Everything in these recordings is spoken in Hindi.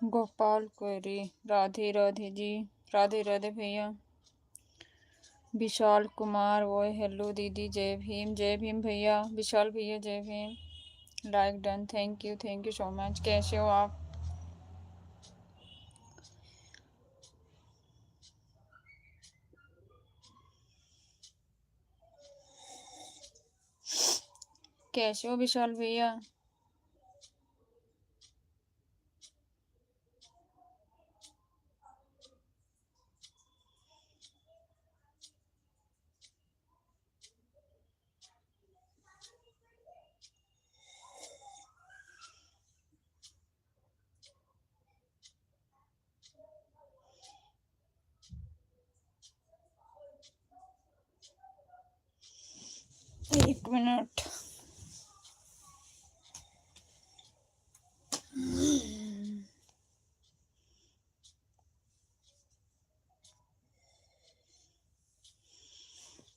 गोपाल कोरी, राधे राधे जी, राधे राधे भैया। विशाल कुमार, वो हेलो दीदी, जय भीम भैया, विशाल भैया जय Bhim. Like done, thank you so much. कैसे हो आप? कैसे हो विशाल भैया? एक मिनट।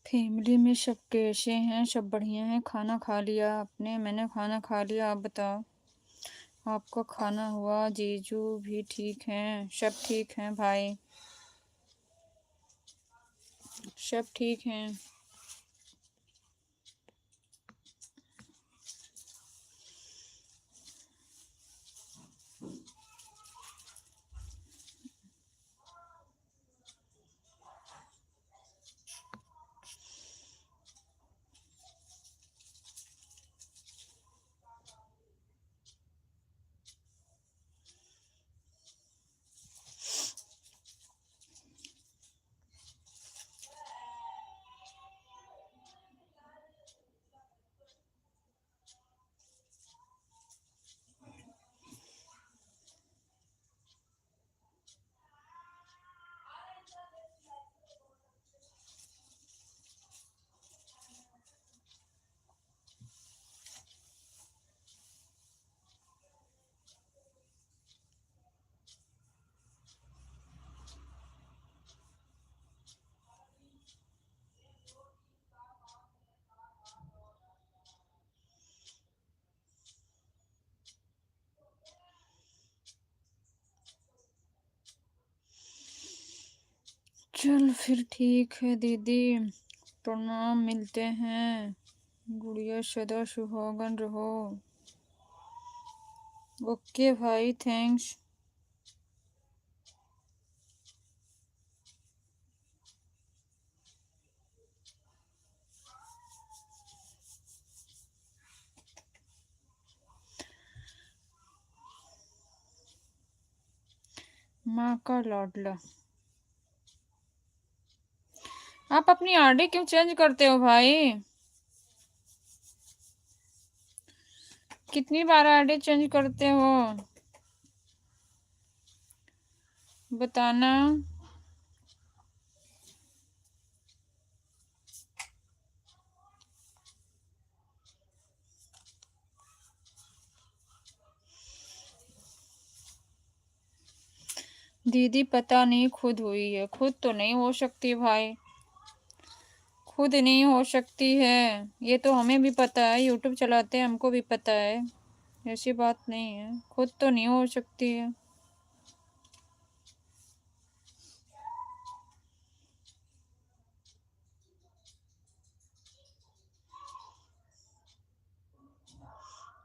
फैमिली में सब कैसे हैं? सब बढ़िया हैं। खाना खा लिया आपने? मैंने खाना खा लिया। आप बताओ, आपका खाना हुआ? जीजू भी ठीक हैं? सब ठीक हैं भाई? सब ठीक हैं। चल फिर ठीक है दीदी, प्रणाम, मिलते हैं। गुड़िया सदा सुहागन रहो। ओके भाई, थैंक्स। माँ का लाडला। आप अपनी आरडी क्यों चेंज करते हो भाई? कितनी बार आरडी चेंज करते हो? बताना। दीदी पता नहीं, खुद हुई है। खुद तो नहीं हो सकती भाई, खुद नहीं हो सकती है। ये तो हमें भी पता है, यूट्यूब चलाते हैं, हमको भी पता है। ऐसी बात नहीं है, खुद तो नहीं हो सकती है।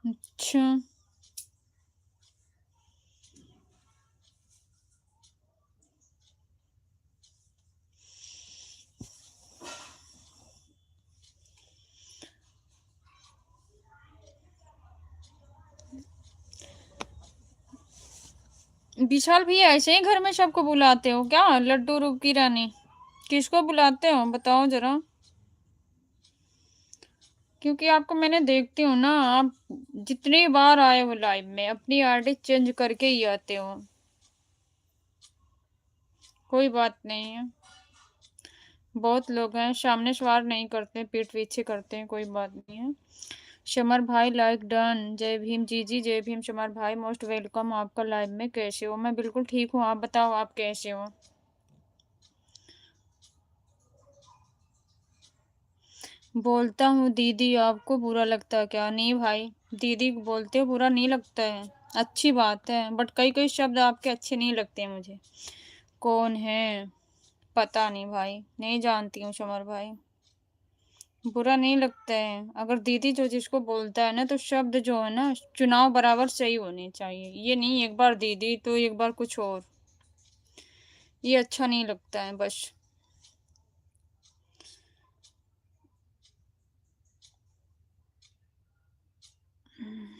अच्छा, विशाल भैया ऐसे ही घर में सबको बुलाते हो क्या? लड्डू रूप की रानी, किसको बुलाते हो बताओ जरा? क्योंकि आपको मैंने देखती हूँ ना, आप जितनी बार आए हो लाइव में अपनी आरडी चेंज करके ही आते हो। कोई बात नहीं है, बहुत लोग हैं, सामने सवार नहीं करते, पीठ पीछे करते हैं, कोई बात नहीं है। शमर भाई लाइक डन, जय भीम जीजी, जय भीम शमर भाई, मोस्ट वेलकम आपका लाइव में। कैसे हो? मैं बिल्कुल ठीक हूँ, आप बताओ आप कैसे हो? बोलता हूँ दीदी, आपको बुरा लगता है क्या? नहीं भाई, दीदी बोलते हो बुरा नहीं लगता है। अच्छी बात है, बट कई-कई शब्द आपके अच्छे नहीं लगते मुझे। कौन है? पता नहीं भाई, नहीं जानती हूँ शमर भाई। बुरा नहीं लगता है। अगर दीदी जो जिसको बोलता है ना, तो शब्द जो है ना, चुनाव बराबर सही होने चाहिए। ये नहीं एक बार दीदी तो एक बार कुछ और। ये अच्छा नहीं लगता है बस।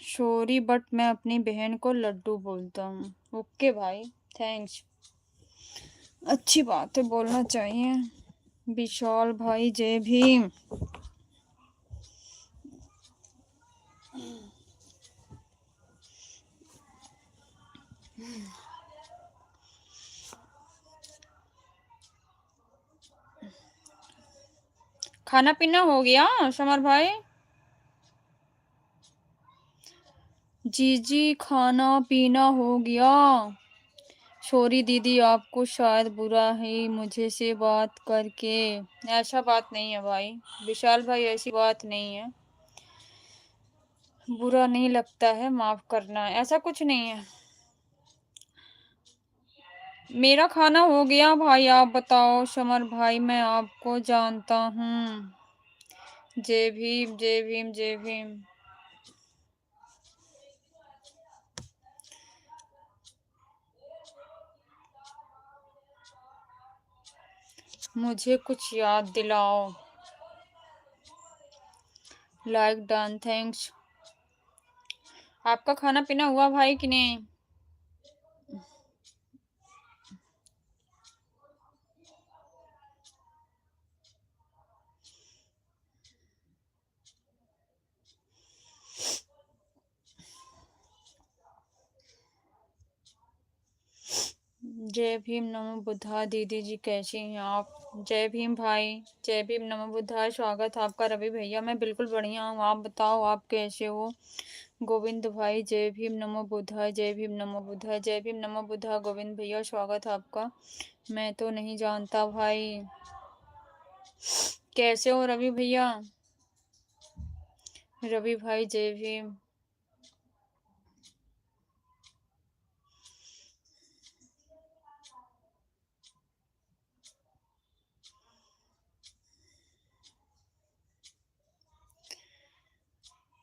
सॉरी बट मैं अपनी बहन को लड्डू बोलता हूँ। ओके भाई, थैंक्स। अच्छी बात है, बोलना चाहिए। विशाल भाई जय भीम। खाना पीना हो गया समर भाई? जी जी, खाना पीना हो गया। सॉरी दीदी, आपको शायद बुरा है मुझे से बात करके। ऐसा बात नहीं है भाई। विशाल भाई, ऐसी बात नहीं है। बुरा नहीं लगता है, माफ करना, ऐसा कुछ नहीं है। मेरा खाना हो गया भाई, आप बताओ समर भाई, मैं आपको जानता हूँ। जय भीम जय भीम जय भीम। मुझे कुछ याद दिलाओ। Like done, thanks. आपका खाना पीना हुआ भाई कि नहीं? जय भीम नमो बुद्धा। दीदी जी कैसी हैं आप? जय भीम भाई। जय भीम नमो बुद्धा। स्वागत है आपका रवि भैया। मैं बिल्कुल बढ़िया हूँ, आप बताओ आप कैसे हो? गोविंद भाई जय भीम नमो बुद्धा। जय भीम नमो बुद्धा। जय भीम नमो बुद्धा। गोविंद भैया स्वागत है आपका। मैं तो नहीं जानता भाई। कैसे हो रवि भैया? रवि भाई जय भीम।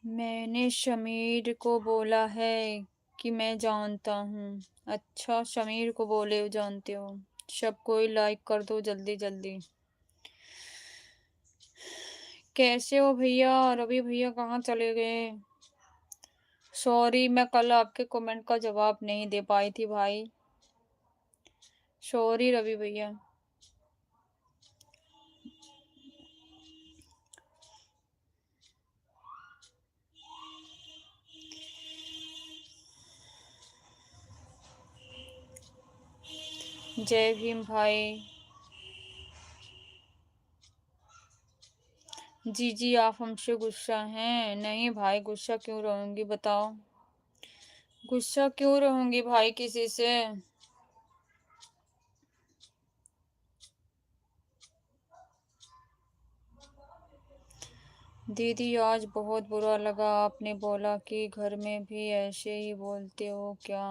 मैंने समीर को बोला है कि मैं जानता हूँ। अच्छा, समीर को बोले हो, जानते हो? सब कोई लाइक कर दो जल्दी जल्दी। कैसे हो भैया? रवि भैया कहाँ चले गए? सॉरी, मैं कल आपके कमेंट का जवाब नहीं दे पाई थी भाई। सॉरी रवि भैया। जय भीम भाई। जी जी, आप हमसे गुस्सा हैं? नहीं भाई, गुस्सा क्यों रहूंगी बताओ? गुस्सा क्यों रहूंगी भाई किसी से? दीदी आज बहुत बुरा लगा, आपने बोला कि घर में भी ऐसे ही बोलते हो क्या?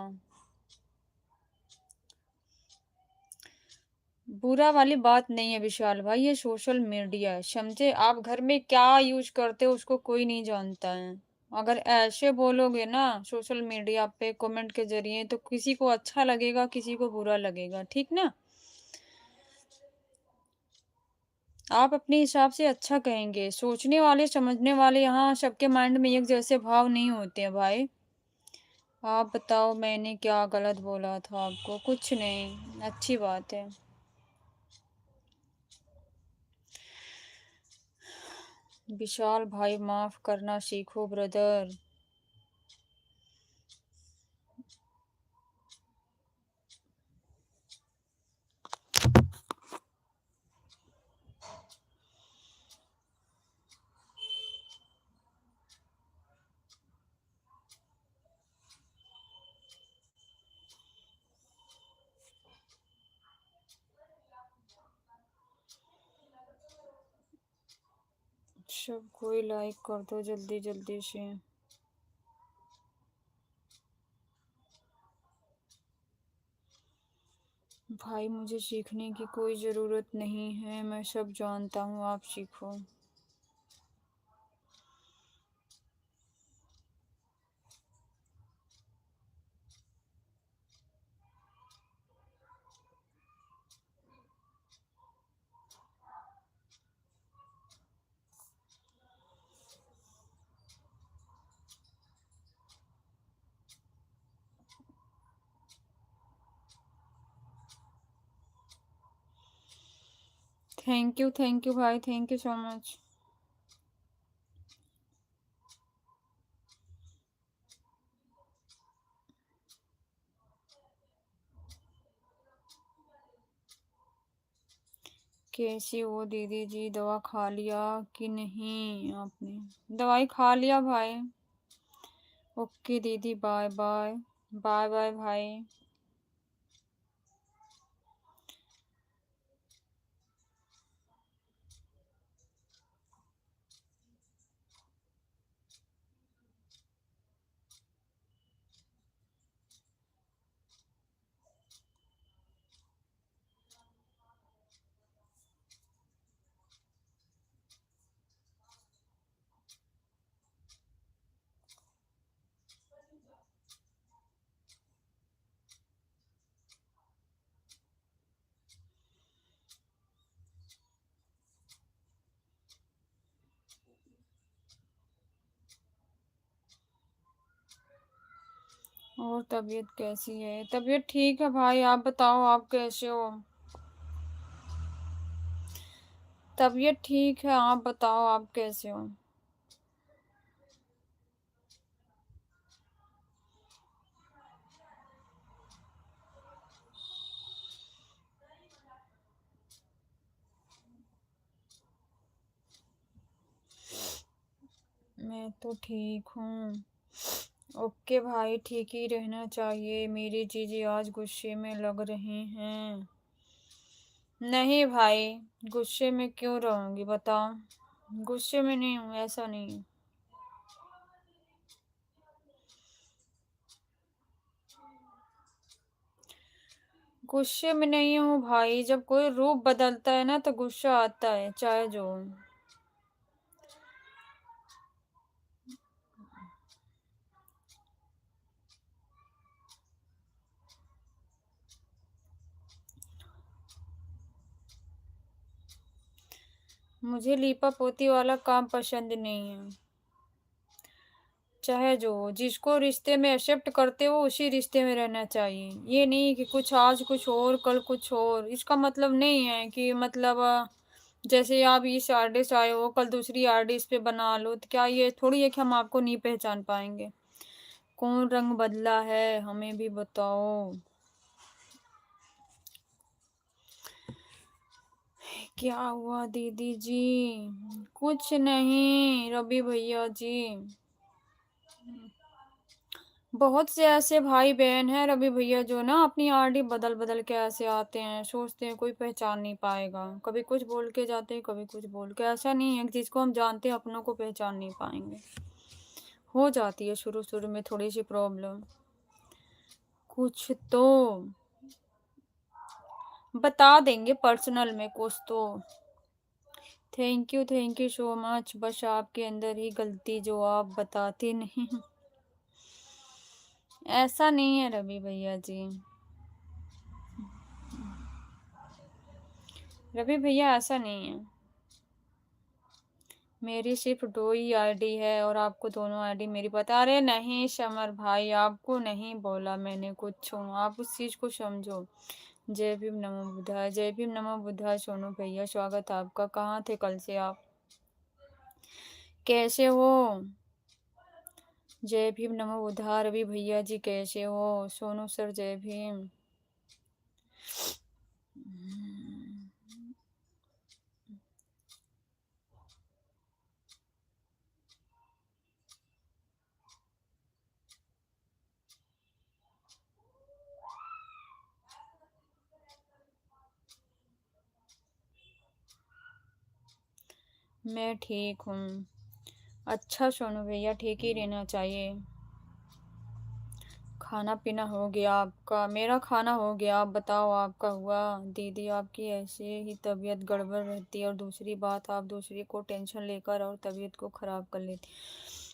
बुरा वाली बात नहीं है विशाल भाई, ये सोशल मीडिया है, समझे आप? घर में क्या यूज करते हो उसको कोई नहीं जानता है। अगर ऐसे बोलोगे ना सोशल मीडिया पे कमेंट के जरिए, तो किसी को अच्छा लगेगा, किसी को बुरा लगेगा, ठीक ना? आप अपने हिसाब से अच्छा कहेंगे। सोचने वाले समझने वाले यहाँ सबके माइंड में एक जैसे भाव नहीं होते हैं भाई। आप बताओ मैंने क्या गलत बोला था आपको? कुछ नहीं, अच्छी बात है। विशाल भाई माफ करना सीखो ब्रदर। सब कोई लाइक कर दो जल्दी जल्दी से। भाई मुझे सीखने की कोई ज़रूरत नहीं है, मैं सब जानता हूँ, आप सीखो। थैंक यू भाई, थैंक यू सो मच। कैसी हो दीदी जी, दवा खा लिया कि नहीं आपने? दवाई खा लिया भाई। ओके दीदी, बाय बाय। बाय बाय भाई। और तबीयत कैसी है? तबीयत ठीक है भाई, आप बताओ आप कैसे हो? तबीयत ठीक है, आप बताओ आप कैसे हो? मैं तो ठीक हूँ। ओके भाई, ठीक ही रहना चाहिए। मेरी जीजी आज गुस्से में लग रही हैं। नहीं भाई, गुस्से में क्यों रहूंगी बताओ? गुस्से में नहीं हूँ, ऐसा नहीं है। गुस्से में नहीं हूँ भाई, जब कोई रूप बदलता है ना तो गुस्सा आता है, चाहे जो हो। मुझे लीपा पोती वाला काम पसंद नहीं है। चाहे जो हो, जिसको रिश्ते में एक्सेप्ट करते हो उसी रिश्ते में रहना चाहिए। ये नहीं कि कुछ आज कुछ और कल कुछ और, इसका मतलब नहीं है कि मतलब जैसे आप इस आर्टिस्ट आए हो कल दूसरी आर्टिस्ट पे बना लो, तो क्या ये थोड़ी है कि हम आपको नहीं पहचान पाएंगे? कौन रंग बदला है हमें भी बताओ। क्या हुआ दीदी जी? कुछ नहीं रवि भैया जी। बहुत से ऐसे भाई बहन हैं रवि भैया जो ना अपनी आरडी बदल बदल के ऐसे आते हैं, सोचते हैं कोई पहचान नहीं पाएगा, कभी कुछ बोल के जाते हैं कभी कुछ बोल के। ऐसा नहीं है कि जिसको हम जानते हैं अपनों को पहचान नहीं पाएंगे। हो जाती है शुरू शुरू में थोड़ी सी प्रॉब्लम। कुछ तो बता देंगे पर्सनल में कुछ तो। Thank you so much. बस आपके अंदर ही गलती जो आप बताते नहीं। ऐसा नहीं है रवि भैया जी। रवि भैया ऐसा नहीं है। मेरी सिर्फ दो ही आईडी है और आपको दोनों आईडी मेरी बता रहे। नहीं समर भाई, आपको नहीं बोला मैंने कुछ हूँ, आप उस चीज को समझो। जय भीम नमो बुद्धाय, जय भीम नमो बुद्धाय। सोनू भैया स्वागत है आपका। कहाँ थे कल से आप? कैसे हो? जय भीम नमो बुद्धाय। रवि भैया जी कैसे हो? सोनू सर जय भीम। मैं ठीक हूँ। अच्छा सोनू भैया, ठीक ही रहना चाहिए। खाना पीना हो गया आपका? मेरा खाना हो गया, आप बताओ आपका हुआ? दीदी आपकी ऐसे ही तबीयत गड़बड़ रहती है, और दूसरी बात आप दूसरे को टेंशन लेकर और तबीयत को खराब कर लेती।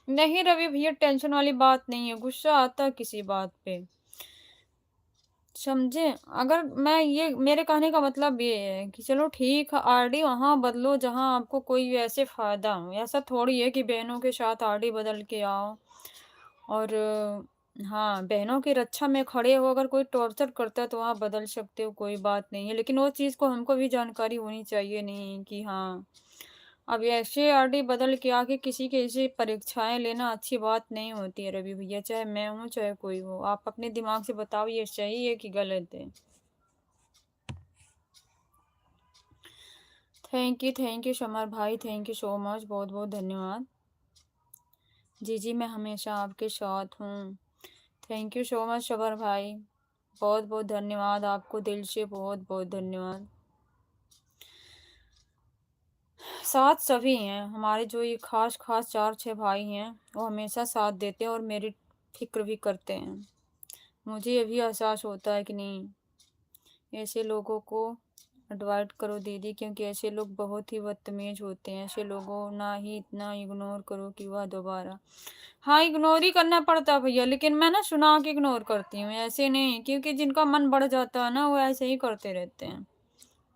नहीं रवि भैया, टेंशन वाली बात नहीं है, गुस्सा आता है किसी बात पे, समझे? अगर मैं ये, मेरे कहने का मतलब ये है कि चलो ठीक है, आरडी वहां बदलो जहां आपको कोई वैसे फायदा हो। ऐसा थोड़ी है कि बहनों के साथ आरडी बदल के आओ। और हाँ, बहनों की रक्षा में खड़े हो, अगर कोई टॉर्चर करता है तो आप बदल सकते हो, कोई बात नहीं है, लेकिन वो चीज़ को हमको भी जानकारी होनी चाहिए, नहीं कि हाँ अब ऐसे आरडी बदल के आके किसी के ऐसे परीक्षाएं लेना अच्छी बात नहीं होती है रवि भैया, चाहे मैं हूँ चाहे कोई हो। आप अपने दिमाग से बताओ ये सही है कि गलत है। थैंक यू समर भाई, थैंक यू सो मच, बहुत बहुत धन्यवाद। जी जी, मैं हमेशा आपके साथ हूँ। Thank you so much summer भाई, बहुत बहुत धन्यवाद आपको, दिल से बहुत बहुत धन्यवाद। साथ सभी हैं हमारे, जो ये खास खास 4-6 भाई हैं, वो हमेशा साथ देते हैं और मेरी फिक्र भी करते हैं। मुझे ये भी एहसास होता है कि नहीं, ऐसे लोगों को अवॉइड करो दीदी, क्योंकि ऐसे लोग बहुत ही बदतमीज होते हैं। ऐसे लोगों ना ही इतना इग्नोर करो कि वह दोबारा, हाँ इग्नोर ही करना पड़ता है भैया, लेकिन मैं ना सुना के इग्नोर करती हूँ, ऐसे नहीं, क्योंकि जिनका मन बढ़ जाता है ना वो ऐसे ही करते रहते हैं।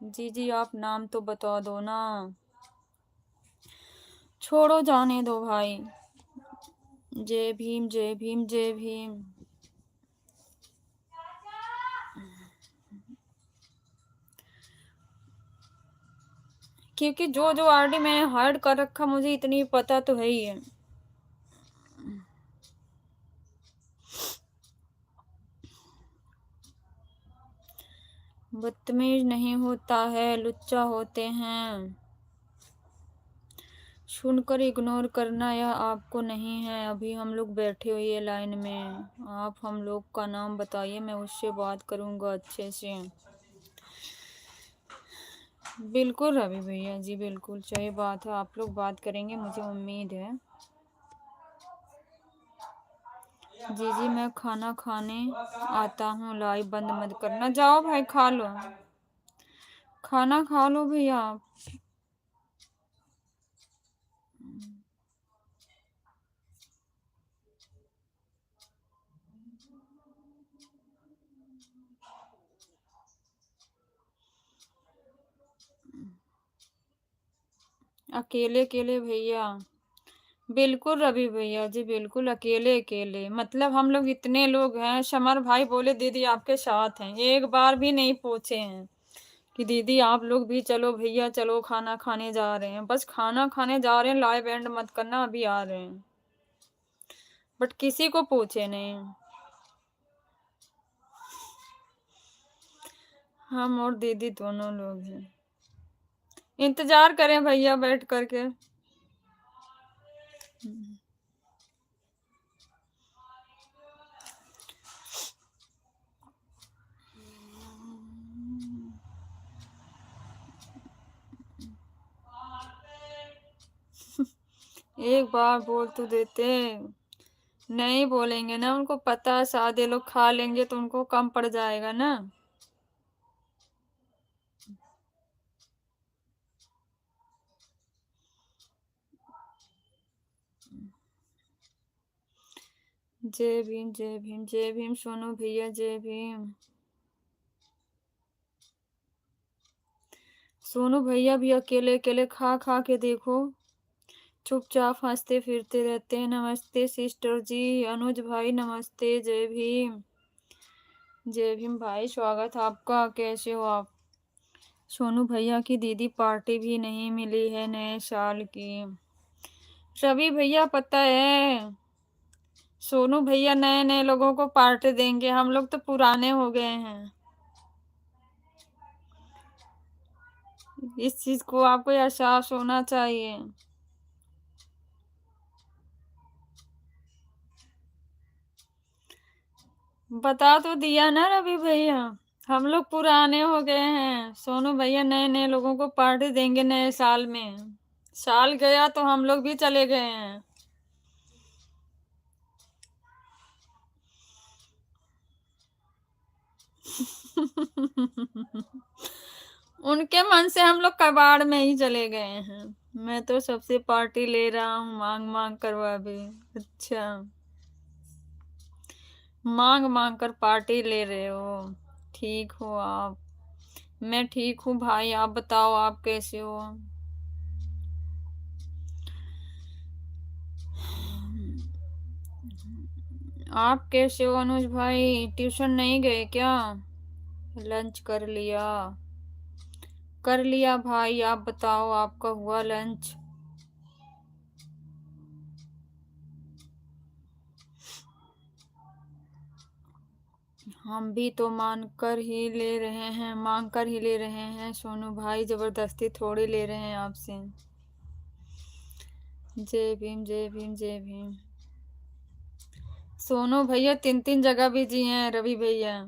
जी जी, आप नाम तो बता दो ना। छोड़ो, जाने दो भाई। जय भीम जय भीम जय भीम। क्योंकि जो जो आरडी मैंने हाइड कर रखा, मुझे इतनी पता तो है ही है। बदतमीज नहीं होता है, लुच्चा होते हैं। सुनकर इग्नोर करना यह आपको नहीं है। अभी हम लोग बैठे हुए ये लाइन में, आप हम लोग का नाम बताइए, मैं उससे बात करूंगा अच्छे से। बिल्कुल रवि भैया जी, बिल्कुल सही बात है, आप लोग बात करेंगे, मुझे उम्मीद है। जी जी, मैं खाना खाने आता हूँ, लाइव बंद मत करना। जाओ भाई खा लो, खाना खा लो भैया आप। अकेले अकेले भैया, बिल्कुल रवि भैया जी, बिल्कुल अकेले अकेले, मतलब हम लोग इतने लोग हैं। समर भाई बोले दीदी आपके साथ हैं, एक बार भी नहीं पूछे हैं कि दीदी आप लोग भी चलो, भैया चलो खाना खाने जा रहे हैं, बस खाना खाने जा रहे हैं, लाइव एंड मत करना, अभी आ रहे हैं, बट किसी को पूछे नहीं। हम और दीदी दोनों लोग हैं, इंतजार करें भैया बैठ करके। एक बार बोल तो देते, नहीं बोलेंगे ना, उनको पता है सादे लोग खा लेंगे तो उनको कम पड़ जाएगा ना। जय भीम जय भीम जय भीम, सोनू भैया जय भीम। सोनू भैया भी अकेले अकेले खा खा के देखो, चुपचाप हंसते फिरते रहते हैं। नमस्ते सिस्टर जी, अनुज भाई नमस्ते, जय भीम। जय भीम भाई, स्वागत है आपका, कैसे हो आप? सोनू भैया की दीदी पार्टी भी नहीं मिली है नए साल की। रवि भैया पता है, सोनू भैया नए नए लोगों को पार्टी देंगे, हम लोग तो पुराने हो गए हैं। इस चीज को आपको एहसास होना चाहिए। बता तो दिया ना रवि भैया, हम लोग पुराने हो गए हैं। सोनू भैया नए नए लोगों को पार्टी देंगे नए साल में। साल गया तो हम लोग भी चले गए हैं। उनके मन से हम लोग कबाड़ में ही चले गए हैं। मैं तो सबसे पार्टी ले रहा हूँ मांग मांग कर भाभी। अच्छा, मांग मांग कर पार्टी ले रहे हो। ठीक हो आप? मैं ठीक हूँ भाई, आप बताओ आप कैसे हो? आप कैसे हो अनुज भाई? ट्यूशन नहीं गए क्या? लंच कर लिया? कर लिया भाई, आप बताओ आपका हुआ लंच? हम भी तो मांग कर ही ले रहे हैं सोनू भाई, जबरदस्ती थोड़ी ले रहे हैं आपसे। जय भीम जय भीम जय भीम। सोनू भैया 3-3 जगह बिजी हैं रवि भैया।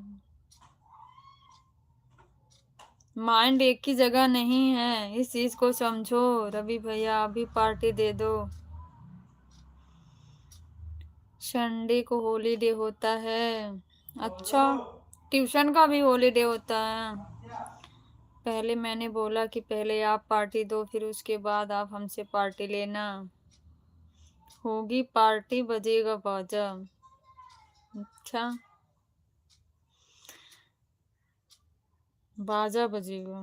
माइंड एक ही जगह नहीं है, इस चीज को समझो। रवि भैया अभी पार्टी दे दो। संडे को हॉलीडे होता है? अच्छा, ट्यूशन का भी हॉलीडे होता है? पहले मैंने बोला कि पहले आप पार्टी दो, फिर उसके बाद आप हमसे पार्टी लेना। होगी पार्टी, बजेगा बाजा। अच्छा, बाजा बजेगा।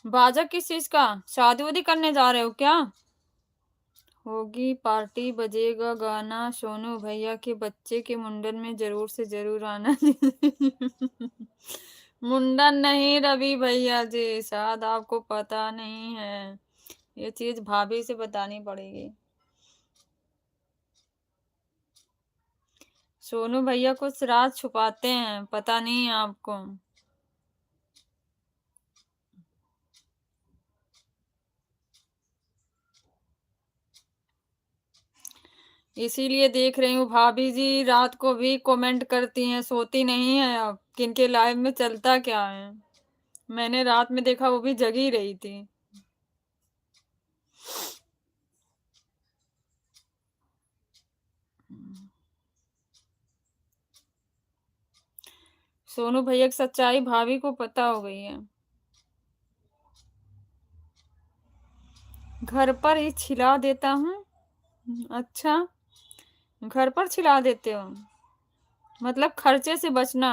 बाजा किस चीज का? शादी वादी करने जा रहे हो क्या? होगी पार्टी, बजेगा गाना। सोनू भैया के बच्चे के मुंडन में जरूर से जरूर आना। मुंडन नहीं रवि भैया जी, शायद आपको पता नहीं है। ये चीज भाभी से बतानी पड़ेगी। सोनू भैया कुछ राज छुपाते हैं, पता नहीं है आपको। इसीलिए देख रही हूँ भाभी जी रात को भी कमेंट करती हैं, सोती नहीं है अब किनके लाइव में चलता क्या है। मैंने रात में देखा वो भी जगी रही थी। सोनू भैया की सच्चाई भाभी को पता हो गई है। घर पर ही छिला देता हूँ? अच्छा, घर पर छिला देते हो, मतलब खर्चे से बचना।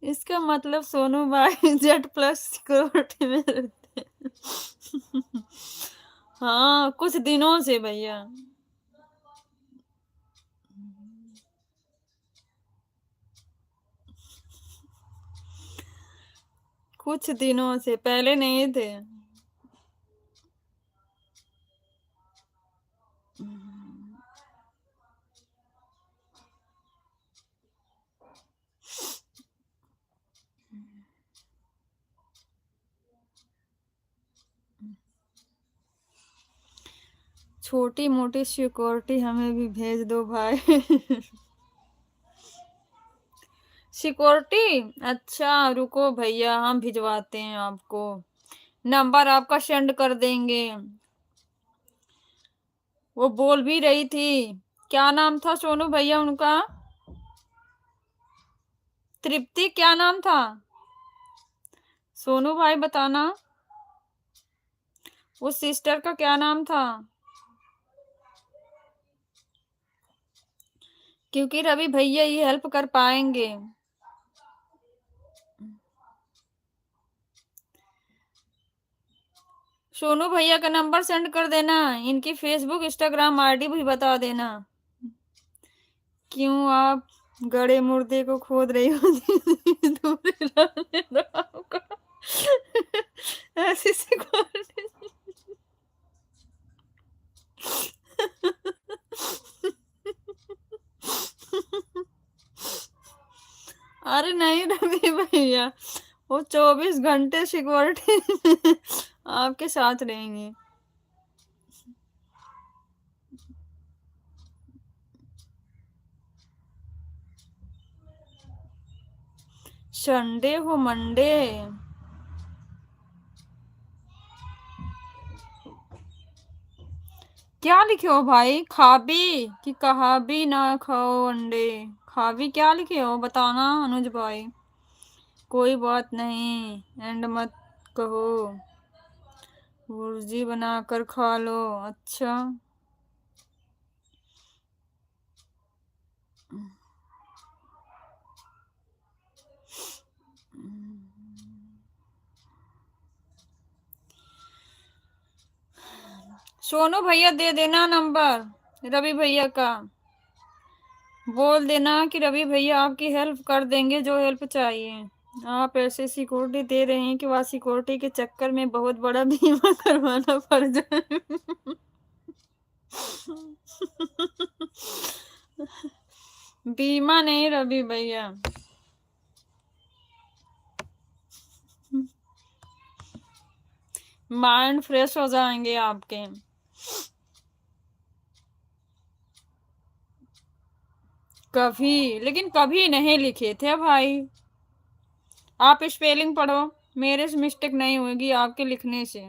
इसका मतलब सोनू भाई जेड प्लस सिक्योरिटी में रहते हैं। हाँ, कुछ दिनों से भैया। कुछ दिनों से, पहले नहीं थे। छोटी मोटी सिक्योरिटी हमें भी भेज दो भाई। सिक्योरिटी? अच्छा रुको भैया, हम भिजवाते हैं आपको, नंबर आपका सेंड कर देंगे। वो बोल भी रही थी, क्या नाम था सोनू भैया उनका? तृप्ति, क्या नाम था? सोनू भाई बताना, उस सिस्टर का क्या नाम था? क्योंकि रवि भैया ही हेल्प कर पाएंगे। सोनू भैया का नंबर सेंड कर देना, इनकी फेसबुक इंस्टाग्राम आईडी भी बता देना। क्यों आप गड़े मुर्दे को खोद रही हो? दूर रहने दो आपको। ऐसी सिक्योरिटी। अरे नहीं रवि भैया, वो 24 घंटे सिक्योरिटी आपके साथ रहेंगे। संडे हो मंडे। क्या लिखे हो भाई, खाबी कि कहाबी ना खाओ अंडे? खाबी क्या लिखे हो बताना अनुज भाई। कोई बात नहीं, एंड मत कहो, भुर्जी बनाकर खा लो। अच्छा। सोनू भैया दे देना नंबर रवि भैया का, बोल देना कि रवि भैया आपकी हेल्प कर देंगे जो हेल्प चाहिए। आप ऐसे सिक्योरिटी दे रहे हैं कि वह सिक्योरिटी के चक्कर में बहुत बड़ा बीमा करवाना पड़ जाए। बीमा नहीं रवि भैया, माइंड फ्रेश हो जाएंगे आपके। कभी, लेकिन कभी नहीं लिखे थे भाई। आप स्पेलिंग पढ़ो, मेरे से मिस्टेक नहीं होगी आपके लिखने से।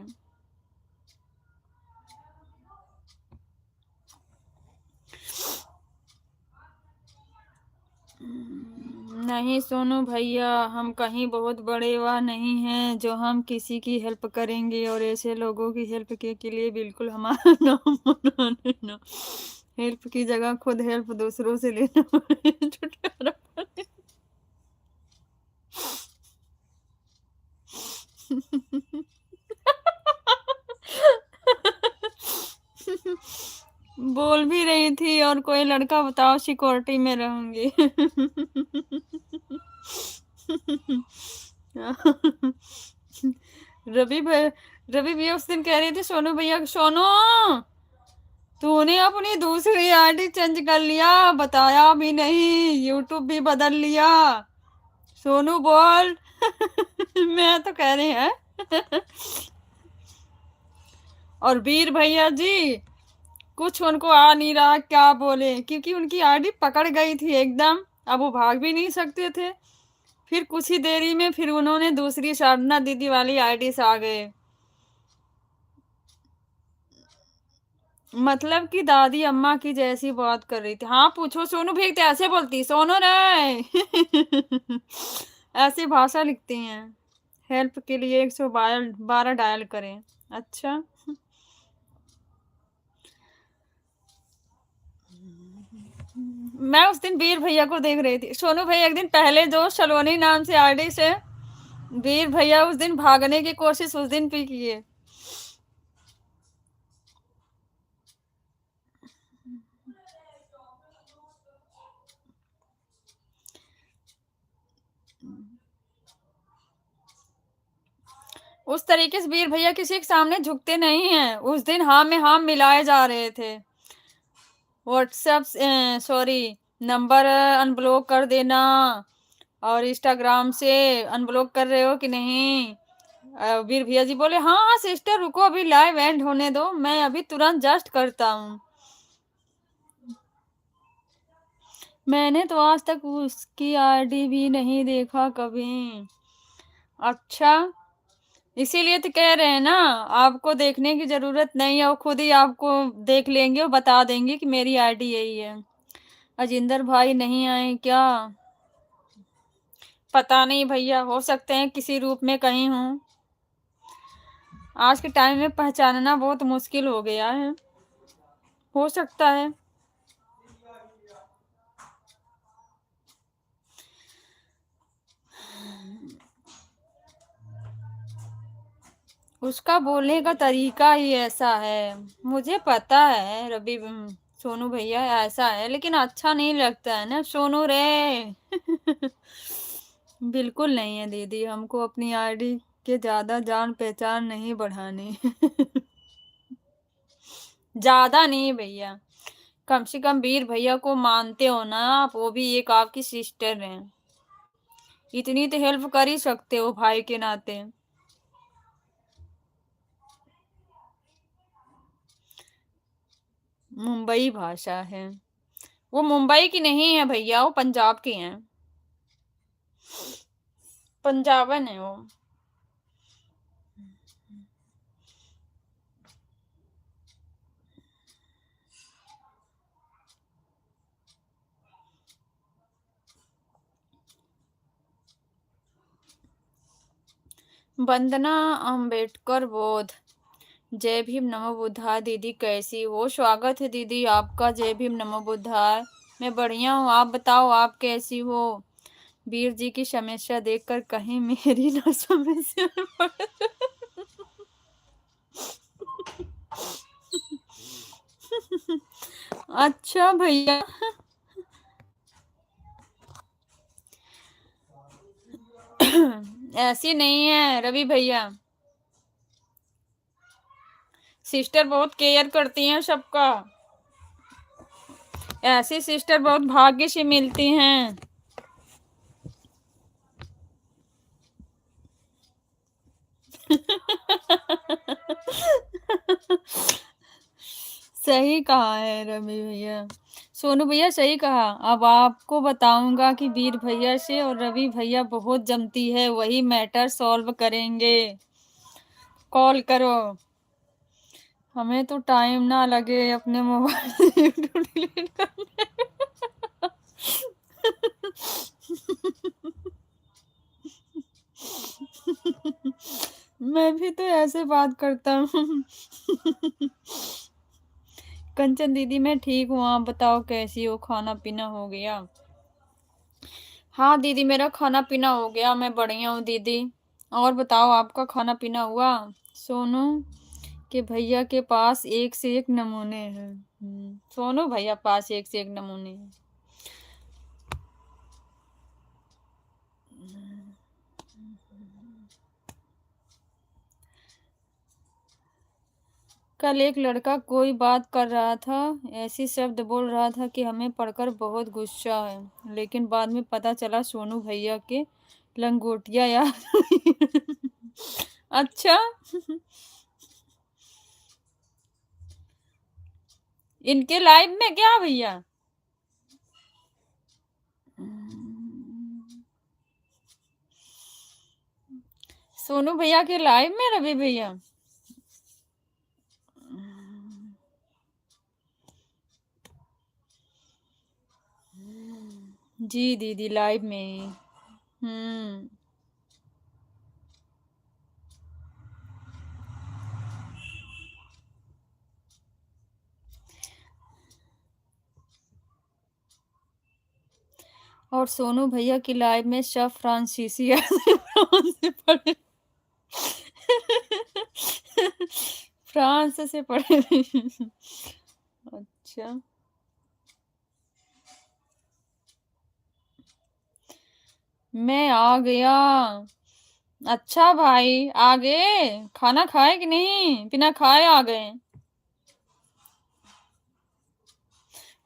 नहीं सोनू भैया, हम कहीं बहुत बड़े वा नहीं हैं जो हम किसी की हेल्प करेंगे, और ऐसे लोगों की हेल्प के लिए बिल्कुल हमारा नाम मना लेना। हेल्प की जगह खुद हेल्प दूसरों से लेना पड़े, छुटकारा पाने। बोल भी रही थी, और कोई लड़का बताओ सिक्योरिटी में रहूंगी। रवि भाई, रवि भैया उस दिन कह रही थी सोनू भैया, सोनू तूने अपनी दूसरी आईडी चेंज कर लिया, बताया भी नहीं, यूट्यूब भी बदल लिया। सोनू बोल। मैं तो कह रही है। और वीर भैया जी, कुछ उनको आ नहीं रहा क्या बोले, क्योंकि उनकी आईडी पकड़ गई थी एकदम। अब वो भाग भी नहीं सकते थे। फिर कुछ ही देरी में फिर उन्होंने दूसरी साधना दीदी वाली आईडी से आ गए। मतलब कि दादी अम्मा की जैसी बात कर रही थी। हाँ पूछो सोनू भैया, ऐसे बोलती सोनू रे। ऐसी भाषा लिखती हैं। हेल्प के लिए 112 डायल करें। अच्छा। मैं उस दिन वीर भैया को देख रही थी सोनू भैया, एक दिन पहले जो सलोनी नाम से आईडी से वीर भैया उस दिन भागने की कोशिश उस दिन भी किए। उस तरीके से वीर भैया किसी के सामने झुकते नहीं हैं। उस दिन हाँ में हाँ मिलाए जा रहे थे। व्हाट्सएप, सॉरी, नंबर अनब्लॉक कर देना, और इंस्टाग्राम से अनब्लॉक कर रहे हो कि नहीं? वीर भैया जी बोले हाँ हाँ सिस्टर रुको, अभी लाइव एंड होने दो, मैं अभी तुरंत जस्ट करता हूँ। मैंने तो आज तक उसकी आईडी भी नहीं देखा कभी। अच्छा, इसीलिए तो कह रहे हैं ना, आपको देखने की जरूरत नहीं है, वो खुद ही आपको देख लेंगे और बता देंगे कि मेरी आईडी यही है। अजिंदर भाई नहीं आए क्या? पता नहीं भैया, हो सकते हैं किसी रूप में कहीं हूँ। आज के टाइम में पहचानना बहुत मुश्किल हो गया है। हो सकता है। उसका बोलने का तरीका ही ऐसा है। मुझे पता है रवि, सोनू भैया ऐसा है, लेकिन अच्छा नहीं लगता है ना सोनू रे। बिल्कुल नहीं है दीदी, हमको अपनी आईडी के ज्यादा जान पहचान नहीं बढ़ानी। ज्यादा नहीं भैया, कम से कम वीर भैया को मानते हो ना आप, वो भी एक आपकी सिस्टर हैं। इतनी तो हेल्प कर ही सकते हो भाई के नाते। मुंबई भाषा है। वो मुंबई की नहीं है भैया, वो पंजाब की हैं। पंजाबन है वो। वंदना अंबेडकर बोध। जय भीम नमो बुद्धाय। दीदी कैसी हो? स्वागत है दीदी आपका। जय भीम नमो बुद्धाय। मैं बढ़िया हूँ, आप बताओ आप कैसी हो? वीर जी की समस्या देखकर कहीं मेरी ना समस्या पड़। अच्छा भैया। ऐसी नहीं है रवि भैया, सिस्टर बहुत केयर करती हैं सबका। ऐसी सिस्टर बहुत भाग्य से मिलती हैं। सही कहा है रवि भैया। सोनू भैया सही कहा। अब आपको बताऊंगा कि वीर भैया से और रवि भैया बहुत जमती है, वही मैटर सॉल्व करेंगे। कॉल करो। हमें तो टाइम ना लगे अपने मोबाइल से यूट्यूब डिलीट करने। मैं भी तो ऐसे बात करता हूँ। कंचन दीदी मैं ठीक हूँ, आप बताओ कैसी हो? खाना पीना हो गया? हाँ दीदी मेरा खाना पीना हो गया, मैं बढ़िया हूँ दीदी। और बताओ आपका खाना पीना हुआ? सोनू के भैया के पास एक से एक नमूने हैं। सोनू भैया पास एक से एक नमूने हैं। कल एक लड़का कोई बात कर रहा था, ऐसी शब्द बोल रहा था कि हमें पढ़कर बहुत गुस्सा है, लेकिन बाद में पता चला सोनू भैया के लंगोटिया यार। अच्छा। इनके लाइव में क्या भैया? सोनू भैया के लाइव में रवि भैया? जी दीदी लाइव में ही। हम्म। और सोनू भैया की लाइव में सब फ्रांसीसी फ्रांस से पढ़े। फ्रांस से पढ़े। अच्छा। मैं आ गया। अच्छा भाई आ गए, खाना खाए कि नहीं? बिना खाए आ गए?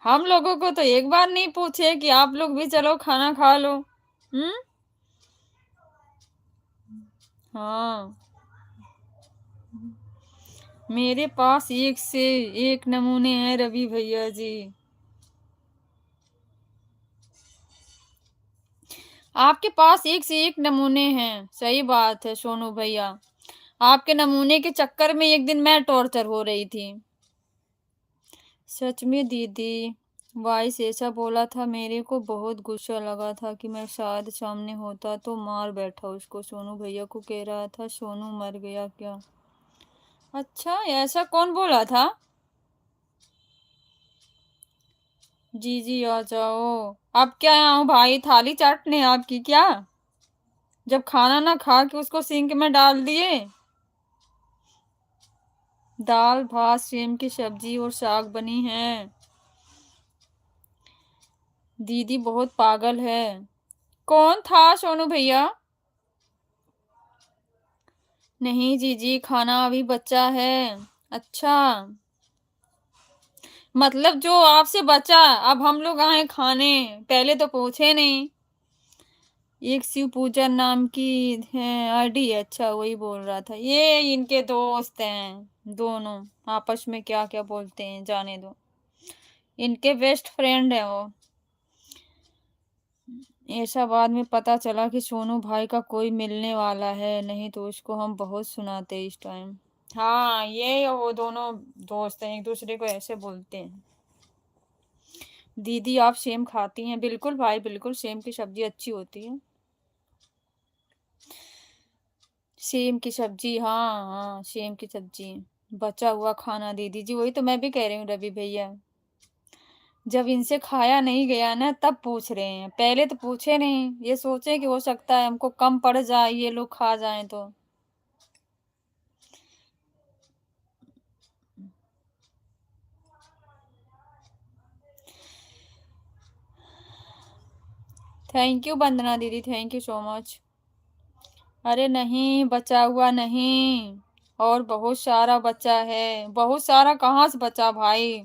हम लोगों को तो एक बार नहीं पूछे कि आप लोग भी चलो खाना खा लो। हम्म। हाँ। मेरे पास एक से एक नमूने हैं रवि भैया जी। आपके पास एक से एक नमूने हैं, सही बात है सोनू भैया। आपके नमूने के चक्कर में एक दिन मैं टॉर्चर हो रही थी। सच में दीदी, वाइस ऐसा बोला था, मेरे को बहुत गुस्सा लगा था कि मैं शायद सामने होता तो मार बैठा उसको। सोनू भैया को कह रहा था सोनू मर गया क्या? अच्छा ऐसा कौन बोला था? जी जी आ जाओ। अब क्या आऊं भाई, थाली चाटने आपकी क्या? जब खाना ना खा के उसको सिंक में डाल दिए। दाल भात सेम की सब्जी और साग बनी है। दीदी बहुत पागल है। कौन था सोनू भैया? नहीं जीजी खाना अभी बचा है। अच्छा, मतलब जो आपसे बचा अब हम लोग आए खाने, पहले तो पूछे नहीं। एक शिव पूजा नाम की है आईडी। अच्छा, वही बोल रहा था, ये इनके दोस्त हैं दोनों, आपस में क्या क्या बोलते हैं जाने दो, इनके बेस्ट फ्रेंड है वो। ऐसा बाद में पता चला कि सोनू भाई का कोई मिलने वाला है, नहीं तो उसको हम बहुत सुनाते इस टाइम। हाँ, ये वो दोनों दोस्त हैं, एक दूसरे को ऐसे बोलते हैं। दीदी आप सेम खाती हैं? बिल्कुल भाई, बिल्कुल, सेम की सब्जी अच्छी होती है। सेम की सब्जी, हाँ हाँ, सेम की सब्जी, बचा हुआ खाना दीदी जी, वही तो मैं भी कह रही हूँ रवि भैया। जब इनसे खाया नहीं गया ना तब पूछ रहे हैं, पहले तो पूछे नहीं, ये सोचे कि हो सकता है हमको कम पड़ जाए, ये लोग खा जाएं तो। थैंक यू वंदना दीदी, थैंक यू सो मच। अरे नहीं, बचा हुआ नहीं, और बहुत सारा बचा है। बहुत सारा कहाँ से बचा भाई,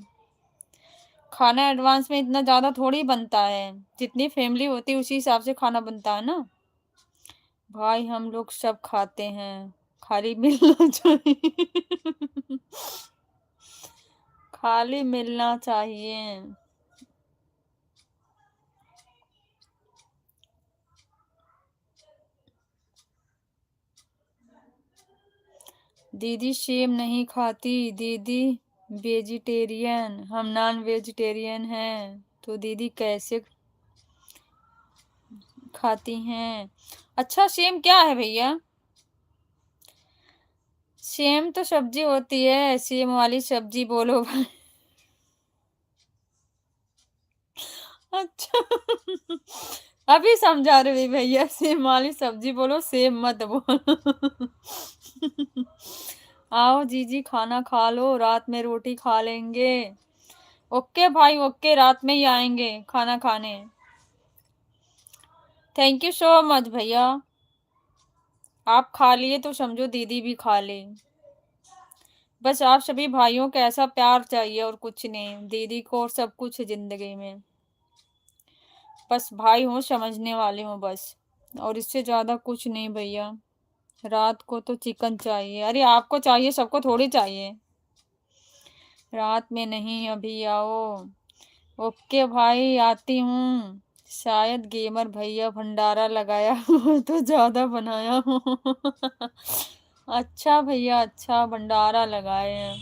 खाना एडवांस में इतना ज्यादा थोड़ी बनता है, जितनी फैमिली होती है उसी हिसाब से खाना बनता है ना। भाई हम लोग सब खाते हैं, खाली मिलना चाहिए। खाली मिलना चाहिए। दीदी सेम नहीं खाती दीदी, वेजिटेरियन, हम नॉन वेजिटेरियन हैं, तो दीदी कैसे खाती हैं? अच्छा, सेम क्या है भैया? सेम तो सब्जी होती है, सेम वाली सब्जी बोलो भाई। अच्छा। अभी समझा रहे भैया, सेम वाली सब्जी बोलो, सेम मत बोलो। आओ जीजी, खाना खा लो, रात में रोटी खा लेंगे। ओके भाई, ओके, रात में ही आएंगे खाना खाने। थैंक यू सो मच भैया। आप खा लिए तो समझो दीदी भी खा ले। बस आप सभी भाइयों का ऐसा प्यार चाहिए और कुछ नहीं, दीदी को और सब कुछ है जिंदगी में। बस भाई हो, समझने वाले हो बस, और इससे ज्यादा कुछ नहीं भैया। रात को तो चिकन चाहिए, अरे आपको चाहिए, सबको थोड़ी चाहिए। रात में नहीं, अभी आओ। ओके भाई, आती हूँ। शायद गेमर भैया भंडारा लगाया हो तो ज्यादा बनाया हो। अच्छा भैया, अच्छा, भंडारा लगाए हैं।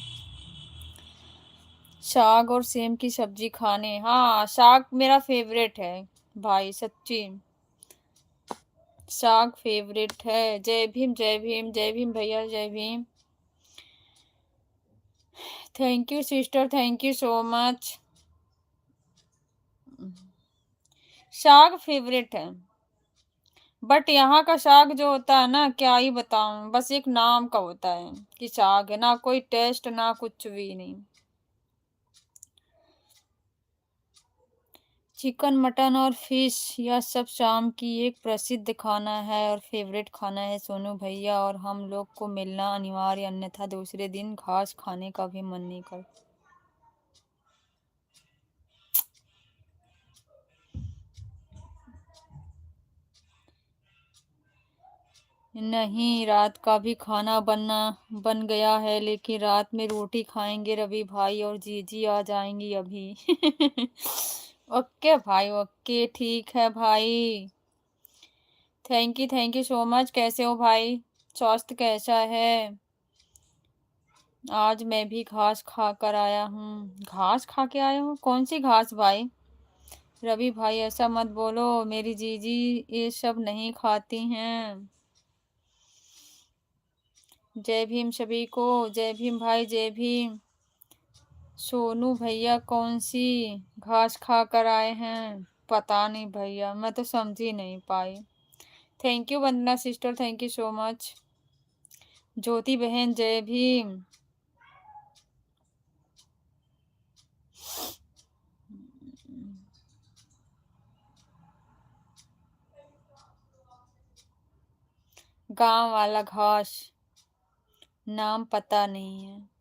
साग और सेम की सब्जी खाने, हाँ साग मेरा फेवरेट है भाई, सच्ची। साग फेवरेट है। जय भीम, जय भीम, जय भीम भैया, जय Bhim. Thank you sister, thank you so much. साग फेवरेट है, बट यहाँ का साग जो होता है ना, क्या ही बताऊं, बस एक नाम का होता है कि साग है, ना कोई टेस्ट ना कुछ भी नहीं। चिकन, मटन और फिश, यह सब शाम की एक प्रसिद्ध खाना है और फेवरेट खाना है सोनू भैया, और हम लोग को मिलना अनिवार्य, अन्यथा दूसरे दिन घास खाने का भी मन नहीं करता। नहीं, रात का भी खाना बन गया है, लेकिन रात में रोटी खाएंगे, रवि भाई और जीजी आ जाएंगी अभी। ओके भाई, ओके, ठीक है भाई। Thank you so much. कैसे हो भाई, स्वास्थ्य कैसा है? आज मैं भी घास खा कर आया हूँ। घास खा के आया हूँ? कौन सी घास भाई? रवि भाई ऐसा मत बोलो, मेरी जीजी ये सब नहीं खाती हैं। जय भीम सभी को, जय भीम भाई, जय भीम। सोनू भैया कौन सी घास खा कर आए हैं? पता नहीं भैया, मैं तो समझ ही नहीं पाई। Thank you Vandana sister, thank you so much. Jyoti बहन, जय भीम। गांव वाला घास, नाम पता नहीं है।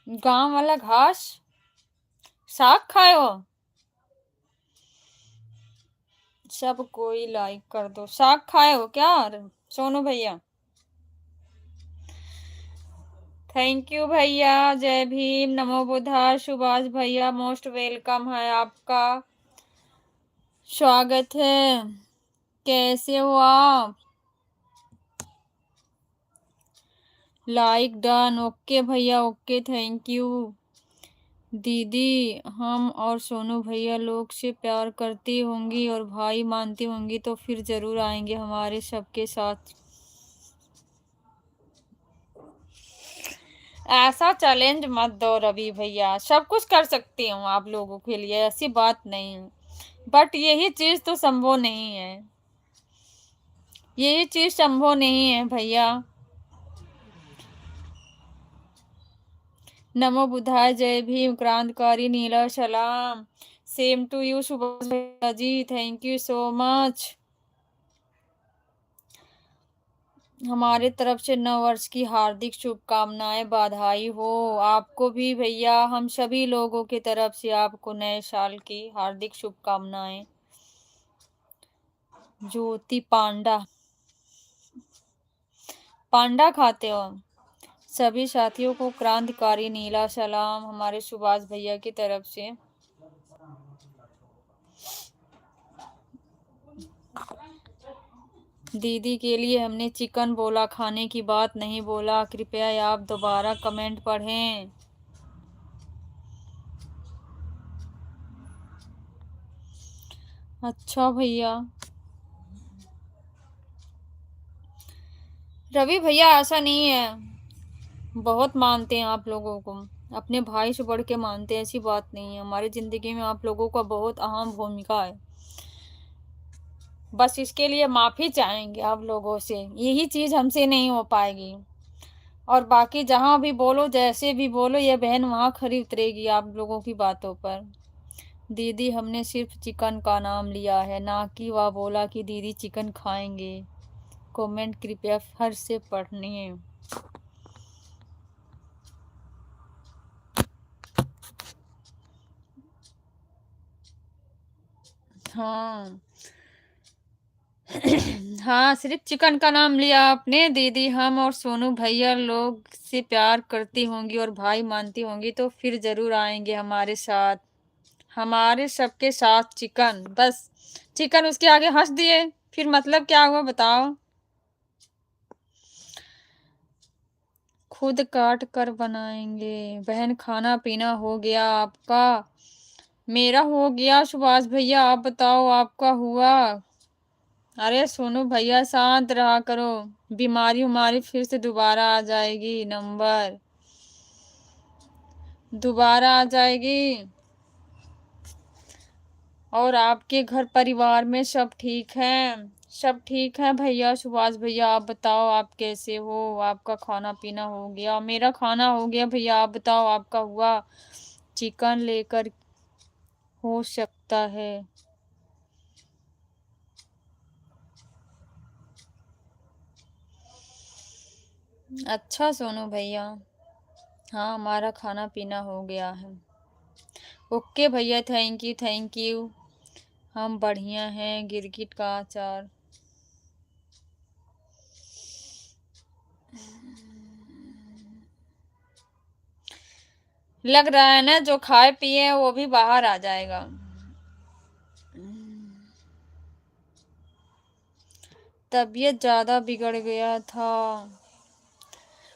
गांव वाला घास, साग खाए हो? सब कोई लाइक कर दो। साग खाए हो क्या सोनू भैया? थैंक यू भैया, जय भीम, नमो बुद्धाय। सुभाष भैया मोस्ट वेलकम है, आपका स्वागत है। कैसे हो आप? Like done. ओके भैया, ओके, थैंक यू। दीदी हम और सोनू भैया लोग से प्यार करती होंगी और भाई मानती होंगी तो फिर जरूर आएंगे हमारे सबके साथ। ऐसा चैलेंज मत दो रवि भैया, सब कुछ कर सकती हूँ आप लोगों के लिए, ऐसी बात नहीं है, बट यही चीज तो संभव नहीं है, यही चीज संभव नहीं है भैया। नमो बुद्धाय, जय भीम, क्रांतिकारी नीला सलाम। सेम टू यू सुभाष भैया जी, थैंक यू सो मच। हमारे तरफ से नव वर्ष की हार्दिक शुभकामनाएं, बधाई हो आपको भी भैया, हम सभी लोगों की तरफ से आपको नए साल की हार्दिक शुभकामनाएं। ज्योति पांडा, पांडा खाते हो? सभी साथियों को क्रांतिकारी नीला सलाम हमारे सुभाष भैया की तरफ से। दीदी के लिए हमने चिकन बोला, खाने की बात नहीं बोला, कृपया आप दोबारा कमेंट पढ़ें। अच्छा भैया। रवि भैया ऐसा नहीं है, बहुत मानते हैं आप लोगों को, अपने भाई से बढ़ के मानते हैं, ऐसी बात नहीं है, हमारी जिंदगी में आप लोगों का बहुत अहम भूमिका है। बस इसके लिए माफी चाहेंगे आप लोगों से, यही चीज हमसे नहीं हो पाएगी। और बाकी जहां भी बोलो, जैसे भी बोलो, ये बहन वहां खरी उतरेगी आप लोगों की बातों पर। दीदी हमने सिर्फ चिकन का नाम लिया है, ना कि वह बोला कि दीदी चिकन खाएंगे। कमेंट कृपया फिर से पढ़िए। हाँ हाँ, सिर्फ चिकन का नाम लिया आपने। दीदी हम और सोनू भैया लोग से प्यार करती होंगी और भाई मानती होंगी तो फिर जरूर आएंगे हमारे साथ, हमारे सबके साथ चिकन। बस चिकन उसके आगे हंस दिए, फिर मतलब क्या हुआ बताओ? खुद काट कर बनाएंगे। बहन खाना पीना हो गया आपका? मेरा हो गया सुभाष भैया, आप बताओ आपका हुआ? अरे सोनू भैया शांत रहा करो, बीमारी उमारी फिर से दोबारा आ जाएगी, नंबर दोबारा आ जाएगी। और आपके घर परिवार में सब ठीक है? सब ठीक है भैया। सुभाष भैया आप बताओ आप कैसे हो? आपका खाना पीना हो गया? मेरा खाना हो गया भैया, आप बताओ आपका हुआ? चिकन लेकर हो सकता है। अच्छा सोनू भैया, हाँ हमारा खाना पीना हो गया है। ओके भैया, थैंक यू थैंक यू। हम बढ़िया हैं। गिरगिट का अचार। लग रहा है ना जो खाए पिए वो भी बाहर आ जाएगा। तबीयत ज्यादा बिगड़ गया था।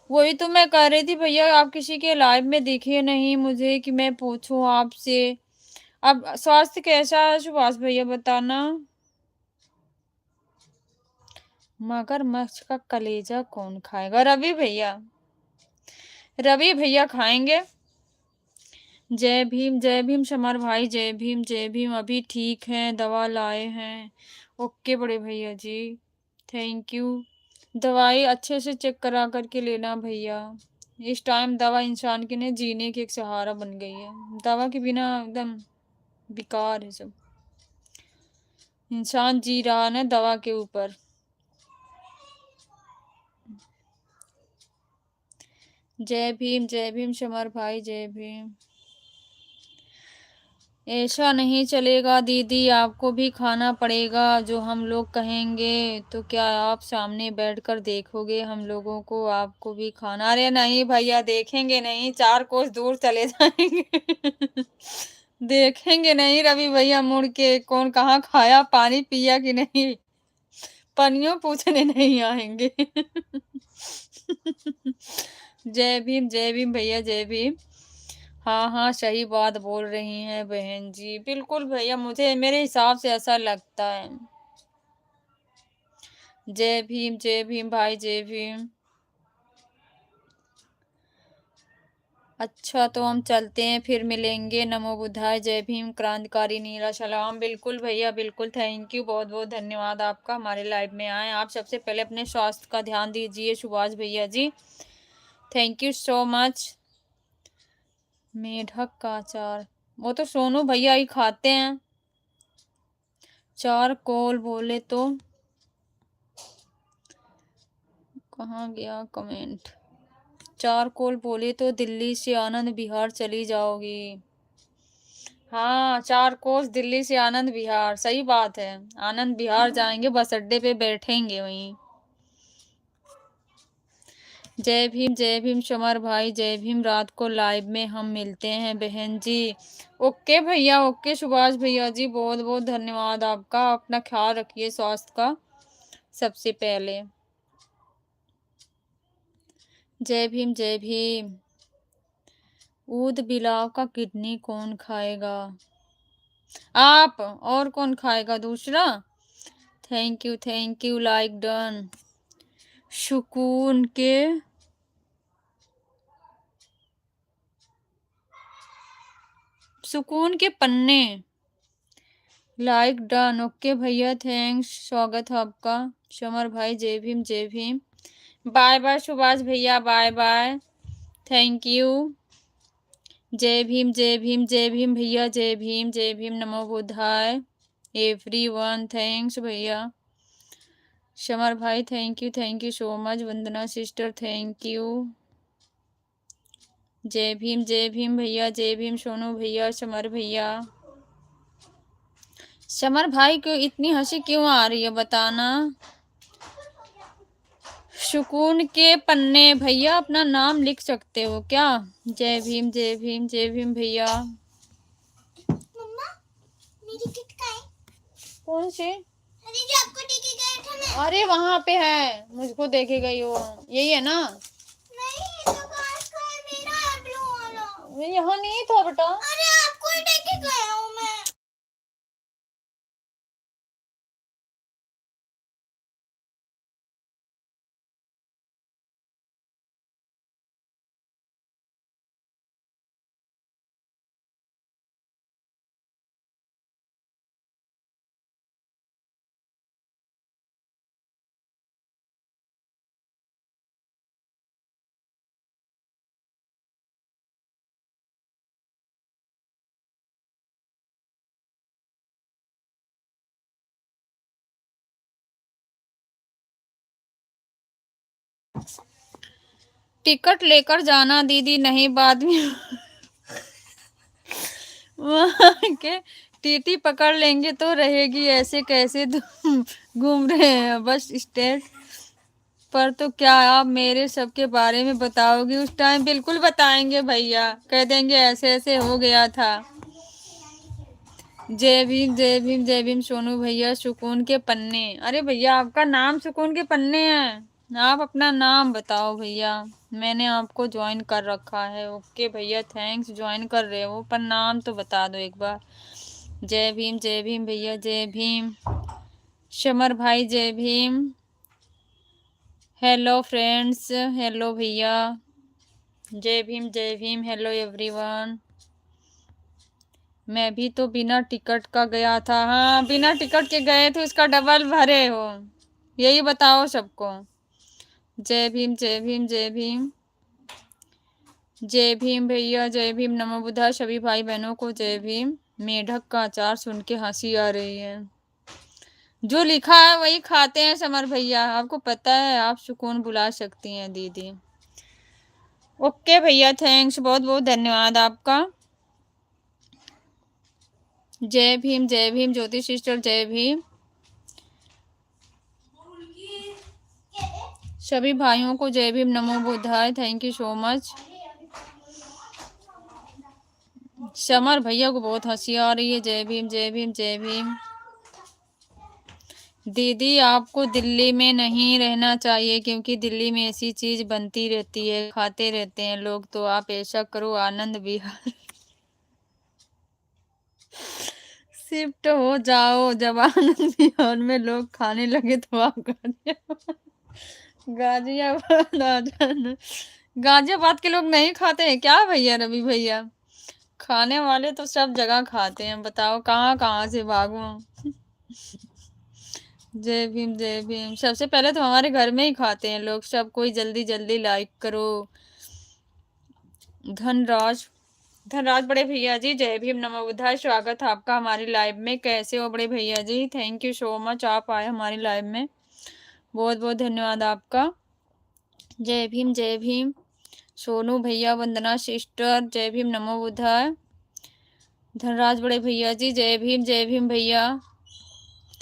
वही तो मैं कह रही थी भैया, आप किसी के लाइव में दिखे नहीं मुझे कि मैं पूछूं आपसे। अब स्वास्थ्य कैसा है सुभाष भैया बताना? मगरमच्छ का कलेजा कौन खाएगा? रवि भैया, रवि भैया खाएंगे। जय भीम, जय भीम समर भाई, जय भीम जय भीम। अभी ठीक है, दवा लाए हैं। ओके बड़े भैया जी, थैंक यू। दवाई अच्छे से चेक करा करके लेना भैया। इस टाइम दवा इंसान के लिए जीने की एक सहारा बन गई है, दवा के बिना एकदम बेकार है सब। इंसान जी रहा ना दवा के ऊपर। जय भीम समर भाई, जय भीम। ऐसा नहीं चलेगा दीदी, आपको भी खाना पड़ेगा। जो हम लोग कहेंगे तो क्या आप सामने बैठकर देखोगे हम लोगों को? आपको भी खाना। अरे नहीं भैया, देखेंगे नहीं, 4 कोस दूर चले जाएंगे। देखेंगे नहीं रवि भैया मुड़ के, कौन कहाँ खाया पानी पिया कि नहीं, पनियों पूछने नहीं आएंगे। जय भीम भैया, जय भीम। हाँ हाँ, सही बात बोल रही हैं बहन जी, बिल्कुल भैया, मुझे मेरे हिसाब से ऐसा लगता है। जय भीम भाई, जय भीम। अच्छा तो हम चलते हैं, फिर मिलेंगे। नमो बुद्धाय, जय भीम, क्रांतिकारी नीला सलाम। बिल्कुल भैया, बिल्कुल, थैंक यू, बहुत बहुत धन्यवाद आपका हमारे लाइव में आए। आप सबसे पहले अपने स्वास्थ्य का ध्यान दीजिए सुभाष भैया जी, थैंक यू सो मच। मेढक का अचार, वो तो सोनू भैया ही खाते हैं। चार कोल बोले तो कहाँ गया कमेंट? चार कोल बोले तो दिल्ली से आनंद विहार चली जाओगी। हाँ, 4 कोस दिल्ली से आनंद विहार, सही बात है। आनंद विहार जाएंगे, बस अड्डे पे बैठेंगे वहीं। जय भीम समर भाई, जय भीम। रात को लाइव में हम मिलते हैं बहन जी। ओके भैया, ओके सुभाष भैया जी, बहुत बहुत धन्यवाद आपका। अपना ख्याल रखिए स्वास्थ्य का सबसे पहले। जय भीम, जय भीम। ऊद बिलाव का किडनी कौन खाएगा? आप, और कौन खाएगा दूसरा? Thank you, like done. सुकून के पन्ने, लाइक डन। ओके भैया, थैंक्स, स्वागत है आपका। समर भाई, जय भीम, जय भीम। बाय बाय सुभाष भैया, बाय बाय, थैंक यू। जय भीम, जय भीम, जय भीम भैया, जय भीम, जय भीम। नमो बुद्धाय एवरीवन, थैंक्स भैया। समर भाई, thank you so much. Vandana sister, thank you. जय भीम भैया, जय भीम सोनू भैया, समर भैया। समर भाई को इतनी हंसी क्यों आ रही है बताना? सुकून के पन्ने भैया, अपना नाम लिख सकते हो क्या? जय भीम, जय भीम, जय भीम भैया। मम्मा, मेरी किट कहाँ है? कौन सी? अरे जो आपको देखे गए थे ना। अरे वहां पे है, मुझको देखे गई हो, यही है ना? नहीं, तो पास का है मेरा ब्लू वाला। यहाँ नहीं था बेटा। अरे आपको ही देखे गया हूँ मैं। टिकट लेकर जाना दीदी, नहीं बाद में वहाँ के टीटी पकड़ लेंगे तो रहेगी। ऐसे कैसे तुम घूम रहे हैं बस स्टेज पर? तो क्या आप मेरे सबके बारे में बताओगी उस टाइम? बिल्कुल बताएंगे भैया, कह देंगे ऐसे ऐसे हो गया था। जय भीम, जय भीम, जय भीम सोनू भैया। सुकून के पन्ने, अरे भैया आपका नाम सुकून के पन्ने है, आप अपना नाम बताओ भैया। मैंने आपको ज्वाइन कर रखा है। ओके भैया, थैंक्स, ज्वाइन कर रहे हो, पर नाम तो बता दो एक बार। जय भीम भैया, जय भीम। समर भाई, जय भीम। हेलो फ्रेंड्स, हेलो भैया। जय भीम, हेलो एवरीवन। मैं भी तो बिना टिकट का गया था। हाँ, बिना टिकट के गए थे, उसका डबल भरे हो, यही बताओ सबको। जय भीम, जय भीम, जय भीम। जय भीम भैया, जय भीम। नमो बुद्धा सभी भाई बहनों को जय भीम। मेढक का अचार सुन के हंसी आ रही है। जो लिखा है वही खाते हैं समर भैया, आपको पता है, आप सुकून बुला सकती हैं दीदी। ओके भैया, थैंक्स, बहुत बहुत धन्यवाद आपका। जय भीम ज्योति सिस्टर, जय भीम। सभी भाइयों को जय भीम, नमो बुद्धाय, thank you so much. Samar भैया को बहुत हंसी आ रही है, जय भीम जय भीम जय भीम। दीदी आपको दिल्ली में नहीं रहना चाहिए, क्योंकि दिल्ली में ऐसी चीज बनती रहती है, खाते रहते हैं लोग, तो आप ऐसा करो आनंद विहार शिफ्ट हो जाओ। जब आनंद विहार में लोग खाने लगे तो आप गाजियाबाद आ जाना। गाजियाबाद के लोग नहीं खाते हैं क्या भैया, रवि भैया? खाने वाले तो सब जगह खाते हैं, बताओ कहाँ कहाँ से भागूं। जय भीम जय भीम। सबसे पहले तो हमारे घर में ही खाते हैं लोग सब, कोई जल्दी जल्दी लाइक करो। धनराज, धनराज बड़े भैया जी, जय भीम, नमो बुद्धाय, स्वागत है आपका हमारी लाइव में। कैसे हो बड़े भैया जी? थैंक यू सो मच, आप आए हमारी लाइव में, बहुत बहुत धन्यवाद आपका। जय भीम जय भीम। सोनू भैया, वंदना सिस्टर, जय भीम, नमो बुद्धाय। धनराज बड़े भैया जी, जय भीम भैया,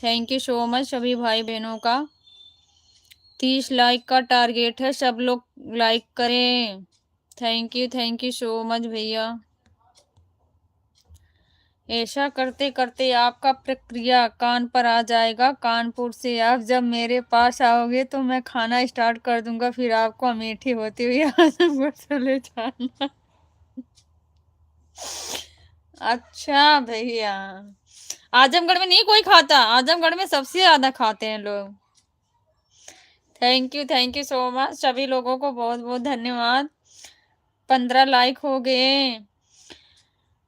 थैंक यू सो मच सभी भाई बहनों का। 30 लाइक का टारगेट है, सब लोग लाइक करें। थैंक यू सो मच भैया। ऐसा करते करते आपका प्रक्रिया कान पर आ जाएगा। कानपुर से आप जब मेरे पास आओगे तो मैं खाना स्टार्ट कर दूंगा, फिर आपको अमेठी होती हुई आजमगढ़ चले जाना। अच्छा भैया, आजमगढ़ में नहीं कोई खाता, आजमगढ़ में सबसे ज्यादा खाते हैं लोग। थैंक यू सो मच सभी लोगों को, बहुत बहुत धन्यवाद। 15 लाइक हो गए।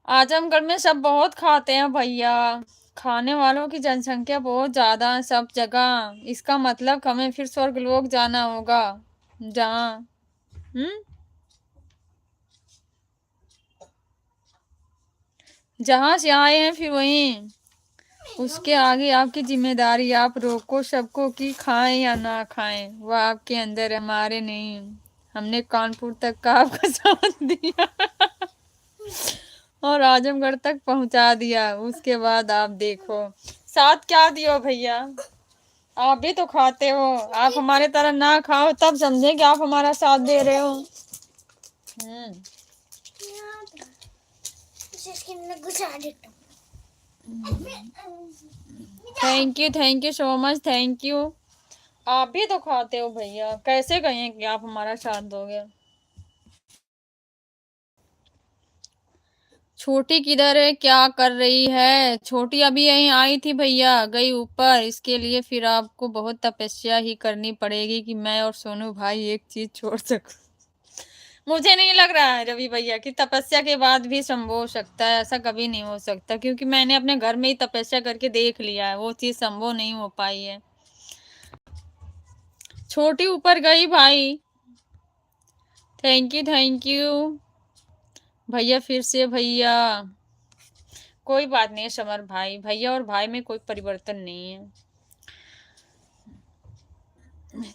आजमगढ़ में सब बहुत खाते हैं भैया, खाने वालों की जनसंख्या बहुत ज्यादा है सब जगह। इसका मतलब हमें फिर स्वर्ग लोक जाना होगा, जहाँ जहाँ से आए हैं फिर वहीं। उसके आगे आपकी जिम्मेदारी, आप रोको सबको कि खाएं या ना खाएं, वो आपके अंदर, हमारे नहीं। हमने कानपुर तक का आपका साथ दिया और आजमगढ़ तक पहुंचा दिया, उसके बाद आप देखो। साथ क्या दियो भैया, आप भी तो खाते हो। आप हमारे तरह ना खाओ तब समझे कि आप हमारा साथ दे रहे हो। Thank you so much, thank you. आप भी तो खाते हो भैया, कैसे कहें कि आप हमारा साथ दोगे। छोटी किधर है, क्या कर रही है? छोटी अभी यहीं आई थी भैया, गई ऊपर। इसके लिए फिर आपको बहुत तपस्या ही करनी पड़ेगी कि मैं और सोनू भाई एक चीज छोड़ सकूं। मुझे नहीं लग रहा है रवि भैया कि तपस्या के बाद भी संभव हो सकता है, ऐसा कभी नहीं हो सकता, क्योंकि मैंने अपने घर में ही तपस्या करके देख लिया है, वो चीज संभव नहीं हो पाई है। छोटी ऊपर गई भाई। थैंक यू भैया, फिर से भैया। कोई बात नहीं है समर भाई, भैया और भाई में कोई परिवर्तन नहीं है।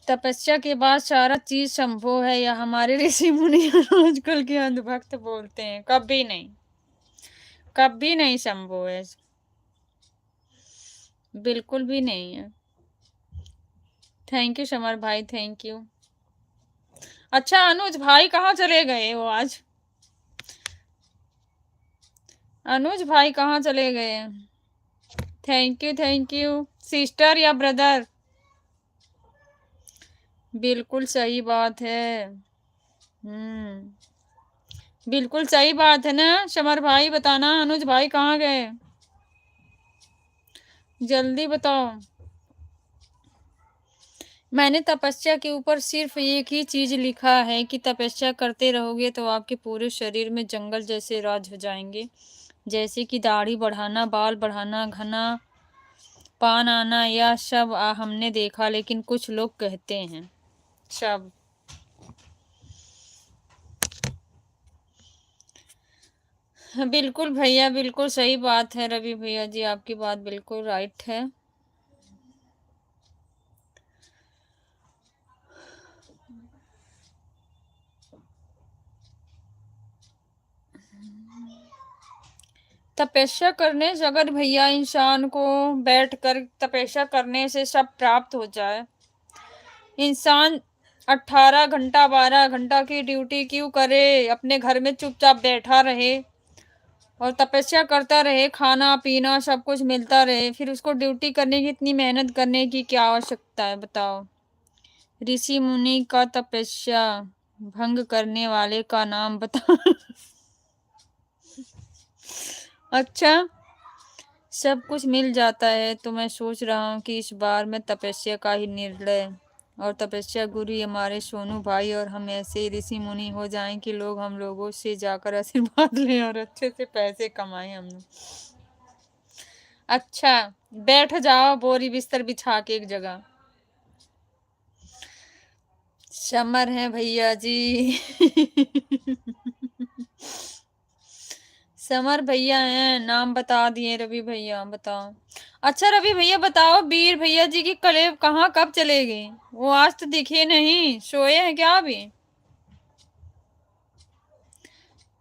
तपस्या के बाद सारा चीज संभव है, या हमारे ऋषि मुनि आजकल के अंधभक्त बोलते हैं, कभी नहीं, कभी नहीं संभव है, बिल्कुल भी नहीं है। थैंक यू समर भाई, थैंक यू। अच्छा अनुज भाई कहाँ चले गए वो आज? अनुज भाई कहाँ चले गए? थैंक यू सिस्टर या ब्रदर। बिल्कुल सही बात है। बिल्कुल सही बात है ना समर भाई, बताना अनुज भाई कहाँ गए, जल्दी बताओ। मैंने तपस्या के ऊपर सिर्फ एक ही चीज लिखा है कि तपस्या करते रहोगे तो आपके पूरे शरीर में जंगल जैसे राज हो जाएंगे, जैसे कि दाढ़ी बढ़ाना, बाल बढ़ाना, घना पान आना, या सब हमने देखा, लेकिन कुछ लोग कहते हैं सब। बिल्कुल भैया, बिल्कुल सही बात है रवि भैया जी, आपकी बात बिल्कुल राइट है। तपस्या करने से अगर भैया इंसान को बैठकर तपस्या करने से सब प्राप्त हो जाए, इंसान 18 घंटा 12 घंटा की ड्यूटी क्यों करे, अपने घर में चुपचाप बैठा रहे और तपस्या करता रहे, खाना पीना सब कुछ मिलता रहे, फिर उसको ड्यूटी करने की इतनी मेहनत करने की क्या आवश्यकता है, बताओ। ऋषि मुनि का तपस्या भंग करने वाले का नाम बता। अच्छा, सब कुछ मिल जाता है तो मैं सोच रहा हूँ कि इस बार मैं तपस्या का ही निर्णय और तपस्या गुरु हमारे सोनू भाई और हम ऐसे ही ऋषि मुनि हो जाएं कि लोग हम लोगों से जाकर आशीर्वाद लें और अच्छे से पैसे कमाएं हम लोग। अच्छा, बैठ जाओ बोरी बिस्तर बिछा के एक जगह। समर है भैया जी। समर भैया हैं, नाम बता दिए रवि भैया, बताओ। अच्छा रवि भैया बताओ, वीर भैया जी की कलेब कहाँ कब चले गई, वो आज तो दिखे नहीं, सोए हैं क्या अभी।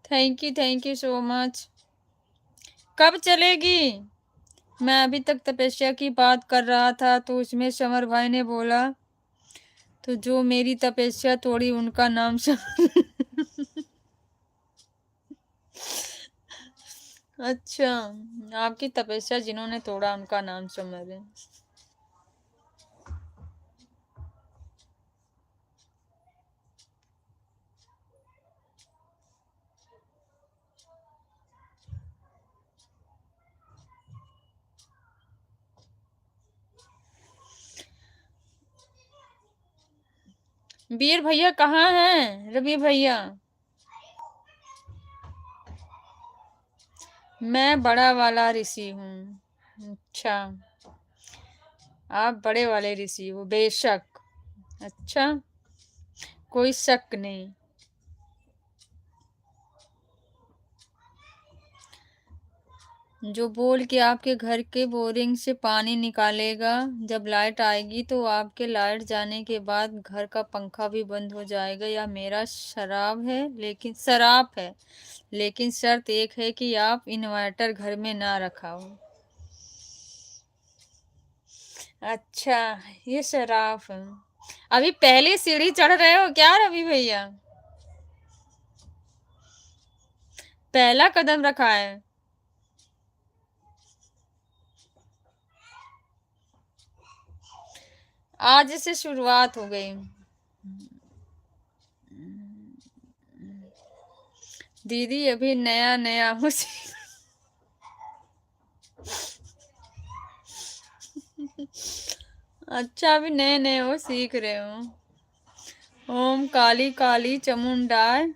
Thank you so much. कब चलेगी। मैं अभी तक तपस्या की बात कर रहा था तो उसमें समर भाई ने बोला, तो जो मेरी तपस्या तोड़ी उनका नाम समर। अच्छा, आपकी तपस्या जिन्होंने तोड़ा उनका नाम समर है। वीर भैया कहाँ हैं रवि भैया। मैं बड़ा वाला ऋषि हूँ। अच्छा, आप बड़े वाले ऋषि हो, बेशक। अच्छा, कोई शक नहीं। जो बोल के आपके घर के बोरिंग से पानी निकालेगा, जब लाइट आएगी तो आपके लाइट जाने के बाद घर का पंखा भी बंद हो जाएगा, या मेरा शराब है, लेकिन शर्त एक है कि आप इन्वर्टर घर में ना रखा हो। अच्छा, ये शराब है। अभी पहली सीढ़ी चढ़ रहे हो क्या रवि भैया। पहला कदम रखा है। आज से शुरुआत हो गई। दीदी अभी नया नया हो। अच्छा, अभी नए नए हो, सीख रहे हो। ओम काली काली चमुंडाय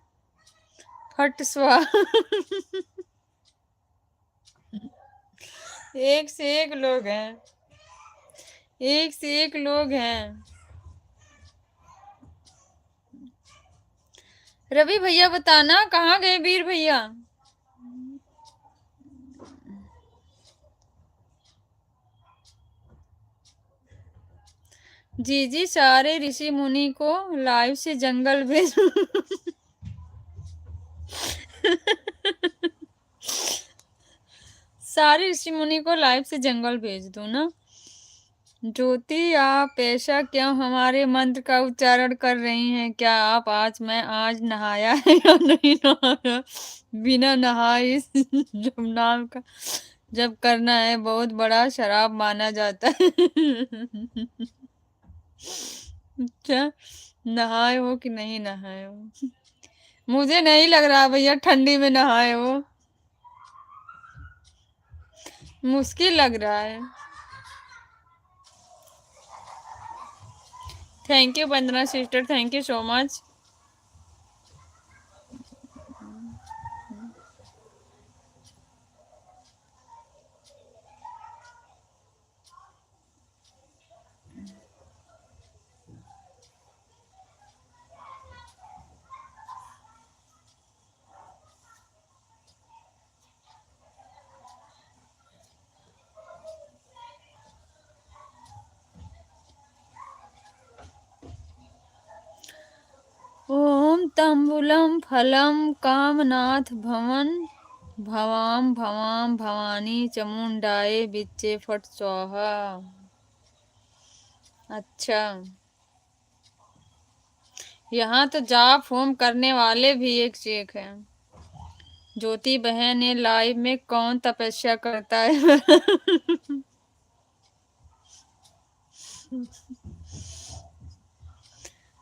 फट स्वाहा। एक से एक लोग हैं, एक से एक लोग हैं। रवि भैया बताना कहाँ गए वीर भैया। जी जी, सारे ऋषि मुनि को लाइव से जंगल भेज। सारे ऋषि मुनि को लाइव से जंगल भेज दो ना। ज्योति, आप ऐसा क्यों हमारे मंत्र का उच्चारण कर रही हैं, क्या आप आज नहाया है या नहीं नहाया। बिना नहाए इस जब नाम का जब करना है बहुत बड़ा शराब माना जाता है। अच्छा, नहाए हो कि नहीं नहाए हो। मुझे नहीं लग रहा भैया ठंडी में नहाए हो, मुश्किल लग रहा है। Thank you Vandana sister, thank you so much. ओम तंबुलम फलम कामनाथ भवन भवाम भवाम भवानी चमुंडाए बिच्चे फट स्वाहा। अच्छा, यहाँ तो जाप होम करने वाले भी एक से एक हैं। ज्योति बहन ने लाइव में कौन तपस्या करता है?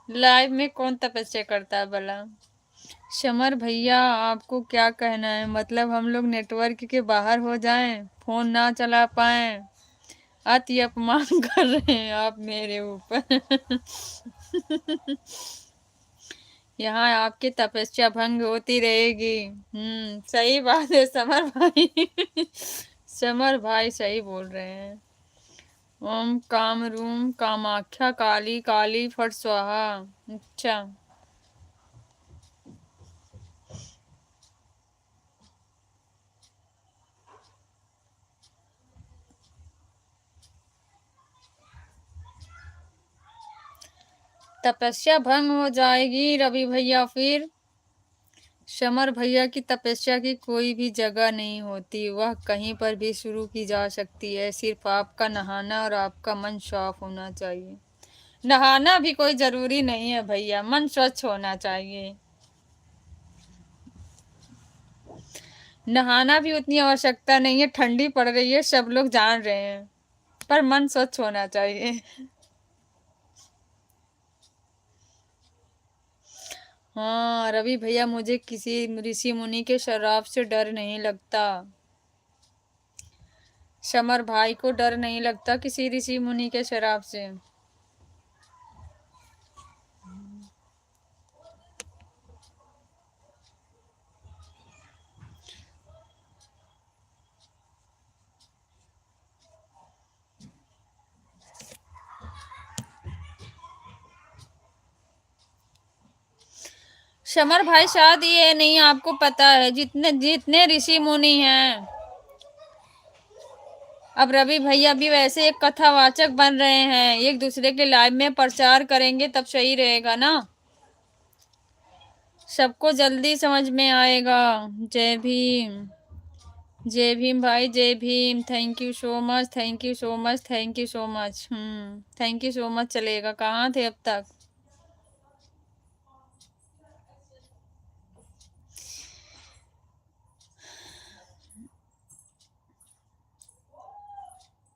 लाइव में कौन तपस्या करता है भला? समर भैया आपको क्या कहना है? मतलब हम लोग नेटवर्क के बाहर हो जाएं, फोन ना चला पाएं? अति अपमान कर रहे हैं आप मेरे ऊपर। यहाँ आपकी तपस्या भंग होती रहेगी। सही बात है समर भाई। समर भाई सही बोल रहे हैं। ओम काम रूम कामाख्या काली काली फट स्वाहा। अच्छा, तपस्या भंग हो जाएगी रवि भैया फिर। समर भैया की तपस्या की कोई भी जगह नहीं होती, वह कहीं पर भी शुरू की जा सकती है। सिर्फ आपका नहाना और आपका मन साफ होना चाहिए। नहाना भी कोई जरूरी नहीं है भैया, मन स्वच्छ होना चाहिए। नहाना भी उतनी आवश्यकता नहीं है, ठंडी पड़ रही है सब लोग जान रहे हैं, पर मन स्वच्छ होना चाहिए। हाँ रवि भैया, मुझे किसी ऋषि मुनि के शराब से डर नहीं लगता। समर भाई को डर नहीं लगता किसी ऋषि मुनि के शराब से। समर भाई शायद ये नहीं आपको पता है, जितने जितने ऋषि मुनि हैं, अब रवि भैया भी वैसे एक कथावाचक बन रहे हैं, एक दूसरे के लाइव में प्रचार करेंगे तब सही रहेगा ना, सबको जल्दी समझ में आएगा। जय भीम, जय भीम भाई, जय Bhim. Thank you so much, thank you so much, thank you so much. Thank you so much चलेगा। कहाँ थे अब तक?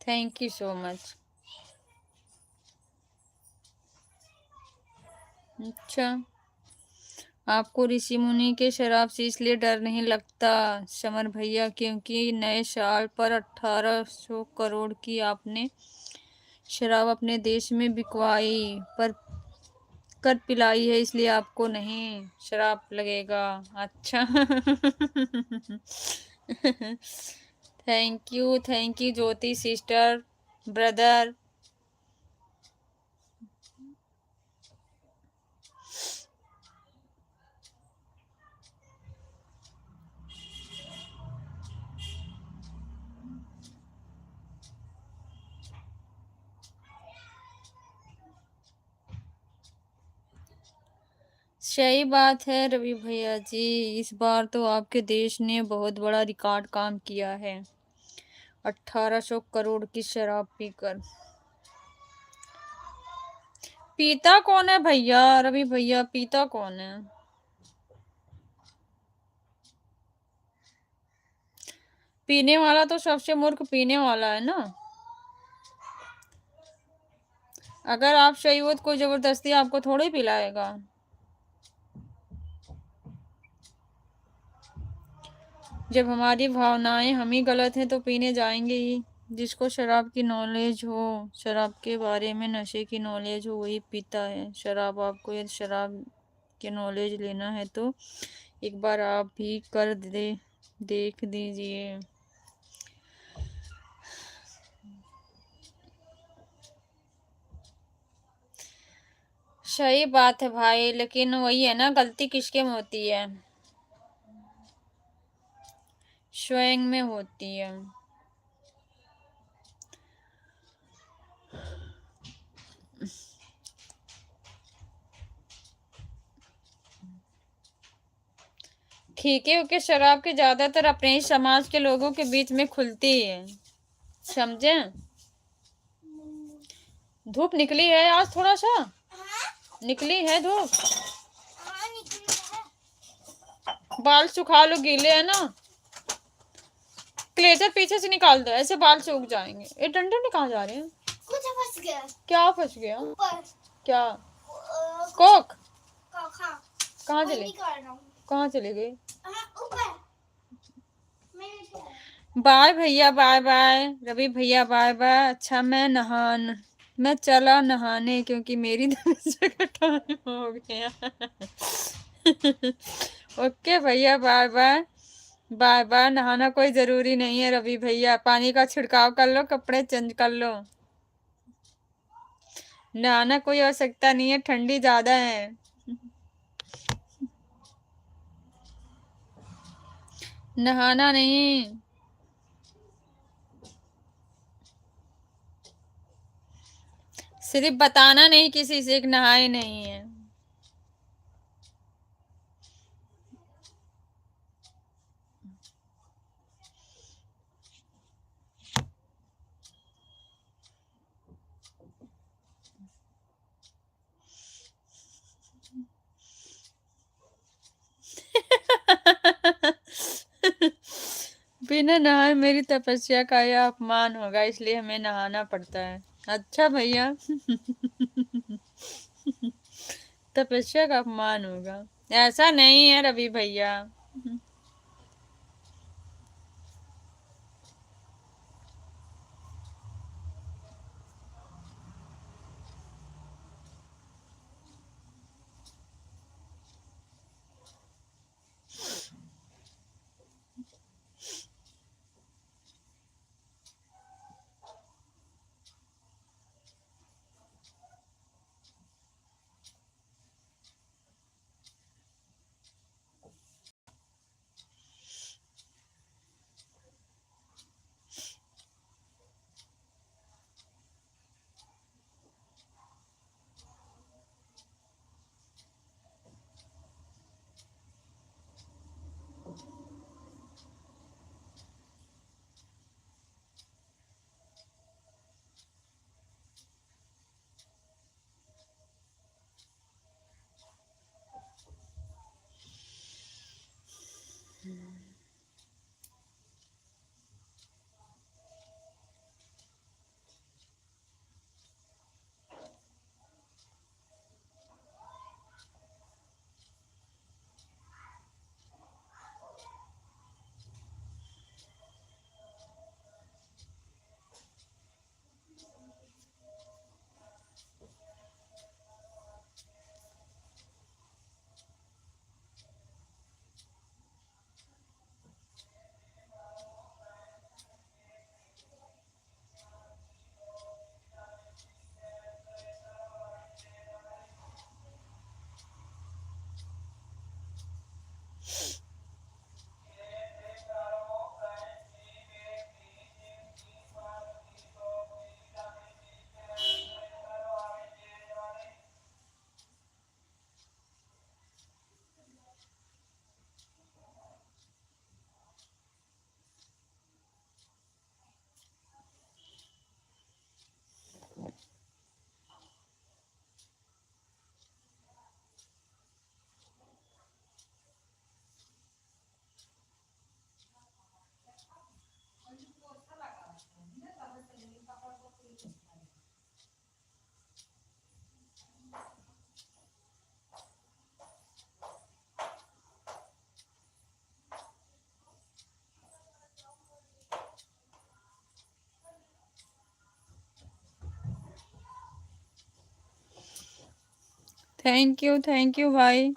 Thank you so much. अच्छा, आपको ऋषि मुनि के शराब से इसलिए डर नहीं लगता समर भैया, क्योंकि नए साल पर 1800 करोड़ की आपने शराब अपने देश में बिकवाई पर कर पिलाई है, इसलिए आपको नहीं शराब लगेगा। अच्छा। Thank you Jyoti sister, brother. सही बात है रवि भैया जी, इस बार तो आपके देश ने बहुत बड़ा रिकॉर्ड काम किया है, 1800 करोड़ की शराब पीकर। पीता कौन है भैया? रवि भैया पीता कौन है? पीने वाला तो सबसे मूर्ख पीने वाला है ना। अगर आप सही हो तो कोई जबरदस्ती आपको थोड़ी पिलाएगा। जब हमारी भावनाएं हम ही गलत हैं तो पीने जाएंगे ही। जिसको शराब की नॉलेज हो, शराब के बारे में नशे की नॉलेज हो, वही पीता है शराब। आपको यदि शराब की नॉलेज लेना है तो एक बार आप भी कर दे देख दीजिए। सही बात है भाई, लेकिन वही है ना, गलती किसके में होती है? स्वयं में होती है। फीके उके शराब की ज्यादातर अपने ही समाज के लोगों के बीच में खुलती है, समझे? धूप निकली है आज थोड़ा सा। निकली है धूप। बाल सुखा लो, गीले है ना। क्लेचर पीछे से निकाल दो, ऐसे बाल सूख जाएंगे। ये डंडे में कहाँ जा रहे हैं? कुछ फंस गया। क्या फंस गया? ऊपर। क्या? कोक। कहाँ चले? कहाँ चले गए? बाय भैया, बाय बाय रवि भैया, बाय बाय। अच्छा मैं चला नहाने क्योंकि मेरी तबीयत का टाइम हो गया। ओके भैया, बाय बाय। Bye bye. नहाना कोई जरूरी नहीं है रवि भैया, पानी का छिड़काव कर लो, कपड़े चेंज कर लो। नहाना कोई आवश्यकता नहीं है, ठंडी ज्यादा है। नहाना नहीं, सिर्फ बताना नहीं किसी से कि नहाए नहीं है। बिना नहाए मेरी तपस्या का यह अपमान होगा, इसलिए हमें नहाना पड़ता है। अच्छा भैया। तपस्या का अपमान होगा, ऐसा नहीं है रवि भैया। थैंक यू भाई।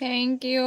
Thank you.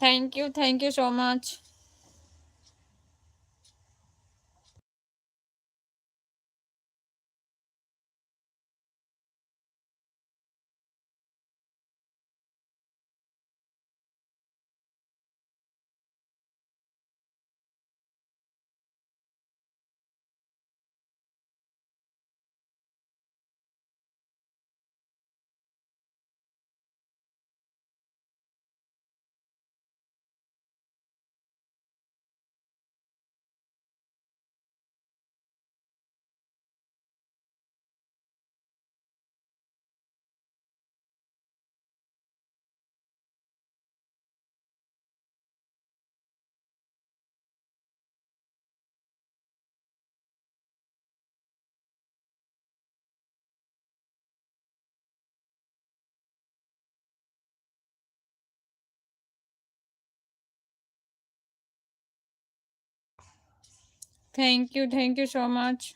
Thank you so much. Thank you so much.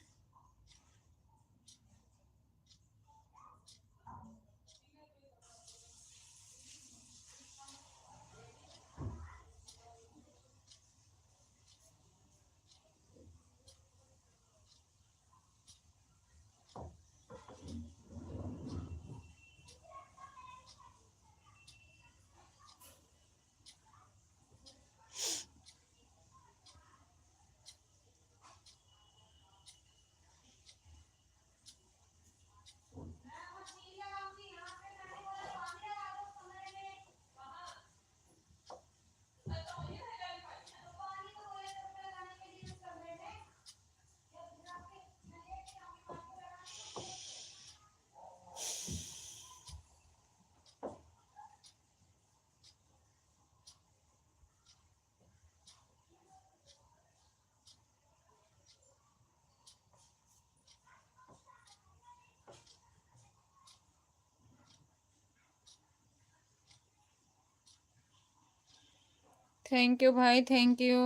Thank you भाई, थैंक यू।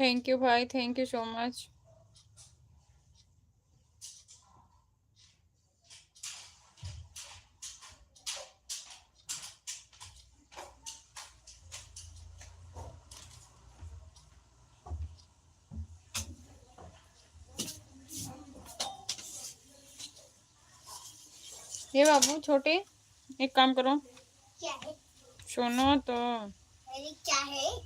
थैंक यू भाई, थैंक यू सो मच। ये बाबू छोटे, एक काम करो। क्या है? सुनो तो। अरे क्या है?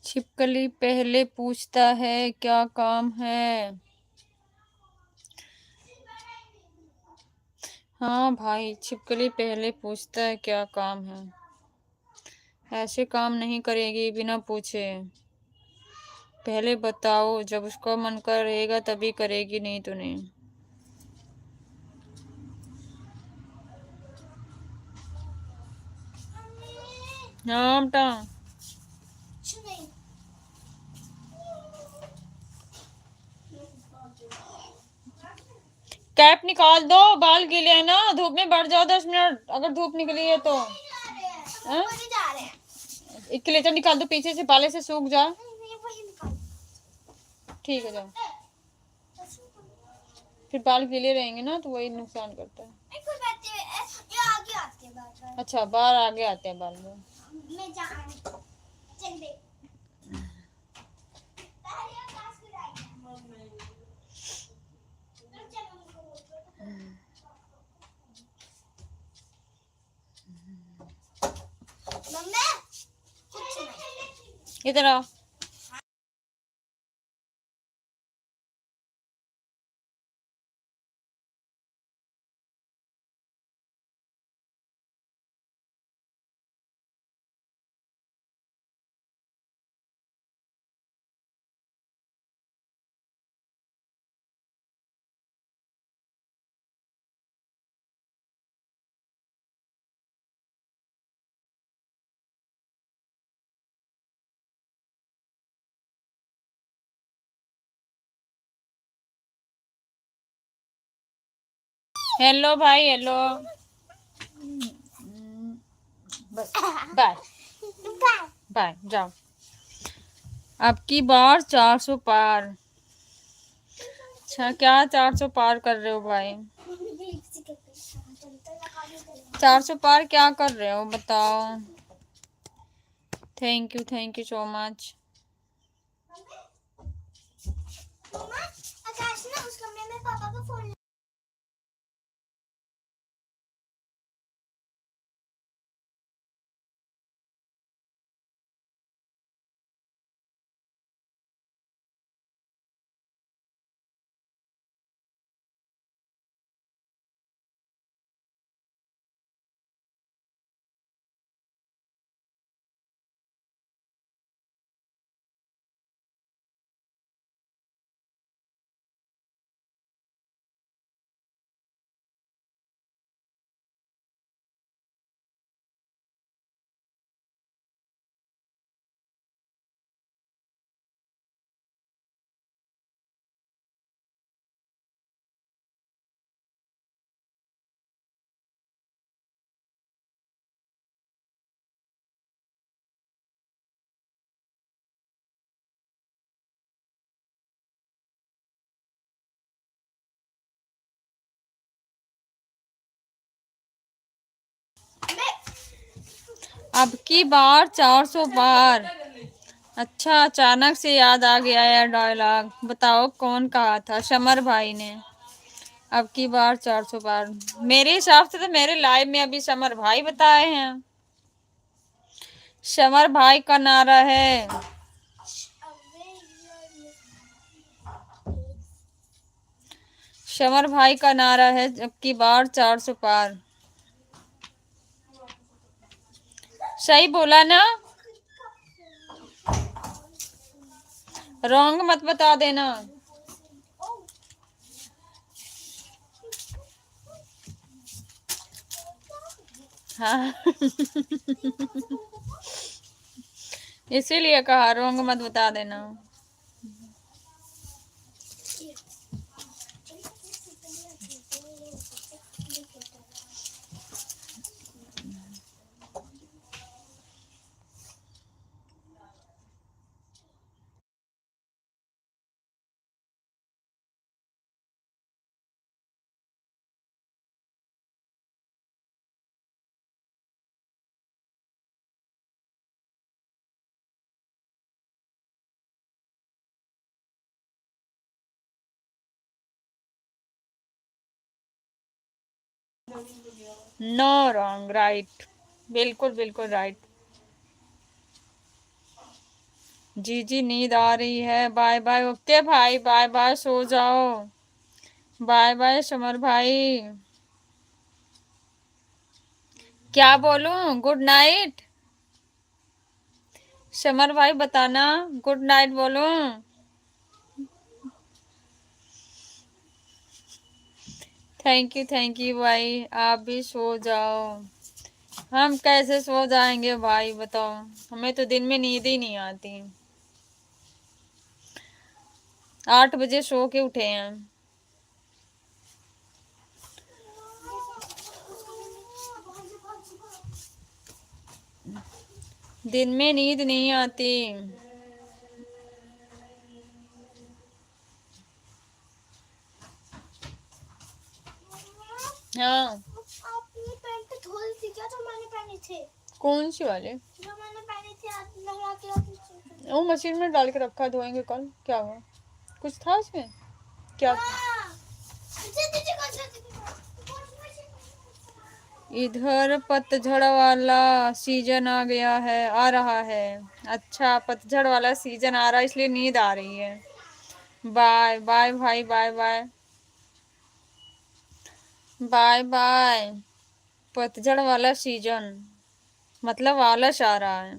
छिपकली पहले पूछता है क्या काम है। हाँ भाई, छिपकली पहले पूछता है क्या काम है। ऐसे काम नहीं करेगी बिना पूछे। पहले बताओ, जब उसका मन करेगा तभी करेगी, नहीं तो नहीं। हाँ बेटा, कैप निकाल दो, बाल गीले है ना, धूप में बैठ जाओ 10 मिनट, अगर धूप निकली है तो। एक क्लेचर निकाल दो पीछे से, बाले से सूख जा। ठीक है, जाओ। फिर बाल गीले रहेंगे ना तो वही नुकसान करता है। अच्छा, बाल आगे आते हैं बाल में। इधर आओ। हेलो भाई, हेलो। बाय बाय, जाओ। अब की बार 400 पार। अच्छा, क्या 400 पार कर रहे हो भाई? 400 पार क्या कर रहे हो बताओ? Thank you so much. Akash ना उस कमरे में पापा का फोन। अब की बार 400 पार। अच्छा, अचानक से याद आ गया है डायलॉग। बताओ कौन कहा था? समर भाई ने। अब की बार 400 पार, मेरे हिसाब से तो मेरे लाइव में अभी समर भाई बताए हैं। समर भाई का नारा है। समर भाई का नारा है अब की बार 400 पार। सही बोला ना? रॉन्ग मत बता देना। हाँ। इसीलिए कहा रॉन्ग मत बता देना। No wrong, right. बिल्कुल बिल्कुल राइट। जी जी, नींद आ रही है। Bye bye. ओके भाई, बाय बाय, सो जाओ। बाय बाय समर भाई। क्या बोलूं? Good night. समर भाई बताना गुड नाइट बोलूं? थैंक यू भाई। आप भी सो जाओ। हम कैसे सो जाएंगे भाई, बताओ। हमें तो दिन में नींद ही नहीं आती। 8 बजे सो के उठे हैं। दिन में नींद नहीं आती। हाँ। आपने पैंट धोई थी क्या जो मैंने पहने थे? कौन सी वाले? जो मैंने पहने थे आज नहा के। वो मशीन में डाल के रखा, धोएंगे कल। क्या हुआ? कुछ था उसमें? क्या? इधर पतझड़ वाला सीजन आ गया है, आ रहा है। अच्छा, पतझड़ वाला सीजन आ रहा है इसलिए नींद आ रही है। बाय बाय भाई, बाय बाय। Bye bye. पतझड़ वाला सीजन मतलब आलस आ रहा है।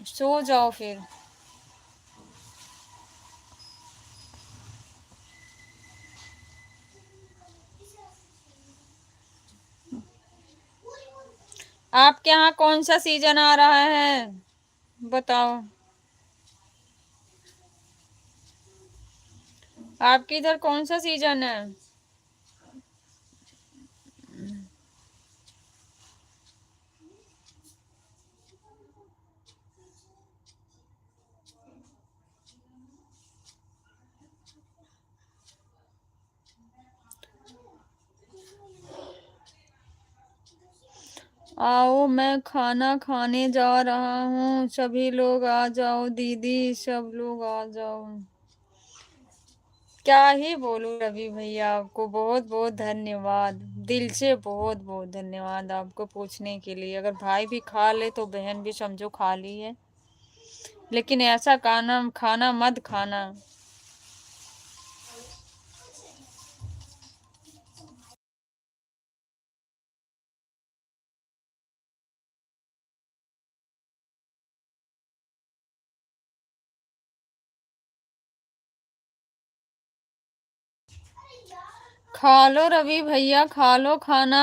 सो जाओ फिर। आपके यहाँ कौन सा सीजन आ रहा है? बताओ। आपके इधर कौन सा सीजन है? आओ मैं खाना खाने जा रहा हूँ, सभी लोग आ जाओ दीदी, सब लोग आ जाओ। क्या ही बोलूं रवि भैया, आपको बहुत बहुत धन्यवाद, दिल से बहुत बहुत धन्यवाद आपको पूछने के लिए। अगर भाई भी खा ले तो बहन भी समझो खा ली है, लेकिन ऐसा खाना खाना मत खाना। खा लो रवि भैया, खा लो खाना।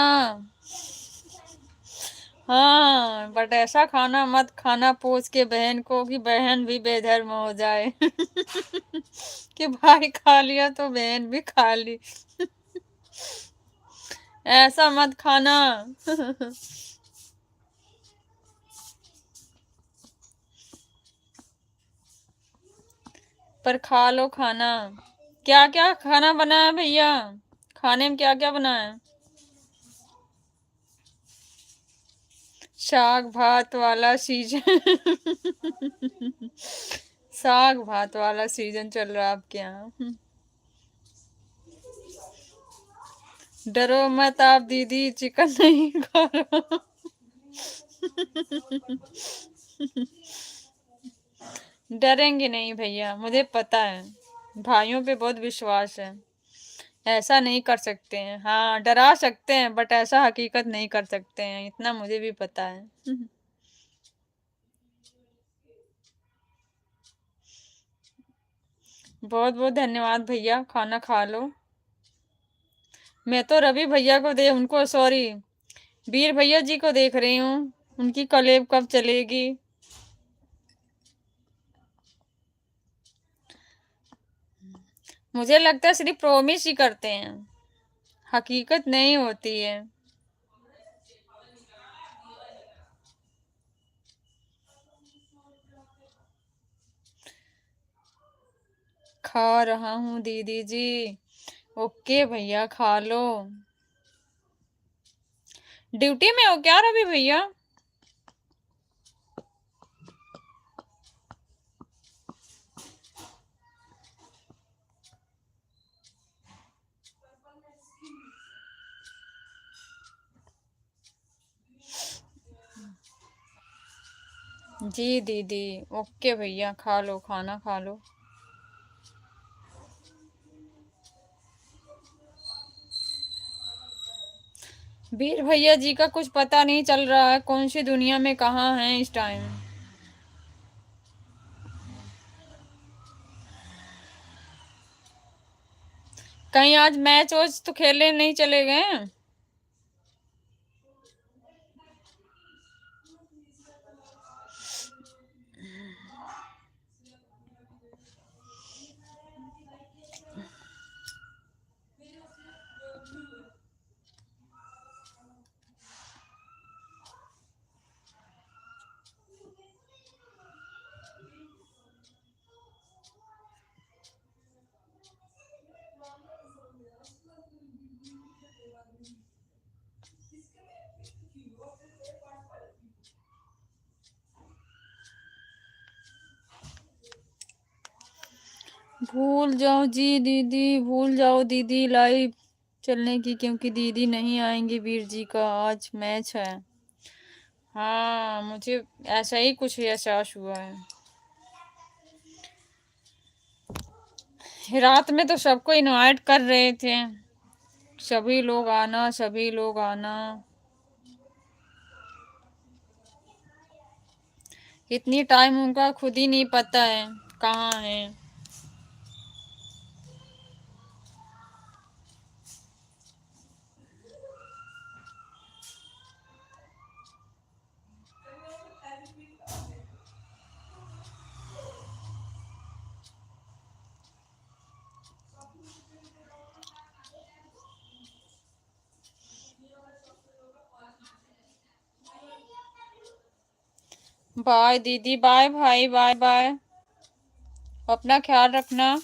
हाँ, बट ऐसा खाना मत खाना पूछ के बहन को कि बहन भी बेधर्म हो जाए कि भाई खा लिया तो बहन भी खा ली। ऐसा मत खाना पर खा लो खाना। क्या क्या खाना बना है भैया, खाने में क्या क्या बना है? साग भात वाला सीजन साग भात वाला सीजन चल रहा है आपके यहाँ। डरो मत आप दीदी, चिकन नहीं खा रहा डरेंगे नहीं भैया, मुझे पता है, भाइयों पे बहुत विश्वास है। ऐसा नहीं कर सकते हैं, हाँ डरा सकते हैं बट ऐसा हकीकत नहीं कर सकते हैं, इतना मुझे भी पता है बहुत बहुत धन्यवाद भैया, खाना खा लो। मैं तो रवि भैया को दे उनको सॉरी वीर भैया जी को देख रही हूँ, उनकी कलेब कब चलेगी। मुझे लगता है सिर्फ प्रोमिस ही करते हैं, हकीकत नहीं होती है। खा रहा हूँ दीदी जी। ओके भैया खा लो। ड्यूटी में हो क्या रवि भैया? जी दीदी, ओके भैया खा लो, खाना खा लो। वीर भैया जी का कुछ पता नहीं चल रहा है, कौन सी दुनिया में कहाँ हैं इस टाइम। कहीं आज मैच वोच तो खेलने नहीं चले गए? भूल जाओ जी दीदी, भूल जाओ दीदी लाइव चलने की, क्योंकि दीदी नहीं आएंगे, वीर जी का आज मैच है। हाँ मुझे ऐसा ही कुछ एहसास हुआ है। रात में तो सबको इनवाइट कर रहे थे, सभी लोग आना, सभी लोग आना। इतनी टाइम उनका खुद ही नहीं पता है कहाँ है। बाय दीदी, बाय भाई, बाय बाय, अपना ख्याल रखना।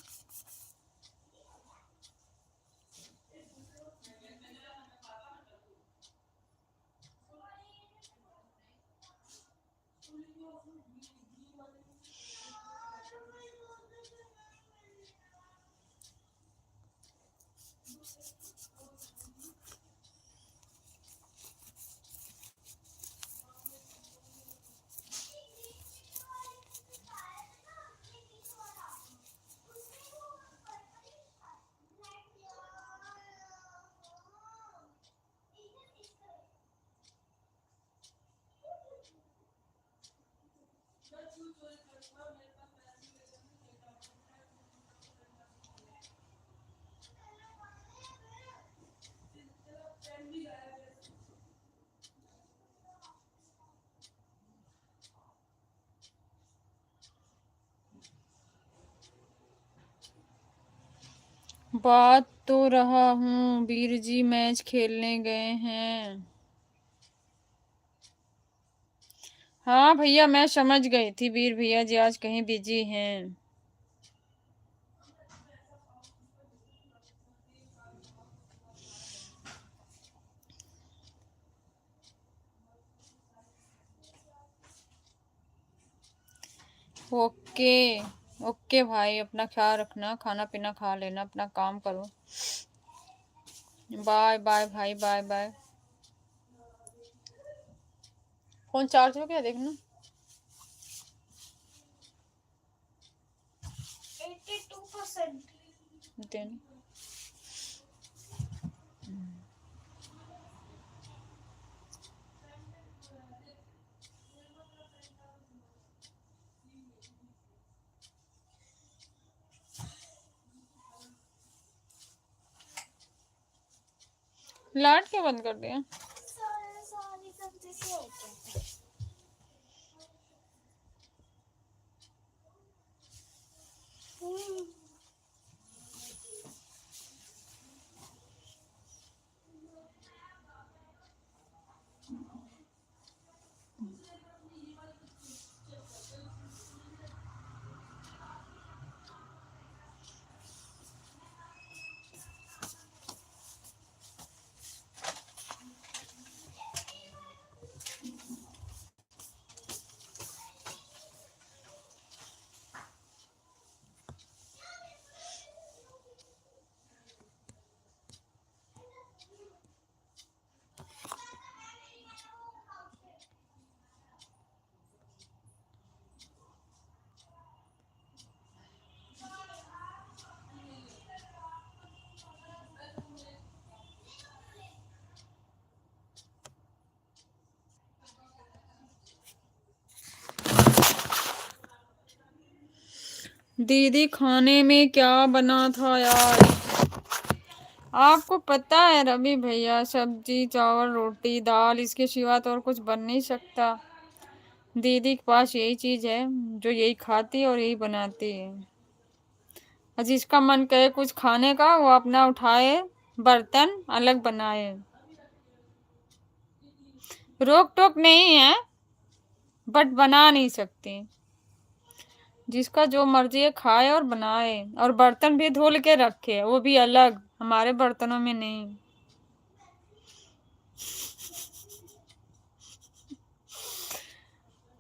बात तो रहा हूँ, वीर जी मैच खेलने गए हैं। हाँ भैया, मैं समझ गई थी, वीर भैया जी आज कहीं बिजी हैं। ओके ओके भाई, अपना ख्याल रखना, खाना पीना खा लेना, अपना काम करो। बाय बाय भाई, बाय बाय। फोन चार्ज हो गया देखना। 82%। देन लाइट क्यों बंद कर दिया? सारी सब्जी से हो गया। दीदी, खाने में क्या बना था यार? आपको पता है रवि भैया, सब्जी चावल रोटी दाल, इसके सिवा तो और कुछ बन नहीं सकता। दीदी के पास यही चीज है जो यही खाती और यही बनाती है। और जिसका मन करे कुछ खाने का, वो अपना उठाए, बर्तन अलग बनाए। रोक टोक नहीं है, बट बना नहीं सकती। जिसका जो मर्जी है खाए और बनाए, और बर्तन भी धुल के रखे, वो भी अलग, हमारे बर्तनों में नहीं।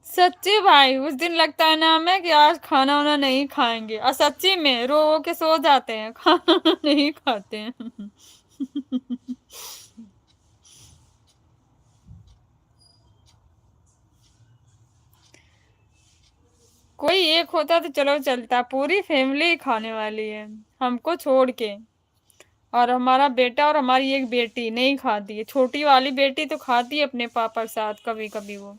सच्ची भाई, उस दिन लगता है ना हमें कि आज खाना वाना नहीं खाएंगे, और सच्ची में रो रो के सो जाते हैं, खाना नहीं खाते हैं। कोई एक होता तो चलो चलता, पूरी फैमिली खाने वाली है हमको छोड़ के। और हमारा बेटा और हमारी एक बेटी नहीं खाती है, छोटी वाली बेटी तो खाती है अपने पापा के साथ कभी कभी वो।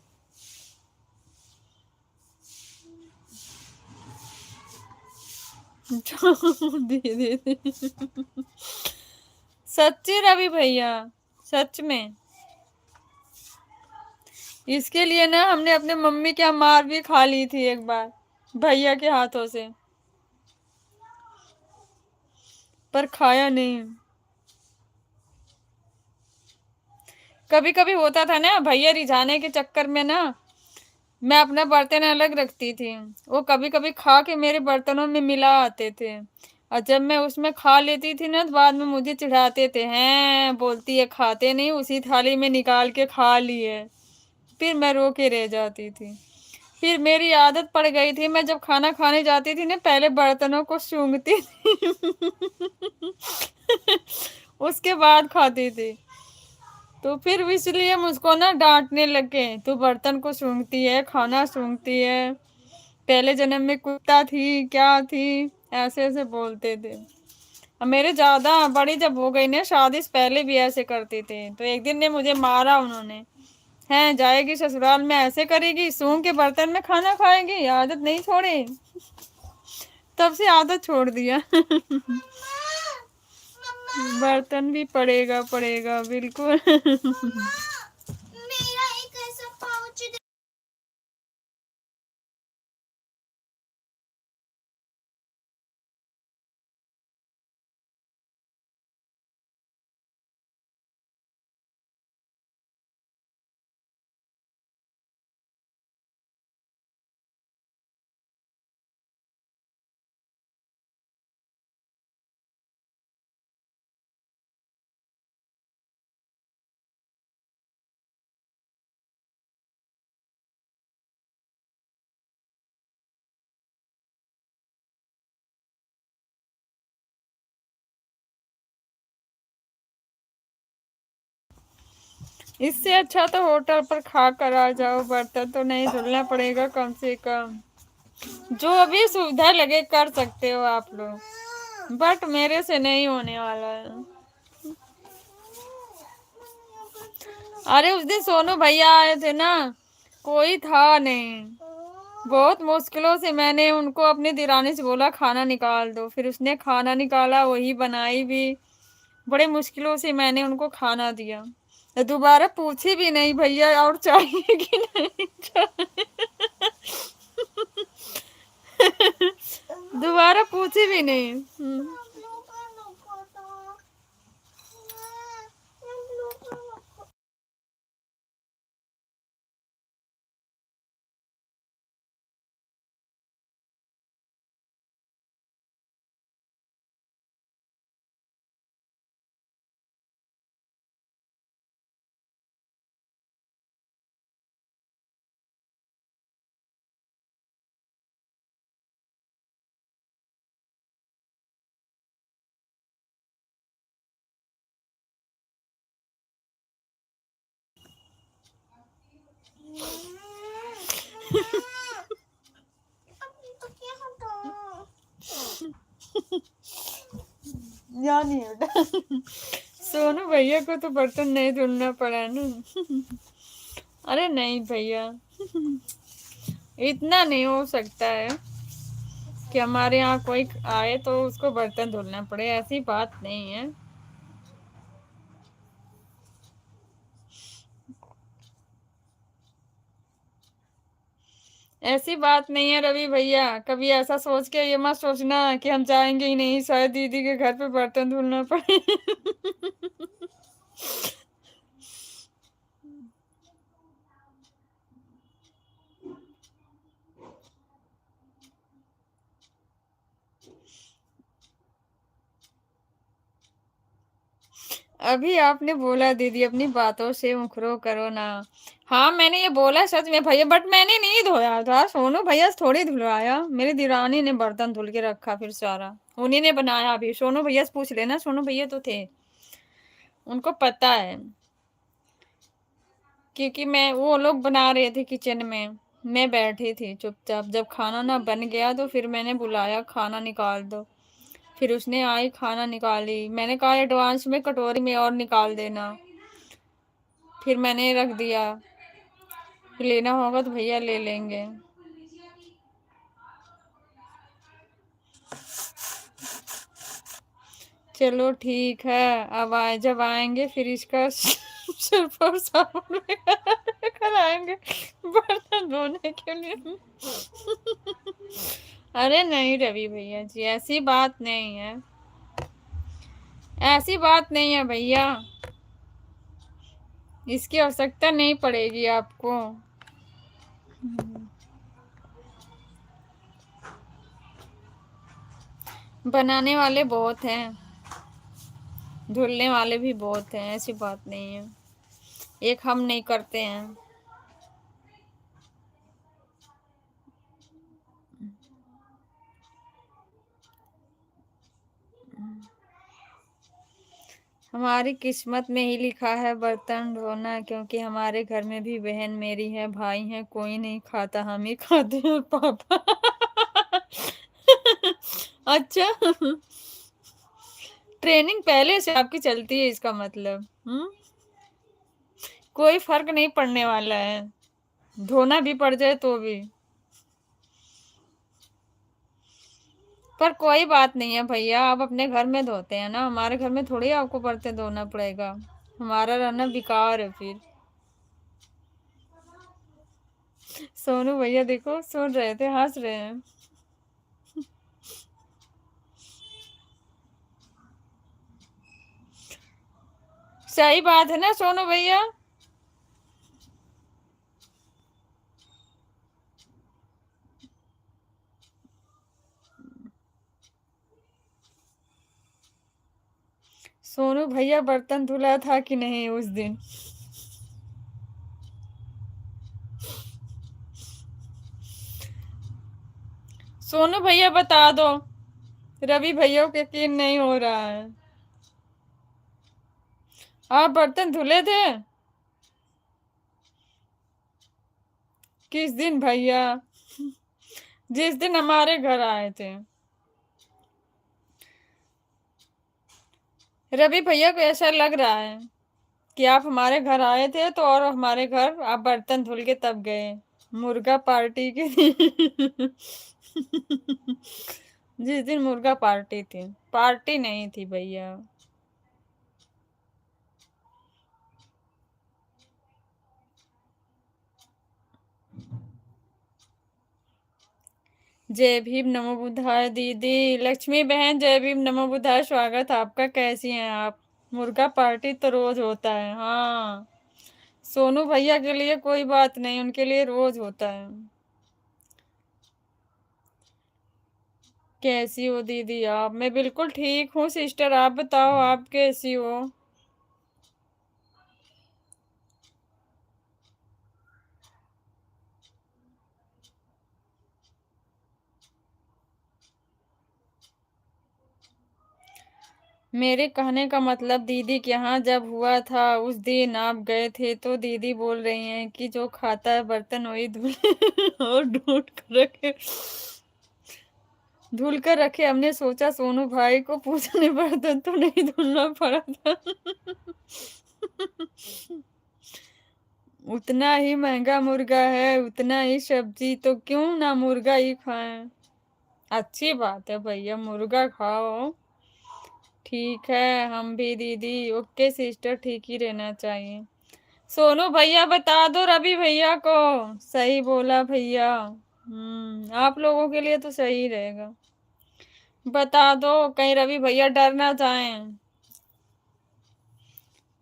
दीदी, सच्ची रवि भैया, सच में। इसके लिए ना हमने अपने मम्मी की मार भी खा ली थी एक बार, भैया के हाथों से, पर खाया नहीं। कभी कभी होता था ना, भैया रिझाने के चक्कर में ना, मैं अपना बर्तन अलग रखती थी, वो कभी कभी खा के मेरे बर्तनों में मिला आते थे। और जब मैं उसमें खा लेती थी ना, तो बाद में मुझे चिढ़ाते थे, हैं बोलती है खाते नहीं, उसी थाली में निकाल के खा लिए। फिर मैं रो के रह जाती थी। फिर मेरी आदत पड़ गई थी, मैं जब खाना खाने जाती थी ना, पहले बर्तनों को सूंघती थी। उसके बाद खाती थी। तो फिर इसलिए मुझको ना डांटने लगे, तू बर्तन को सूंघती है, खाना सूंघती है, पहले जन्म में कुत्ता थी क्या थी, ऐसे ऐसे बोलते थे। अब मेरे ज्यादा बड़ी जब हो गई ना, शादी से पहले भी ऐसे करते थे, तो एक दिन ने मुझे मारा उन्होंने, हैं, जाएगी ससुराल में ऐसे करेगी, सूंघ के बर्तन में खाना खाएगी, आदत नहीं छोड़ी, तब से आदत छोड़ दिया। बर्तन भी पड़ेगा पड़ेगा बिल्कुल। मेरा एक ऐसा पाउच इससे अच्छा तो होटल पर खा कर आ जाओ, बर्तन तो नहीं धुलना पड़ेगा कम से कम। जो अभी सुविधा लगे कर सकते हो आप लोग, बट मेरे से नहीं होने वाला है। अरे उस दिन सोनू भैया आए थे ना, कोई था नहीं, बहुत मुश्किलों से मैंने उनको अपनी दिरानी से बोला खाना निकाल दो, फिर उसने खाना निकाला, वही बनाई भी, बड़े मुश्किलों से मैंने उनको खाना दिया। दोबारा पूछी भी नहीं भैया और चाहिए कि नहीं चाहिए। दोबारा पूछी भी नहीं। याद नहीं बेटा। सोनू भैया को तो बर्तन नहीं धुलना पड़ा ना। अरे नहीं भैया, इतना नहीं हो सकता है कि हमारे यहाँ कोई आए तो उसको बर्तन धुलना पड़े, ऐसी बात नहीं है। ऐसी बात नहीं है रवि भैया, कभी ऐसा सोच के ये मत सोचना कि हम जाएंगे ही नहीं, शायद दीदी के घर पे बर्तन धुलना पड़े। अभी आपने बोला दीदी अपनी बातों से मुखरो करो ना। हाँ मैंने ये बोला सच में भैया, बट मैंने नहीं धोया था, सोनू भैया से थोड़ी धुलवाया, मेरी दीरानी ने बर्तन धुल के रखा, फिर सारा उन्हीं ने बनाया। अभी सोनू भैया से पूछ लेना, सोनू भैया तो थे, उनको पता है, क्योंकि मैं वो लोग बना रहे थे किचन में, मैं बैठी थी चुपचाप, जब खाना ना बन गया तो फिर मैंने बुलाया खाना निकाल दो, फिर उसने आई खाना निकाली, मैंने कहा एडवांस में कटोरी में और निकाल देना, फिर मैंने रख दिया, लेना होगा तो भैया ले लेंगे। चलो ठीक है, अब आए जब आएंगे फिर इसका सिर्फ और साबुन लेकर आएंगे बर्तन धोने के लिए। अरे नहीं रवि भैया जी, ऐसी बात नहीं है, ऐसी बात नहीं है भैया, इसकी आवश्यकता नहीं पड़ेगी आपको। बनाने वाले बहुत हैं, धुलने वाले भी बहुत हैं, ऐसी बात नहीं है, एक हम नहीं करते हैं। हमारी किस्मत में ही लिखा है बर्तन धोना, क्योंकि हमारे घर में भी बहन मेरी है, भाई है, कोई नहीं खाता, हम ही खाते हैं और पापा। अच्छा, ट्रेनिंग पहले से आपकी चलती है इसका मतलब। कोई फर्क नहीं पड़ने वाला है, धोना भी पड़ जाए तो भी। पर कोई बात नहीं है भैया, आप अपने घर में धोते हैं ना, हमारे घर में थोड़ी आपको बर्तन धोना पड़ेगा, हमारा रहना बेकार है फिर। सोनू भैया देखो सुन रहे थे, हंस रहे हैं। सही बात है ना सोनू भैया। सोनू भैया बर्तन धुला था कि नहीं उस दिन? सोनू भैया बता दो, रवि भैया को यकीन नहीं हो रहा है। आप बर्तन धुले थे किस दिन भैया? जिस दिन हमारे घर आए थे। रवि भैया को ऐसा लग रहा है कि आप हमारे घर आए थे तो, और हमारे घर आप बर्तन धुल के तब गए मुर्गा पार्टी के दिन। जिस दिन मुर्गा पार्टी थी, पार्टी नहीं थी भैया। जय भीम नमो बुद्धाय दीदी, लक्ष्मी बहन जय भीम नमो बुद्धाय, स्वागत आपका, कैसी हैं आप? मुर्गा पार्टी तो रोज होता है। हाँ, सोनू भैया के लिए कोई बात नहीं, उनके लिए रोज होता है। कैसी हो दीदी आप? मैं बिल्कुल ठीक हूँ सिस्टर, आप बताओ आप कैसी हो? मेरे कहने का मतलब दीदी के यहाँ जब हुआ था उस दिन आप गए थे, तो दीदी बोल रही हैं कि जो खाता है बर्तन वही धुल और ढूंढ कर रखे, धुल कर रखे। हमने सोचा सोनू भाई को पूछने बर्तन तो नहीं धुलना पड़ा था। उतना ही महंगा मुर्गा है, उतना ही सब्जी, तो क्यों ना मुर्गा ही खाएं। अच्छी बात है भैया, मुर्गा खाओ। ठीक है, हम भी दीदी। ओके सिस्टर, ठीक ही रहना चाहिए। सोनू भैया बता दो रवि भैया को। सही बोला भैया। आप लोगों के लिए तो सही रहेगा। बता दो, कहीं रवि भैया डर ना जाएं,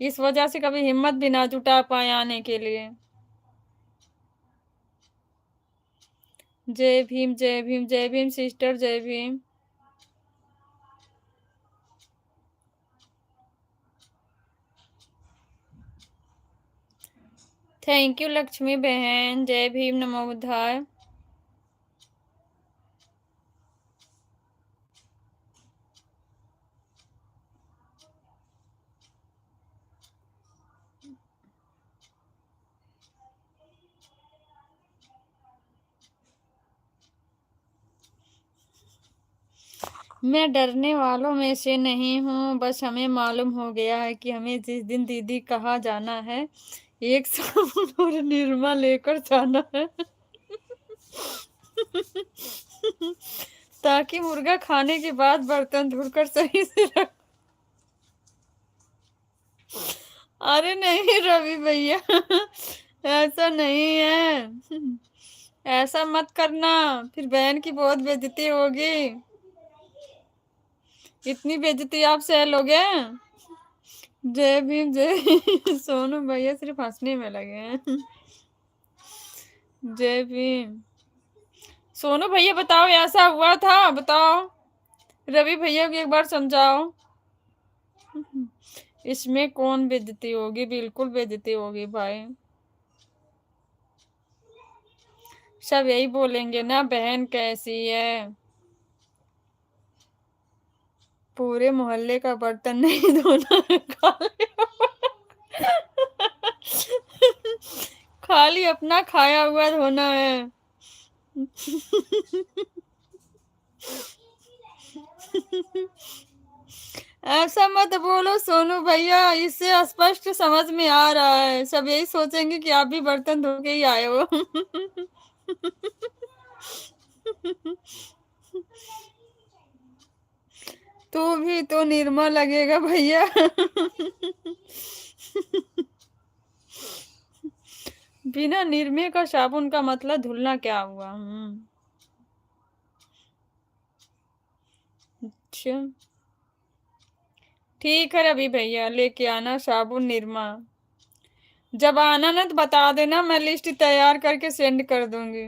इस वजह से कभी हिम्मत भी ना जुटा पाए आने के लिए। जय भीम जय भीम जय भीम सिस्टर, जय भीम। थैंक यू लक्ष्मी बहन, जय भीम नमो बुद्धाय। मैं डरने वालों में से नहीं हूँ, बस हमें मालूम हो गया है कि हमें जिस दिन दीदी कहा जाना है, एक साबुन और निरमा लेकर जाना है। ताकि मुर्गा खाने के बाद बर्तन धुलकर सही से रख। अरे नहीं रवि भैया, ऐसा नहीं है, ऐसा मत करना, फिर बहन की बहुत बेइज्जती होगी। इतनी बेइज्जती आप सह लोगे? जय भीम जय भीम। सोनू भैया सिर्फ हंसने में लगे हैं। जय भीम। सोनू भैया बताओ, ऐसा हुआ था बताओ, रवि भैया को एक बार समझाओ। इसमें कौन बेइज्जती होगी? बिल्कुल बेइज्जती होगी भाई, सब यही बोलेंगे ना, बहन कैसी है। पूरे मोहल्ले का बर्तन नहीं धोना है, खाली अपना खाया हुआ धोना है। ऐसा मत बोलो सोनू भैया, इससे स्पष्ट समझ में आ रहा है, सब यही सोचेंगे कि आप भी बर्तन धो के ही आए हो। तू भी तो निर्मा लगेगा भैया। बिना निर्मे का साबुन का मतलब धुलना क्या हुआ? अच्छा, ठीक है रवि भैया, लेके आना साबुन निरमा। जब आना ना तो बता देना, मैं लिस्ट तैयार करके सेंड कर दूंगी,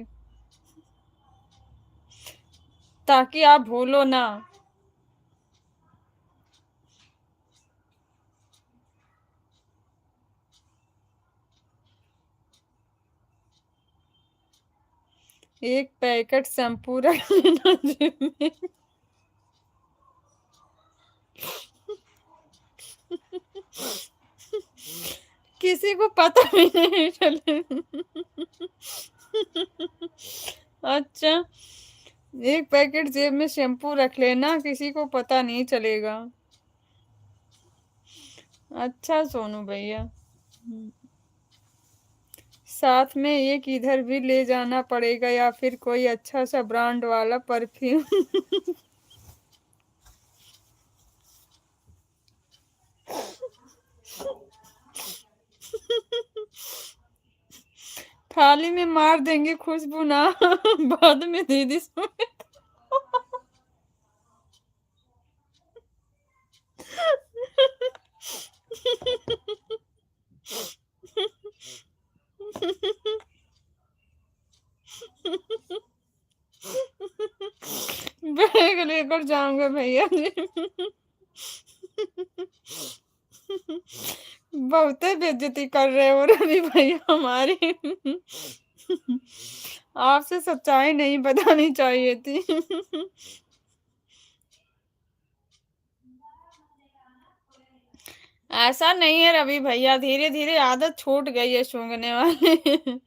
ताकि आप भूलो ना। एक पैकेट शैम्पू रख लेना जेब में। किसी को पता भी नहीं चले। अच्छा, एक पैकेट जेब में शैम्पू रख लेना, किसी को पता नहीं चलेगा। अच्छा सोनू भैया, साथ में एक इधर भी ले जाना पड़ेगा, या फिर कोई अच्छा सा ब्रांड वाला परफ्यूम। थाली में मार देंगे खुशबू ना। बाद में दीदी सुने बैग लेकर जाऊंगा भैया जी। बहुत बेइज्जती कर रहे हो रवि भैया हमारी। आपसे सच्चाई नहीं बतानी चाहिए थी। ऐसा नहीं है रवि भैया, धीरे धीरे आदत छूट गई है सूंघने वाली।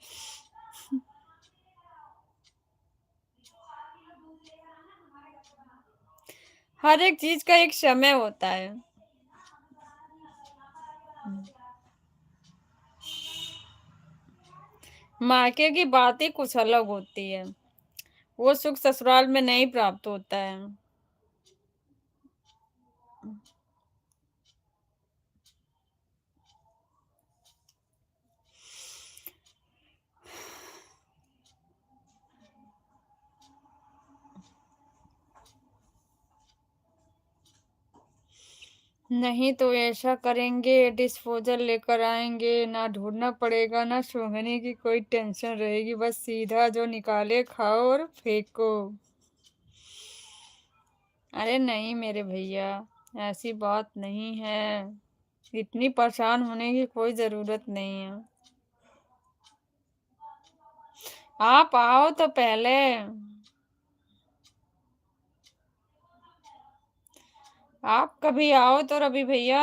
हर एक चीज का एक समय होता है। मायके की बात ही कुछ अलग होती है, वो सुख ससुराल में नहीं प्राप्त होता है। नहीं तो ऐसा करेंगे, डिस्पोजल लेकर आएंगे, ना ढूंढना पड़ेगा, ना सूंघने की कोई टेंशन रहेगी, बस सीधा जो निकाले खाओ और फेंको। अरे नहीं मेरे भैया, ऐसी बात नहीं है, इतनी परेशान होने की कोई जरूरत नहीं है। आप आओ तो पहले। आप कभी आओ तो रवि भैया।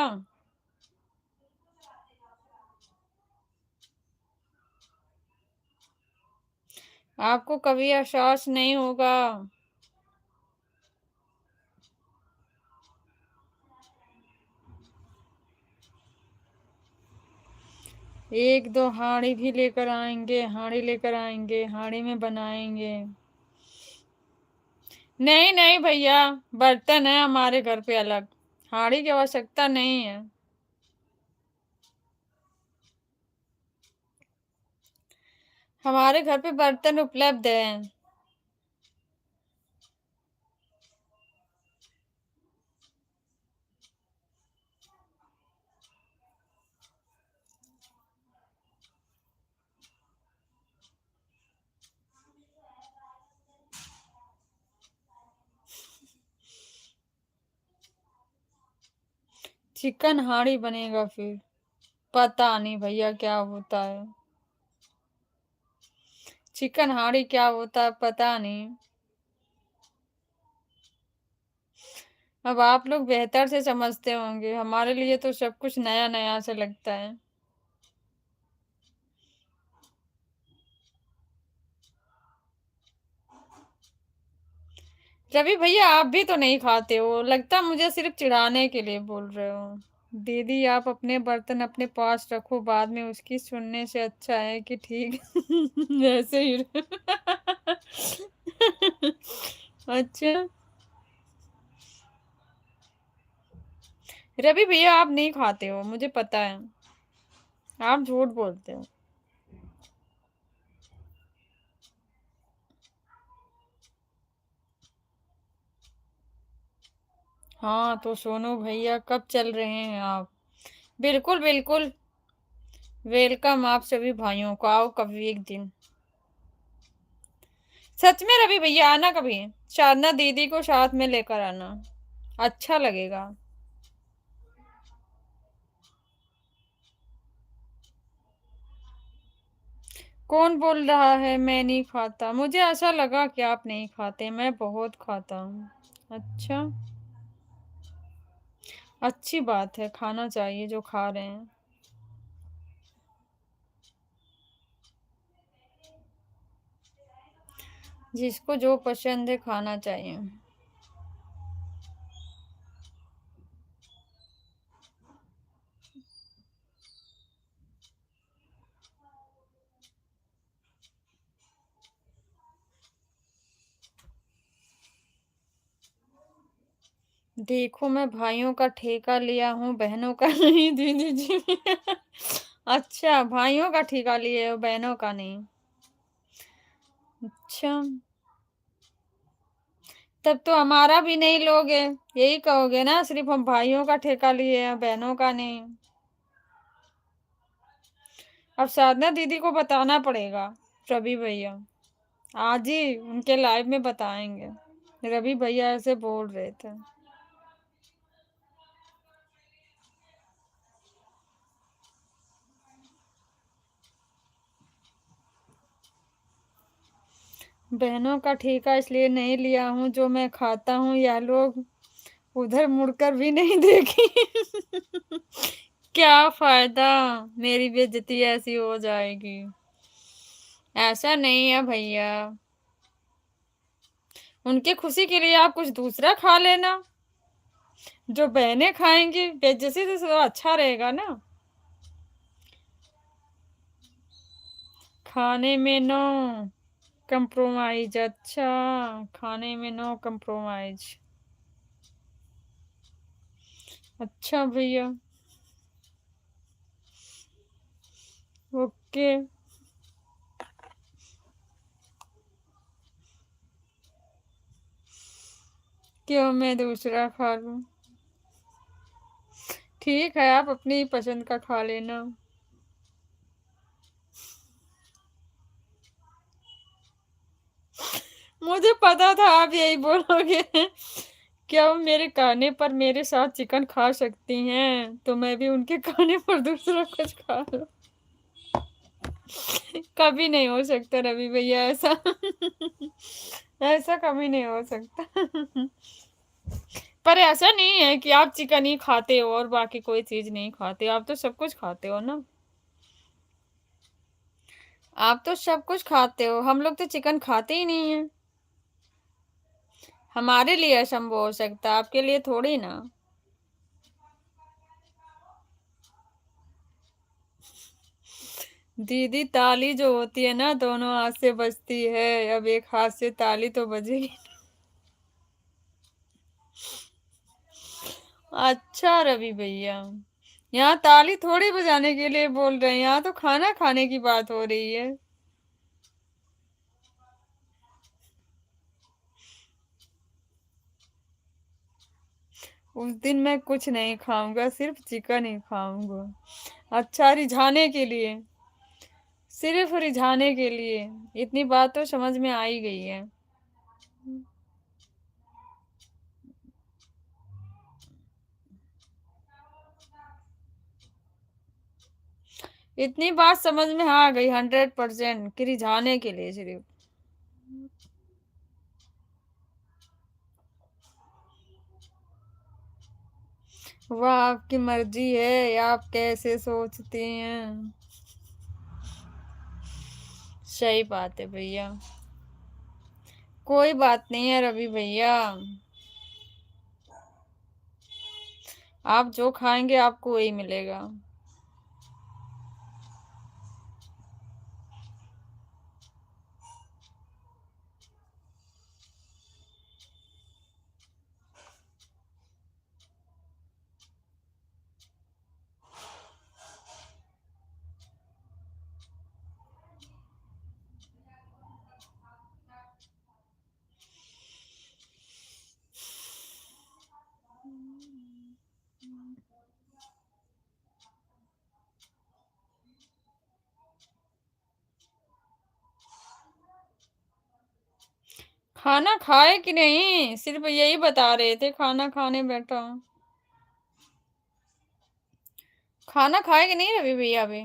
आपको कभी एहसास नहीं होगा। एक दो हांडी भी लेकर आएंगे, हांडी लेकर आएंगे, हांडी में बनाएंगे। नहीं नहीं भैया, बर्तन है हमारे घर पे अलग, हांडी की आवश्यकता नहीं है। हमारे घर पे बर्तन उपलब्ध है। चिकन हांडी बनेगा फिर? पता नहीं भैया क्या होता है, चिकन हांडी क्या होता है पता नहीं। अब आप लोग बेहतर से समझते होंगे, हमारे लिए तो सब कुछ नया नया से लगता है। रवि भैया आप भी तो नहीं खाते हो, लगता मुझे सिर्फ चिढ़ाने के लिए बोल रहे हो। दीदी आप अपने बर्तन अपने पास रखो, बाद में उसकी सुनने से अच्छा है कि ठीक ऐसे ही अच्छा रवि भैया आप नहीं खाते हो, मुझे पता है, आप झूठ बोलते हो। हाँ तो सोनू भैया कब चल रहे हैं आप? बिल्कुल बिल्कुल, वेलकम आप सभी भाइयों को, आओ कभी एक दिन। सच में रवि भैया आना कभी, साधना दीदी को साथ में लेकर आना, अच्छा लगेगा। कौन बोल रहा है मैं नहीं खाता? मुझे ऐसा लगा कि आप नहीं खाते, मैं बहुत खाता हूँ। अच्छा, अच्छी बात है, खाना चाहिए जो खा रहे हैं। जिसको जो पसंद है खाना चाहिए। देखो मैं भाइयों का ठेका लिया हूँ, बहनों का नहीं दीदी जी। अच्छा, भाइयों का ठेका लिए हो, बहनों का नहीं। अच्छा, तब तो हमारा भी नहीं लोगे, यही कहोगे ना, सिर्फ हम भाइयों का ठेका लिए हैं, बहनों का नहीं। अब साधना दीदी को बताना पड़ेगा, रवि भैया आज ही उनके लाइव में बताएंगे। रवि भैया ऐसे बोल रहे थे। बहनों का ठेका इसलिए नहीं लिया हूँ, जो मैं खाता हूँ यह लोग उधर मुड़कर भी नहीं देखी। क्या फायदा, मेरी बेइज्जती ऐसी हो जाएगी। ऐसा नहीं है भैया, उनकी खुशी के लिए आप कुछ दूसरा खा लेना, जो बहनें खाएंगी बेइज्जती से तो अच्छा रहेगा ना। खाने में नो कंप्रोमाइज, अच्छा, खाने में नो कंप्रोमाइज। अच्छा भैया, ओके। क्यों मैं दूसरा खा लूं? ठीक है, आप अपनी पसंद का खा लेना। मुझे पता था आप यही बोलोगे। क्या वो मेरे कहने पर मेरे साथ चिकन खा सकती हैं, तो मैं भी उनके कहने पर दूसरा कुछ खा लूं। कभी नहीं हो सकता रवि भैया ऐसा। ऐसा कभी नहीं हो सकता। पर ऐसा नहीं है कि आप चिकन ही खाते हो और बाकी कोई चीज नहीं खाते, आप तो सब कुछ खाते हो ना। आप तो सब कुछ खाते हो, हम लोग तो चिकन खाते ही नहीं है। हमारे लिए असंभव हो सकता है, आपके लिए थोड़ी ना। दीदी ताली जो होती है ना, दोनों हाथ से बजती है, अब एक हाथ से ताली तो बजेगी। अच्छा रवि भैया, यहाँ ताली थोड़ी बजाने के लिए बोल रहे हैं, यहाँ तो खाना खाने की बात हो रही है। उस दिन मैं कुछ नहीं खाऊंगा, सिर्फ चिकन ही खाऊंगा। अच्छा, रिझाने के लिए, सिर्फ रिझाने के लिए, इतनी बात तो समझ में आ ही गई है। इतनी बात समझ में आ गई 100% कि रिझाने के लिए सिर्फ। वह आपकी मर्जी है, आप कैसे सोचते हैं। सही बात है भैया, कोई बात नहीं है रवि भैया, आप जो खाएंगे आपको वही मिलेगा। खाना खाए कि नहीं, सिर्फ यही बता रहे थे, खाना खाने बैठा हूँ। खाना खाए कि नहीं रवि भैया अभी?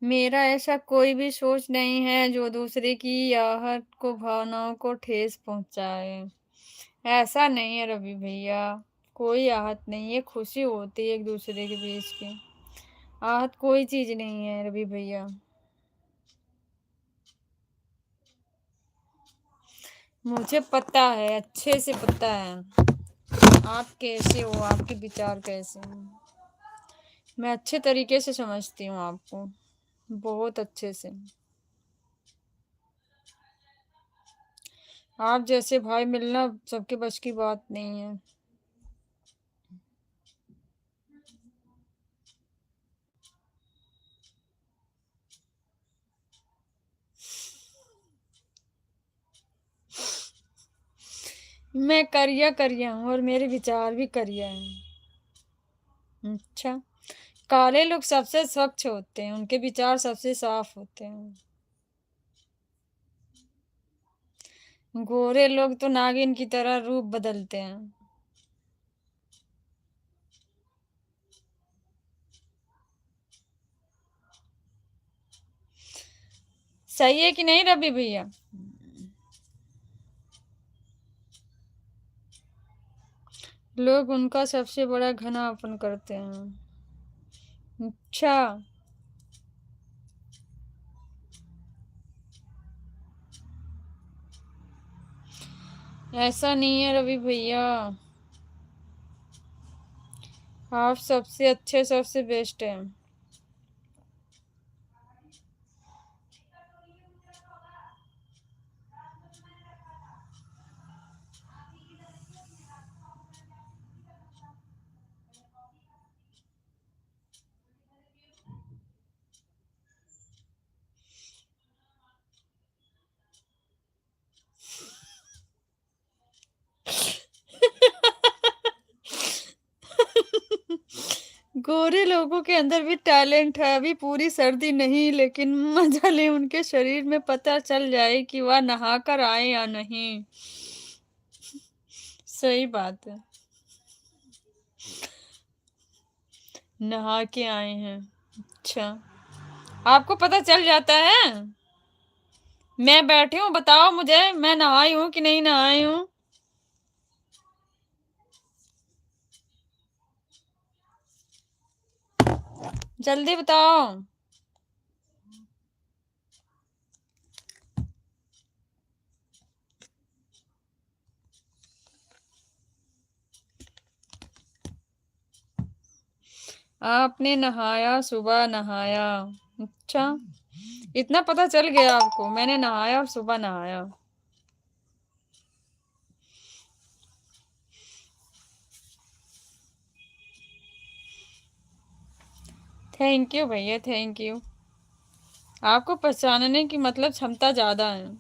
मेरा ऐसा कोई भी सोच नहीं है जो दूसरे की आहट को, भावनाओं को ठेस पहुंचाए। ऐसा नहीं है रवि भैया, कोई आहत नहीं है, खुशी होती है एक दूसरे के बीच की। आहत कोई चीज नहीं है रवि भैया। मुझे पता है, अच्छे से पता है आप कैसे हो, आपके विचार कैसे हैं। मैं अच्छे तरीके से समझती हूँ आपको, बहुत अच्छे से। आप जैसे भाई मिलना सबके बस की बात नहीं है। मैं करिया करिया हूँ और मेरे विचार भी करिया हैं। अच्छा, काले लोग सबसे स्वच्छ होते हैं, उनके विचार सबसे साफ होते हैं। गोरे लोग तो नागिन की तरह रूप बदलते हैं। सही है कि नहीं रवि भैया? लोग उनका सबसे बड़ा घनापन करते हैं। अच्छा, ऐसा नहीं है रवि भैया, आप सबसे अच्छे, सबसे बेस्ट हैं। गोरे लोगों के अंदर भी टैलेंट है, अभी पूरी सर्दी नहीं, लेकिन मजा ले, उनके शरीर में पता चल जाए कि वह नहा कर आए या नहीं। सही बात है, नहा के आए हैं। अच्छा, आपको पता चल जाता है? मैं बैठी हूँ, बताओ मुझे, मैं नहाई हूँ कि नहीं नहाई हूँ? जल्दी बताओ। आपने नहाया, सुबह नहाया। अच्छा, इतना पता चल गया आपको, मैंने नहाया और सुबह नहाया। थैंक यू भैया, थैंक यू। आपको पहचानने की मतलब क्षमता ज्यादा है।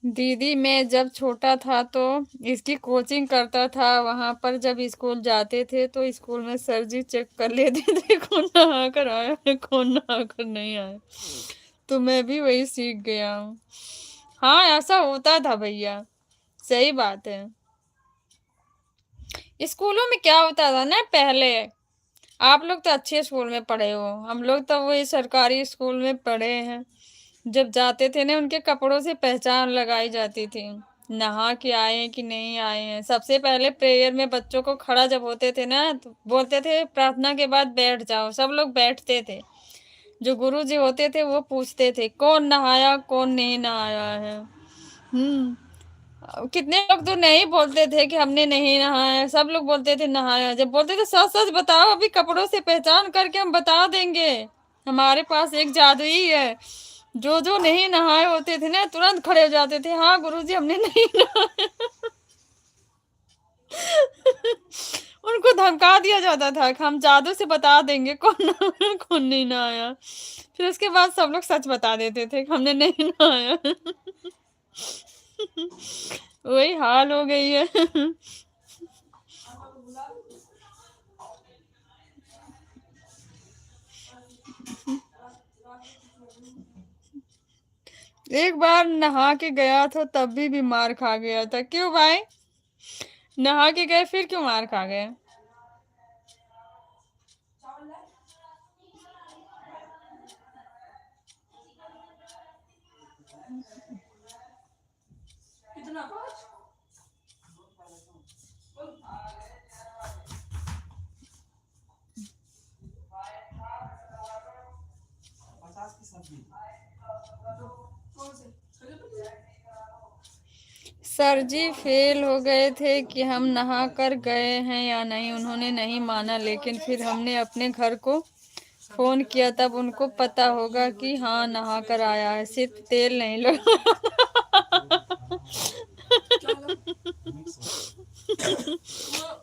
दीदी, मैं जब छोटा था तो इसकी कोचिंग करता था, वहां पर जब स्कूल जाते थे तो स्कूल में सर जी चेक कर लेते थे कौन नहा कर आया है, कौन नहा कर नहीं आया। तो मैं भी वही सीख गया हूँ। हाँ, ऐसा होता था भैया, सही बात है। स्कूलों में क्या होता था ना पहले, आप लोग तो अच्छे स्कूल में पढ़े हो, हम लोग तो वही सरकारी स्कूल में पढ़े हैं। जब जाते थे ना उनके कपड़ों से पहचान लगाई जाती थी, नहा के आए हैं कि नहीं आए हैं। सबसे पहले प्रेयर में बच्चों को खड़ा जब होते थे ना तो बोलते थे प्रार्थना के बाद बैठ जाओ, सब लोग बैठते थे। जो गुरुजी होते थे वो पूछते थे कौन नहाया कौन नहीं नहाया है। कितने लोग तो नहीं बोलते थे कि हमने नहीं नहाया, सब लोग बोलते थे नहाया। जब बोलते थे सच सच बताओ, अभी कपड़ों से पहचान करके हम बता देंगे। हमारे पास एक जादुई है, जो जो नहीं नहाए होते थे ना तुरंत खड़े हो जाते थे, हाँ गुरुजी हमने नहीं नहाया। उनको धमका दिया जाता था कि हम जादू से बता देंगे कौन नहाया कौन नहीं नहाया। फिर उसके बाद सब लोग सच बता देते थे कि हमने नहीं नहाया। वही हाल हो गई है। एक बार नहा के गया था तब भी बीमार खा गया था। क्यों भाई, नहा के गए फिर क्यों मार खा गए? सर जी फेल हो गए थे कि हम नहा कर गए हैं या नहीं, उन्होंने नहीं माना, लेकिन फिर हमने अपने घर को फोन किया तब उनको पता होगा कि हाँ नहा कर आया है, सिर्फ तेल नहीं लगा।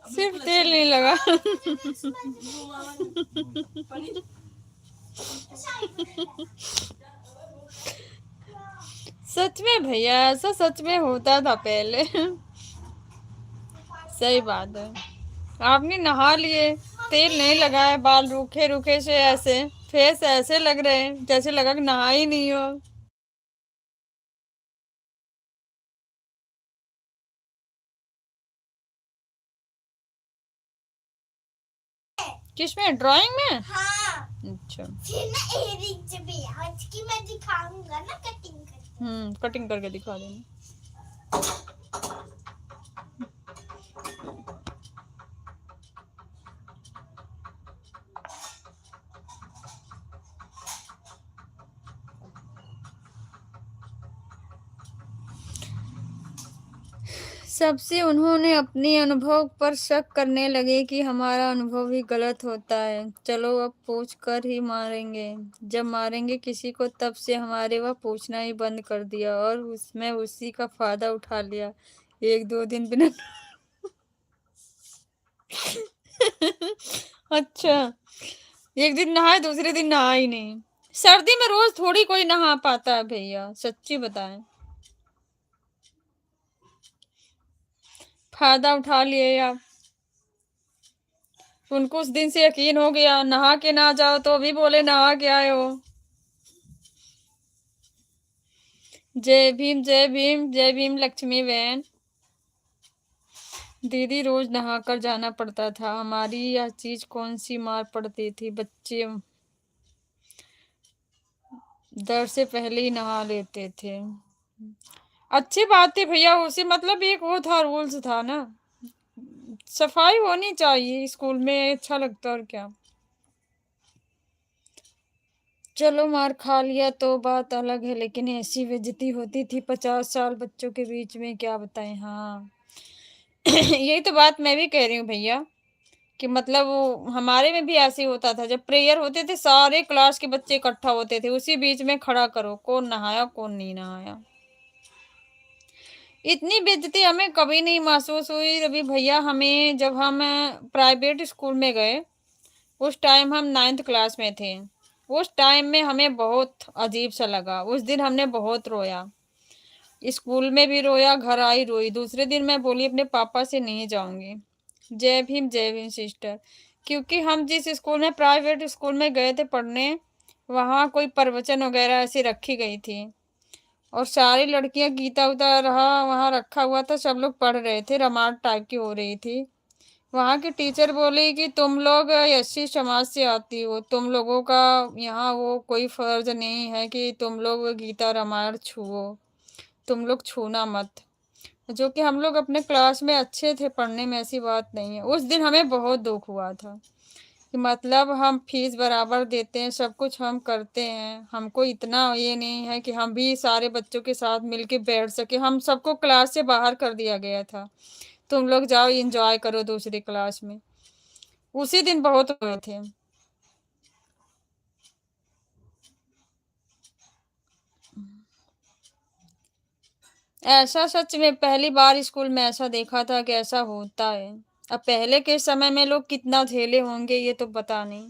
सिर्फ तेल नहीं लगा। सच में भैया ऐसा सच में होता था पहले। सही बात है। आपने नहा लिए, तेल नहीं लगाया, बाल रूखे रूखे से ऐसे, फेस ऐसे लग रहे हैं जैसे लगा कि नहा ही नहीं हो। किसमें, ड्राइंग में? हाँ। अच्छा। फिर ना एरिंग भी आज की मैं दिखाऊंगा ना कटिंग करके। कटिंग करके दिखा देना। सबसे उन्होंने अपने अनुभव पर शक करने लगे कि हमारा अनुभव ही गलत होता है। चलो अब पूछ कर ही मारेंगे। जब मारेंगे किसी को तब से हमारे वह पूछना ही बंद कर दिया और उसमें उसी का फायदा उठा लिया। एक दो दिन बिना अच्छा, एक दिन नहाए दूसरे दिन नहा ही नहीं। सर्दी में रोज थोड़ी कोई नहा पाता है भैया, सच्ची बताएं। फायदा उठा लिए आप। उनको उस दिन से यकीन हो गया, नहा के ना जाओ तो भी बोले नहा के आए हो। जय भीम जय भीम जय भीम लक्ष्मी बहन। दीदी रोज नहाकर जाना पड़ता था, हमारी यह चीज कौन सी मार पड़ती थी। बच्चे डर से पहले ही नहा लेते थे। अच्छी बात थी भैया, उसे मतलब एक वो था, रूल्स था ना, सफाई होनी चाहिए स्कूल में, अच्छा लगता और क्या। चलो मार खा लिया तो बात अलग है, लेकिन ऐसी बेइज्जती होती थी 50 साल बच्चों के बीच में, क्या बताएं। हाँ। यही तो बात मैं भी कह रही हूँ भैया, कि मतलब वो हमारे में भी ऐसे ही होता था। जब प्रेयर होते थे सारे क्लास के बच्चे इकट्ठा होते थे, उसी बीच में खड़ा करो, कौन नहाया कौन नहीं नहाया। इतनी बेइज्जती हमें कभी नहीं महसूस हुई अभी भैया। हमें जब हम प्राइवेट स्कूल में गए, उस टाइम हम 9th क्लास में थे। उस टाइम में हमें बहुत अजीब सा लगा, उस दिन हमने बहुत रोया, स्कूल में भी रोया, घर आई रोई। दूसरे दिन मैं बोली अपने पापा से नहीं जाऊंगी। जय भीम सिस्टर। क्योंकि हम जिस स्कूल में, प्राइवेट स्कूल में गए थे पढ़ने, वहाँ कोई प्रवचन वगैरह ऐसी रखी गई थी और सारी लड़कियां गीता उता रहा वहाँ रखा हुआ था, सब लोग पढ़ रहे थे, रामायण टाइप की हो रही थी। वहाँ की टीचर बोली कि तुम लोग एससी समाज से आती हो, तुम लोगों का यहाँ वो कोई फर्ज नहीं है कि तुम लोग गीता रामायण छुओ, तुम लोग छूना मत। जो कि हम लोग अपने क्लास में अच्छे थे पढ़ने में, ऐसी बात नहीं है। उस दिन हमें बहुत दुख हुआ था कि मतलब हम फीस बराबर देते हैं, सब कुछ हम करते हैं, हमको इतना ये नहीं है कि हम भी सारे बच्चों के साथ मिलके बैठ सके। हम सबको क्लास से बाहर कर दिया गया था, तुम लोग जाओ एंजॉय करो दूसरी क्लास में। उसी दिन बहुत हुए थे। ऐसा सच में पहली बार स्कूल में ऐसा देखा था कि ऐसा होता है। अब पहले के समय में लोग कितना झेले होंगे ये तो पता नहीं।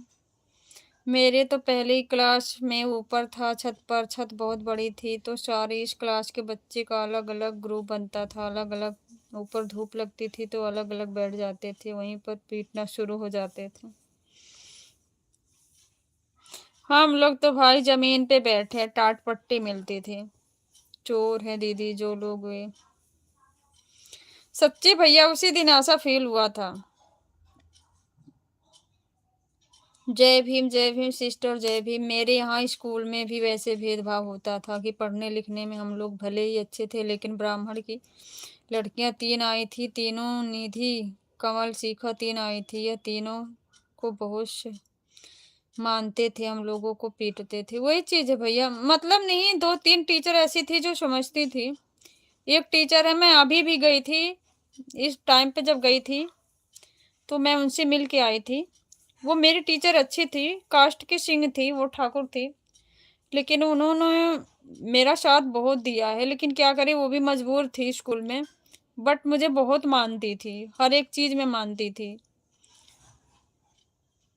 मेरे तो पहले ही क्लास में ऊपर था छत पर, छत बहुत बड़ी थी तो सारे इस क्लास के बच्चे का अलग अलग ग्रुप बनता था, अलग अलग। ऊपर धूप लगती थी तो अलग अलग बैठ जाते थे, वहीं पर पीटना शुरू हो जाते थे। हम लोग तो भाई जमीन पे बैठे, टाट पट्टी मिलती थी। चोर है दीदी जो लोग हुए। सच्ची भैया उसी दिन ऐसा फील हुआ था। जय भीम सिस्टर, जय भीम। मेरे यहाँ स्कूल में भी वैसे भेदभाव होता था कि पढ़ने लिखने में हम लोग भले ही अच्छे थे, लेकिन ब्राह्मण की लड़कियां 3 आई थी, तीनों निधि कमल शिखा 3 आई थी। यह तीनों को बहुत मानते थे, हम लोगों को पीटते थे। वही चीज है भैया, मतलब नहीं, 2-3 टीचर ऐसी थी जो समझती थी। एक टीचर है, मैं अभी भी गई थी, इस टाइम पे जब गई थी तो मैं उनसे मिल के आई थी। वो मेरी टीचर अच्छी थी, कास्ट की सिंह थी, वो ठाकुर थी, लेकिन उन्होंने मेरा साथ बहुत दिया है। लेकिन क्या करे, वो भी मजबूर थी स्कूल में, बट मुझे बहुत मानती थी, हर एक चीज में मानती थी।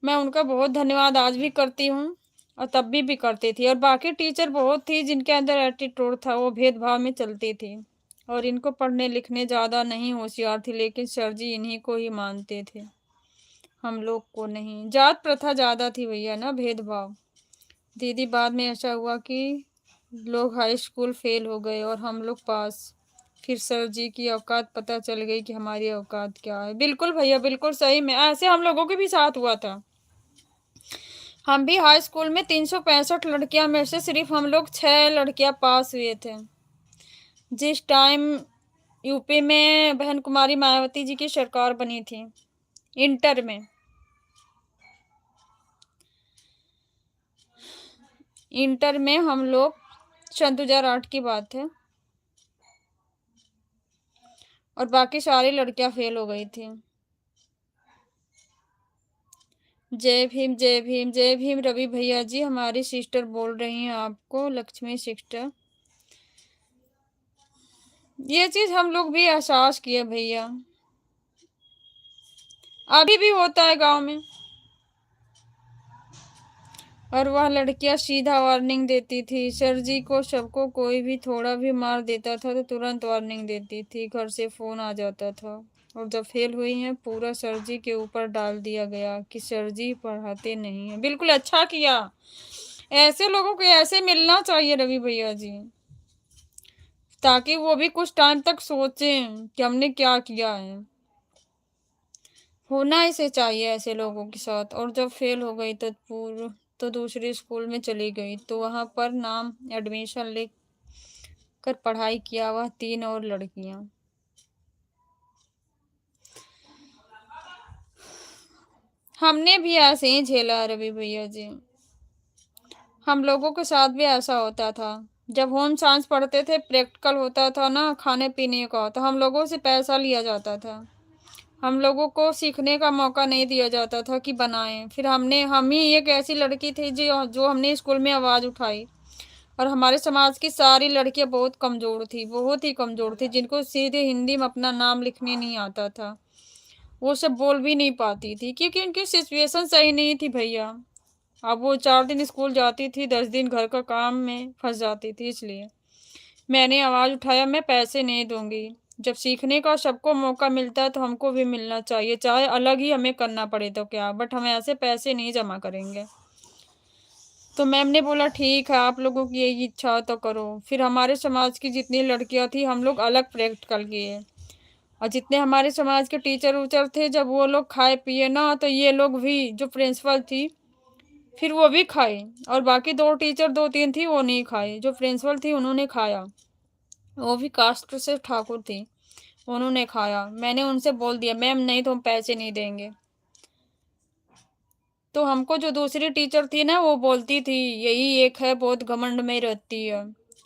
मैं उनका बहुत धन्यवाद आज भी करती हूँ, और तब भी करती थी। और बाकी टीचर बहुत थी जिनके अंदर एटीट्यूड था, वो भेदभाव में चलती थी। और इनको पढ़ने लिखने ज्यादा नहीं होशियार थी, लेकिन सर जी इन्हीं को ही मानते थे, हम लोग को नहीं। जात प्रथा ज्यादा थी भैया ना, भेदभाव। दीदी बाद में ऐसा हुआ कि लोग हाई स्कूल फेल हो गए और हम लोग पास। फिर सर जी की औकात पता चल गई कि हमारी औकात क्या है। बिल्कुल भैया, बिल्कुल सही में ऐसे हम लोगों के भी साथ हुआ था। हम भी हाई स्कूल में 365 लड़कियां में से सिर्फ हम लोग 6 लड़कियां पास हुए थे। जिस टाइम यूपी में बहन कुमारी मायावती जी की सरकार बनी थी, इंटर में। इंटर में हम लोग, सन 2008 की बात है, और बाकी सारी लड़कियां फेल हो गई थी। जय भीम जय भीम जय भीम। रवि भैया जी, हमारी सिस्टर बोल रही हैं आपको, लक्ष्मी सिस्टर। ये चीज हम लोग भी एहसास किए भैया, अभी भी होता है गांव में। और वह लड़कियां सीधा वार्निंग देती थी सर जी को, सबको कोई भी थोड़ा भी मार देता था तो तुरंत वार्निंग देती थी, घर से फोन आ जाता था। और जब फेल हुई हैं पूरा सर जी के ऊपर डाल दिया गया कि सर जी पढ़ाते नहीं है। बिल्कुल अच्छा किया, ऐसे लोगों को ऐसे मिलना चाहिए रवि भैया जी, ताकि वो भी कुछ टाइम तक सोचें कि हमने क्या किया है। होना इसे चाहिए ऐसे लोगों के साथ। और जब फेल हो गई तो पूर्व तो दूसरे स्कूल में चली गई, तो वहां पर नाम एडमिशन ले कर पढ़ाई किया, वह 3 और लड़कियां। हमने भी ऐसे ही झेला रवि भैया जी, हम लोगों के साथ भी ऐसा होता था। जब होम साइंस पढ़ते थे, प्रैक्टिकल होता था ना खाने पीने का, तो हम लोगों से पैसा लिया जाता था, हम लोगों को सीखने का मौका नहीं दिया जाता था कि बनाएं। फिर हम ही एक ऐसी लड़की थी जो जो हमने स्कूल में आवाज उठाई। और हमारे समाज की सारी लड़कियां बहुत कमजोर थी, बहुत ही कमजोर थी, जिनको सीधे हिंदी में अपना नाम लिखने नहीं आता था, वो सब बोल भी नहीं पाती थी, क्योंकि उनकी सिचुएशन सही नहीं थी भैया। अब वो 4 दिन स्कूल जाती थी, 10 दिन घर का काम में फंस जाती थी। इसलिए मैंने आवाज उठाया, मैं पैसे नहीं दूंगी। जब सीखने का सबको मौका मिलता है तो हमको भी मिलना चाहिए, चाहे अलग ही हमें करना पड़े तो क्या, बट हम ऐसे पैसे नहीं जमा करेंगे। तो मैम ने बोला ठीक है, आप लोगों की यही इच्छा हो तो करो। फिर हमारे समाज की जितनी लड़कियां थी, हम लोग अलग प्रैक्टिकल किए, और जितने हमारे समाज के टीचर उचर थे, जब वो लोग खाए पिए ना, तो ये लोग भी, जो प्रिंसिपल थी, फिर वो भी खाए। और बाकी दो टीचर, दो तीन थी, वो नहीं खाए। जो प्रिंसिपल थी उन्होंने खाया, वो भी कास्ट से ठाकुर थी, उन्होंने खाया। मैंने उनसे बोल दिया, मैम नहीं तो हम पैसे नहीं देंगे। तो हमको जो दूसरी टीचर थी ना, वो बोलती थी, यही एक है, बहुत घमंड में रहती है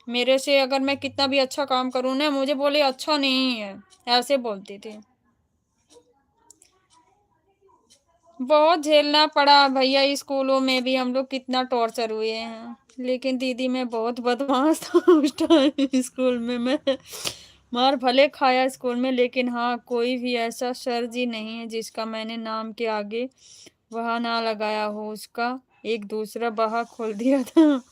मेरे से। अगर मैं कितना भी अच्छा काम करूँ ना, मुझे बोले अच्छा नहीं है, ऐसे बोलती थी। बहुत झेलना पड़ा भैया, स्कूलों में भी हम लोग कितना टॉर्चर हुए हैं। लेकिन दीदी मैं बहुत बदमाश था उस टाइम स्कूल में। मैं मार भले खाया स्कूल में, लेकिन हाँ, कोई भी ऐसा सर जी नहीं है जिसका मैंने नाम के आगे वहाँ ना लगाया हो। उसका एक दूसरा बहा खोल दिया था।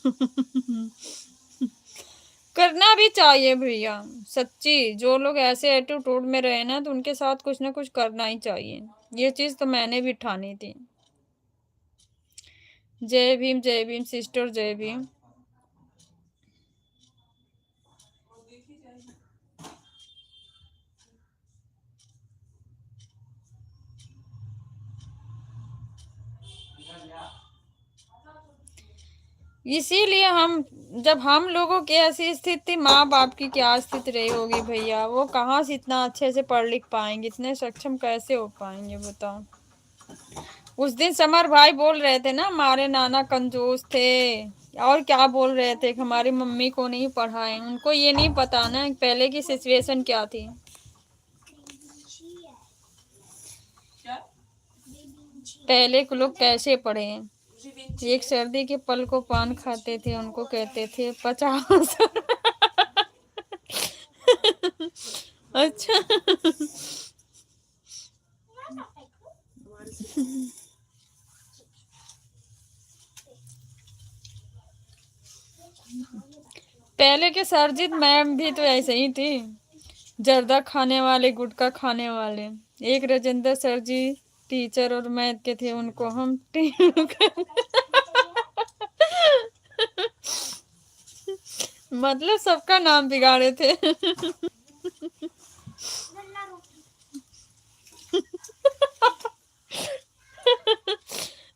करना भी चाहिए भैया, सच्ची। जो लोग ऐसे एटीट्यूड में रहे ना, तो उनके साथ कुछ ना कुछ करना ही चाहिए। ये चीज तो मैंने भी ठानी थी। जय भीम सिस्टर, जय भीम। इसीलिए हम, जब हम लोगों की ऐसी स्थिति, माँ बाप की क्या स्थिति रही होगी भैया। वो कहाँ से इतना अच्छे से पढ़ लिख पाएंगे, इतने सक्षम कैसे हो पाएंगे, बताओ। उस दिन समर भाई बोल रहे थे ना, हमारे नाना कंजूस थे, और क्या बोल रहे थे कि हमारी मम्मी को नहीं पढ़ाए। उनको ये नहीं पता ना पहले की सिचुएशन क्या थी। पहले के लोग कैसे पढ़े हैं। एक सर्दी के पल को पान खाते थे, उनको कहते थे 50। अच्छा। पहले के सरजीत मैम भी तो ऐसे ही थी, जर्दा खाने वाले, गुटखा खाने वाले। एक राजेंद्र सर जी टीचर और मैथ के थे, उनको हम मतलब सबका नाम बिगाड़े थे।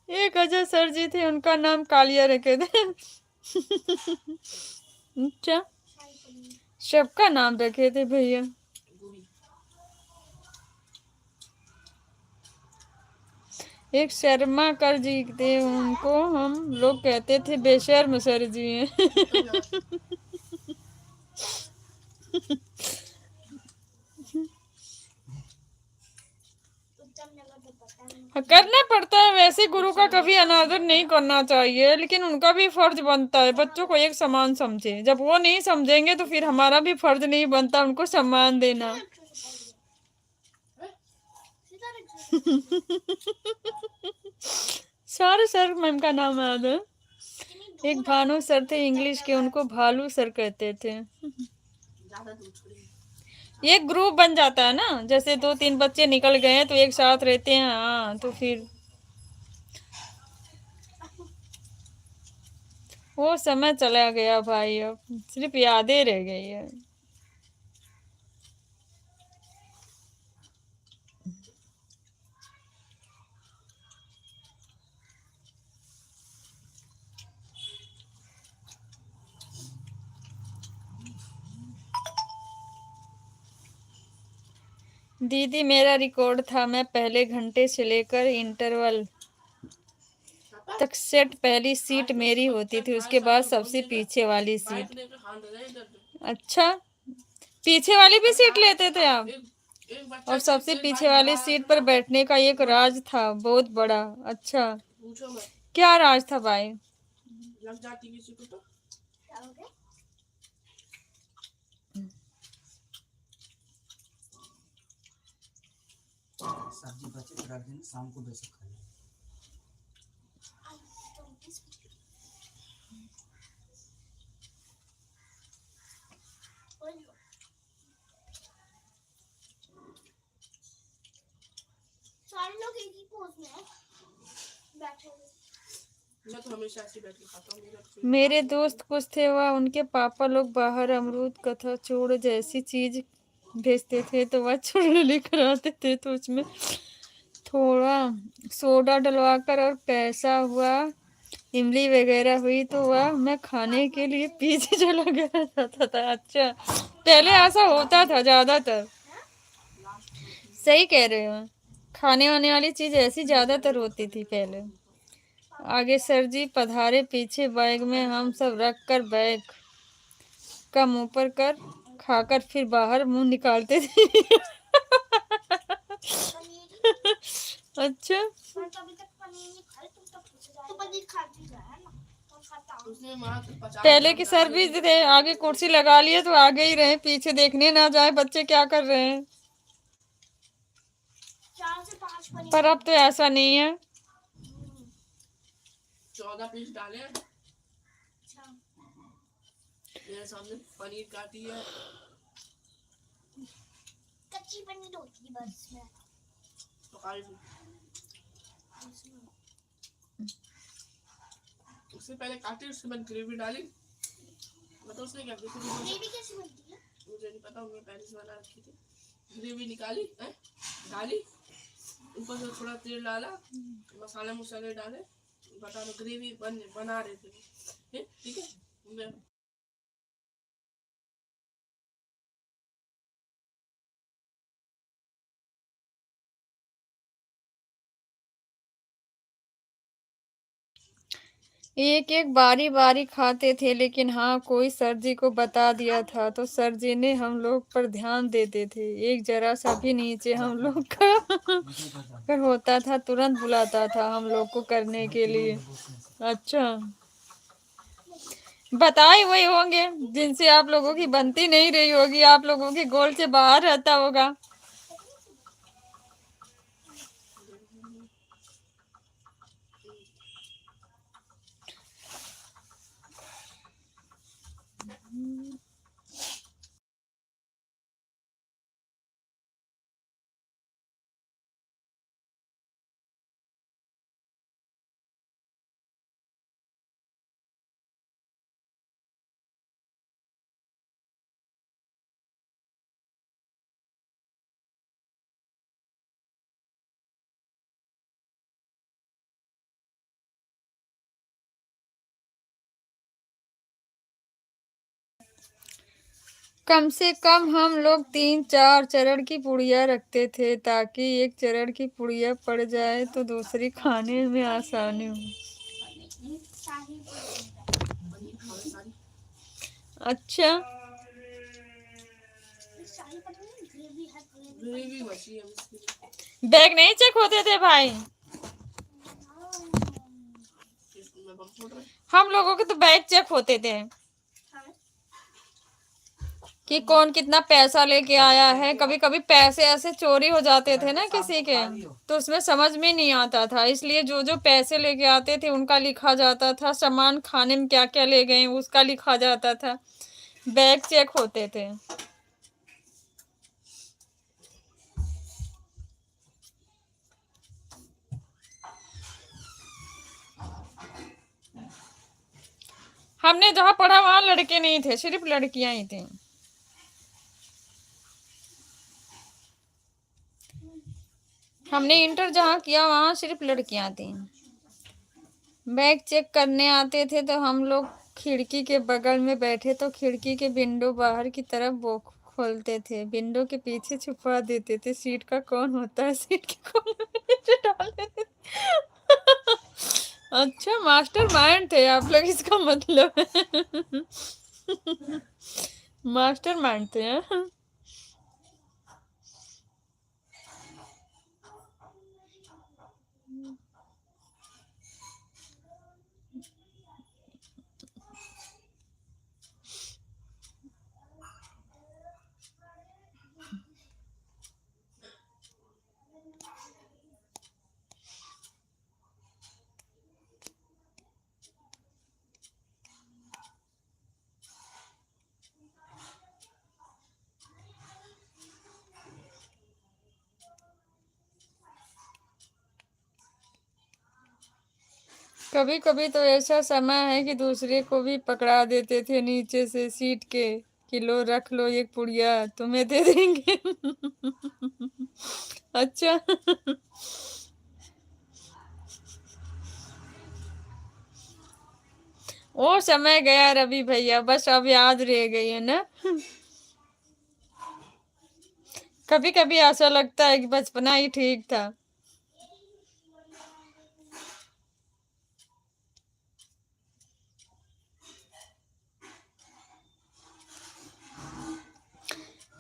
एक अजय सर जी थे, उनका नाम कालिया रखे थे। अच्छा, सबका नाम रखे थे भैया। एक शर्मा कर जी थे, उनको हम लोग कहते थे बेशर्म सर जी हैं। करना पड़ता है वैसे, गुरु का कभी अनादर नहीं करना चाहिए, लेकिन उनका भी फर्ज बनता है बच्चों को एक समान समझे। जब वो नहीं समझेंगे तो फिर हमारा भी फर्ज नहीं बनता उनको सम्मान देना। सारे सर मैम का नाम याद है। एक भानु सर थे इंग्लिश के, उनको भालू सर कहते थे। ये ग्रुप बन जाता है ना, जैसे दो तीन बच्चे निकल गए हैं तो एक साथ रहते हैं, हाँ, तो फिर वो समय चला गया भाई, अब सिर्फ यादें रह गई है। दीदी मेरा रिकॉर्ड था, मैं पहले घंटे से लेकर इंटरवल तक सेट पहली सीट मेरी होती थी, उसके बाद सबसे पीछे वाली सीट। अच्छा, पीछे वाली भी सीट लेते थे आप? और सबसे पीछे वाली सीट पर बैठने का एक राज था बहुत बड़ा। अच्छा, क्या राज था भाई? सब्जी बचे तो रख देना, शाम को बेशक खा लेना। सारे लोग एक ही पोज में बैठे हुए। मैं तो हमेशा ऐसे बैठ के खाता हूँ। मेरे दोस्त कुछ थे, वह उनके पापा लोग बाहर अमरूद कथा चूड़ जैसी चीज भेजते थे तो वह चूर्ण लेकर आते थे, तो उसमें थोड़ा सोडा डलवाकर और पैसा हुआ इमली वगैरह हुई तो वह मैं खाने के लिए पीछे चला गया जाता था। अच्छा, पहले ऐसा होता था ज्यादातर। सही कह रहे हो, खाने वाने वाली चीज ऐसी ज्यादातर होती थी पहले। आगे सर जी पधारे, पीछे बैग में हम सब रख कर बैग का मुंह पर कर खाकर फिर बाहर मुंह निकालते थे। पनीर अच्छा, मैं तो अभी तक पनीर नहीं खाई, तुम तो पूछ रहा है। तो पनीर खाती है ना, तो खाता हूँ। उसने मात्र 50 पहले के ग्राम सर डाले भी थे। थे, आगे कुर्सी लगा लिए तो आगे ही रहे, पीछे देखने ना जाए बच्चे क्या कर रहे हैं। 4 से 5 पनीर। पर अब तो ऐसा नहीं है। 14 पीस डाले हैं। अच्छा, मेरे सामने पनीर काटी है। कच्ची पनीर होती है बस में। तो खाई थी। उससे पहले काटी, उसके बाद ग्रेवी डाली। मतलब उसने क्या किया, ग्रेवी कैसे बनती है? मुझे नहीं पता, उन्होंने पहले से बना रखी थी। ग्रेवी निकाली डाली, ऊपर से थोड़ा तेल डाला, मसाले मुसाले डाले, बता दो ग्रेवी बना रहे थे। ठीक है। एक एक बारी बारी खाते थे, लेकिन हाँ कोई सर जी को बता दिया था तो सर जी ने हम लोग पर ध्यान देते थे। एक जरा सा भी नीचे हम लोग का अगर होता था तुरंत बुलाता था हम लोग को करने के लिए। अच्छा, बताए वही होंगे जिनसे आप लोगों की बनती नहीं रही होगी, आप लोगों के गोल से बाहर रहता होगा। कम से कम हम लोग 3-4 चरण की पुड़िया रखते थे, ताकि एक चरण की पुड़िया पड़ जाए तो दूसरी खाने में आसानी हो। शाही पनीर खावे सारी। अच्छा, शाही पनीर ग्रेवी है, ग्रेवी ग्रेवी बची है उसकी। बैग नहीं चेक होते थे भाई? इसमें बम फोड़ रहे। हम लोगों के तो बैग चेक होते थे कि कौन कितना पैसा लेके आया है। कभी कभी पैसे ऐसे चोरी हो जाते थे ना किसी के, तो उसमें समझ में नहीं आता था, इसलिए जो जो पैसे लेके आते थे उनका लिखा जाता था, सामान खाने में क्या क्या ले गए उसका लिखा जाता था, बैग चेक होते थे। हमने जहाँ पढ़ा वहां लड़के नहीं थे, सिर्फ लड़कियां ही थी। हमने इंटर जहाँ किया वहां सिर्फ लड़कियां थी। बैग चेक करने आते थे तो हम लोग खिड़की के बगल में बैठे तो खिड़की के विंडो बाहर की तरफ वो खोलते थे, विंडो के पीछे छुपा देते थे। सीट का कौन होता है, सीट के कौन डाल देते थे। अच्छा, मास्टर माइंड थे आप लोग, इसका मतलब मास्टर माइंड थे। हाँ? कभी कभी तो ऐसा समय है कि दूसरे को भी पकड़ा देते थे नीचे से सीट के, कि लो रख लो एक पुड़िया तुम्हें दे देंगे। अच्छा। वो समय गया रवि भैया, बस अब याद रह गई है ना। कभी कभी ऐसा लगता है कि बचपना ही ठीक था।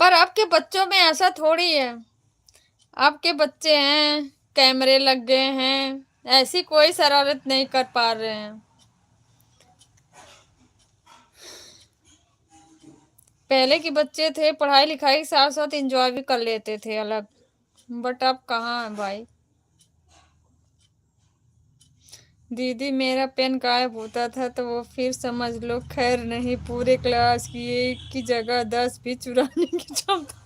पर अब के बच्चों में ऐसा थोड़ी है। अब के बच्चे हैं, कैमरे लग गए हैं, ऐसी कोई शरारत नहीं कर पा रहे हैं। पहले के बच्चे थे पढ़ाई लिखाई के साथ साथ एंजॉय भी कर लेते थे अलग, बट अब कहाँ है भाई। दीदी मेरा पेन गायब होता था तो वो फिर समझ लो खैर नहीं, पूरे क्लास की एक की जगह 10 भी चुराने की क्षमता।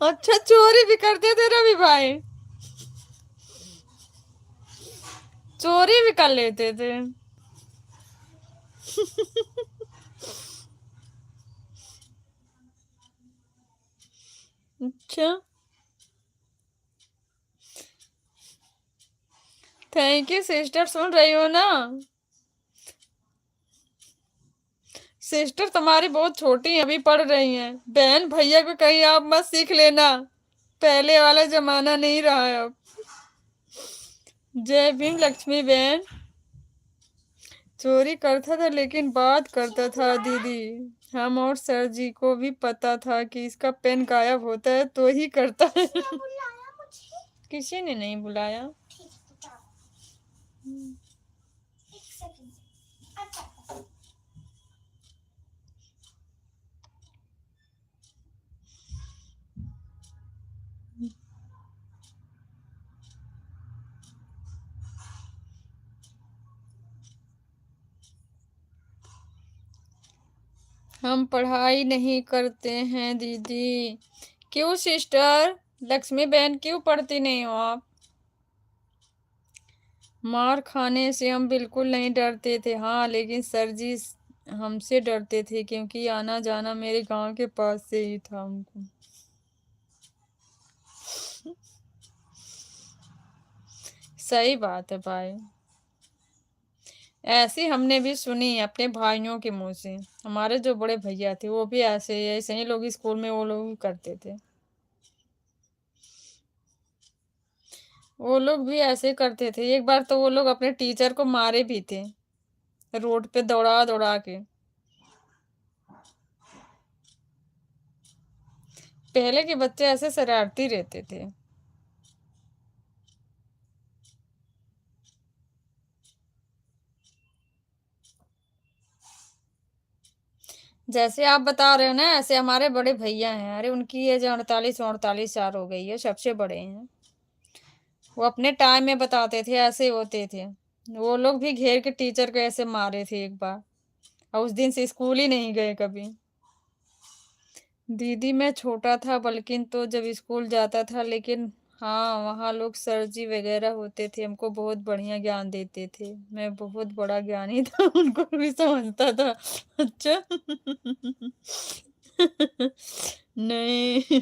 अच्छा चोरी भी करते थे रवि भाई, चोरी भी कर लेते थे। अच्छा थैंक यू सिस्टर, सुन रही हो ना। सिस्टर तुम्हारी बहुत छोटी है, अभी पढ़ रही हैं। बहन भैया को कहीं आप मत सीख लेना, पहले वाला जमाना नहीं रहा है अब। जय भीम लक्ष्मी बहन। चोरी करता था लेकिन बात करता था दीदी। हम और सर जी को भी पता था कि इसका पेन गायब होता है तो ही करता है। बुलाया मुझे? किसी ने नहीं बुलाया। ठीक बताओ। एक सेकंड। अच्छा हम पढ़ाई नहीं करते हैं दीदी। क्यों सिस्टर लक्ष्मी बहन, क्यों पढ़ती नहीं हो आप? मार खाने से हम बिल्कुल नहीं डरते थे, हाँ लेकिन सर जी हमसे डरते थे क्योंकि आना जाना मेरे गांव के पास से ही था हमको। सही बात है भाई, ऐसी हमने भी सुनी अपने भाइयों के मुंह से। हमारे जो बड़े भैया थे वो भी ऐसे ऐसे ही लोग स्कूल में वो लोग भी करते थे। वो लोग भी ऐसे करते थे, एक बार तो वो लोग अपने टीचर को मारे भी थे रोड पे दौड़ा दौड़ा के। पहले के बच्चे ऐसे शरारती रहते थे। जैसे आप बता रहे हो ना, ऐसे हमारे बड़े भैया हैं, अरे उनकी एज 48-48 हो गई है, सबसे बड़े हैं। वो अपने टाइम में बताते थे ऐसे होते थे। वो लोग भी घेर के टीचर को ऐसे मारे थे एक बार, और उस दिन से स्कूल ही नहीं गए कभी। दीदी मैं छोटा था बल्कि तो जब स्कूल जाता था, लेकिन हाँ वहाँ लोग सर जी वगैरह होते थे, हमको बहुत बढ़िया ज्ञान देते थे। मैं बहुत बड़ा ज्ञानी था, उनको भी समझता था। अच्छा। नहीं।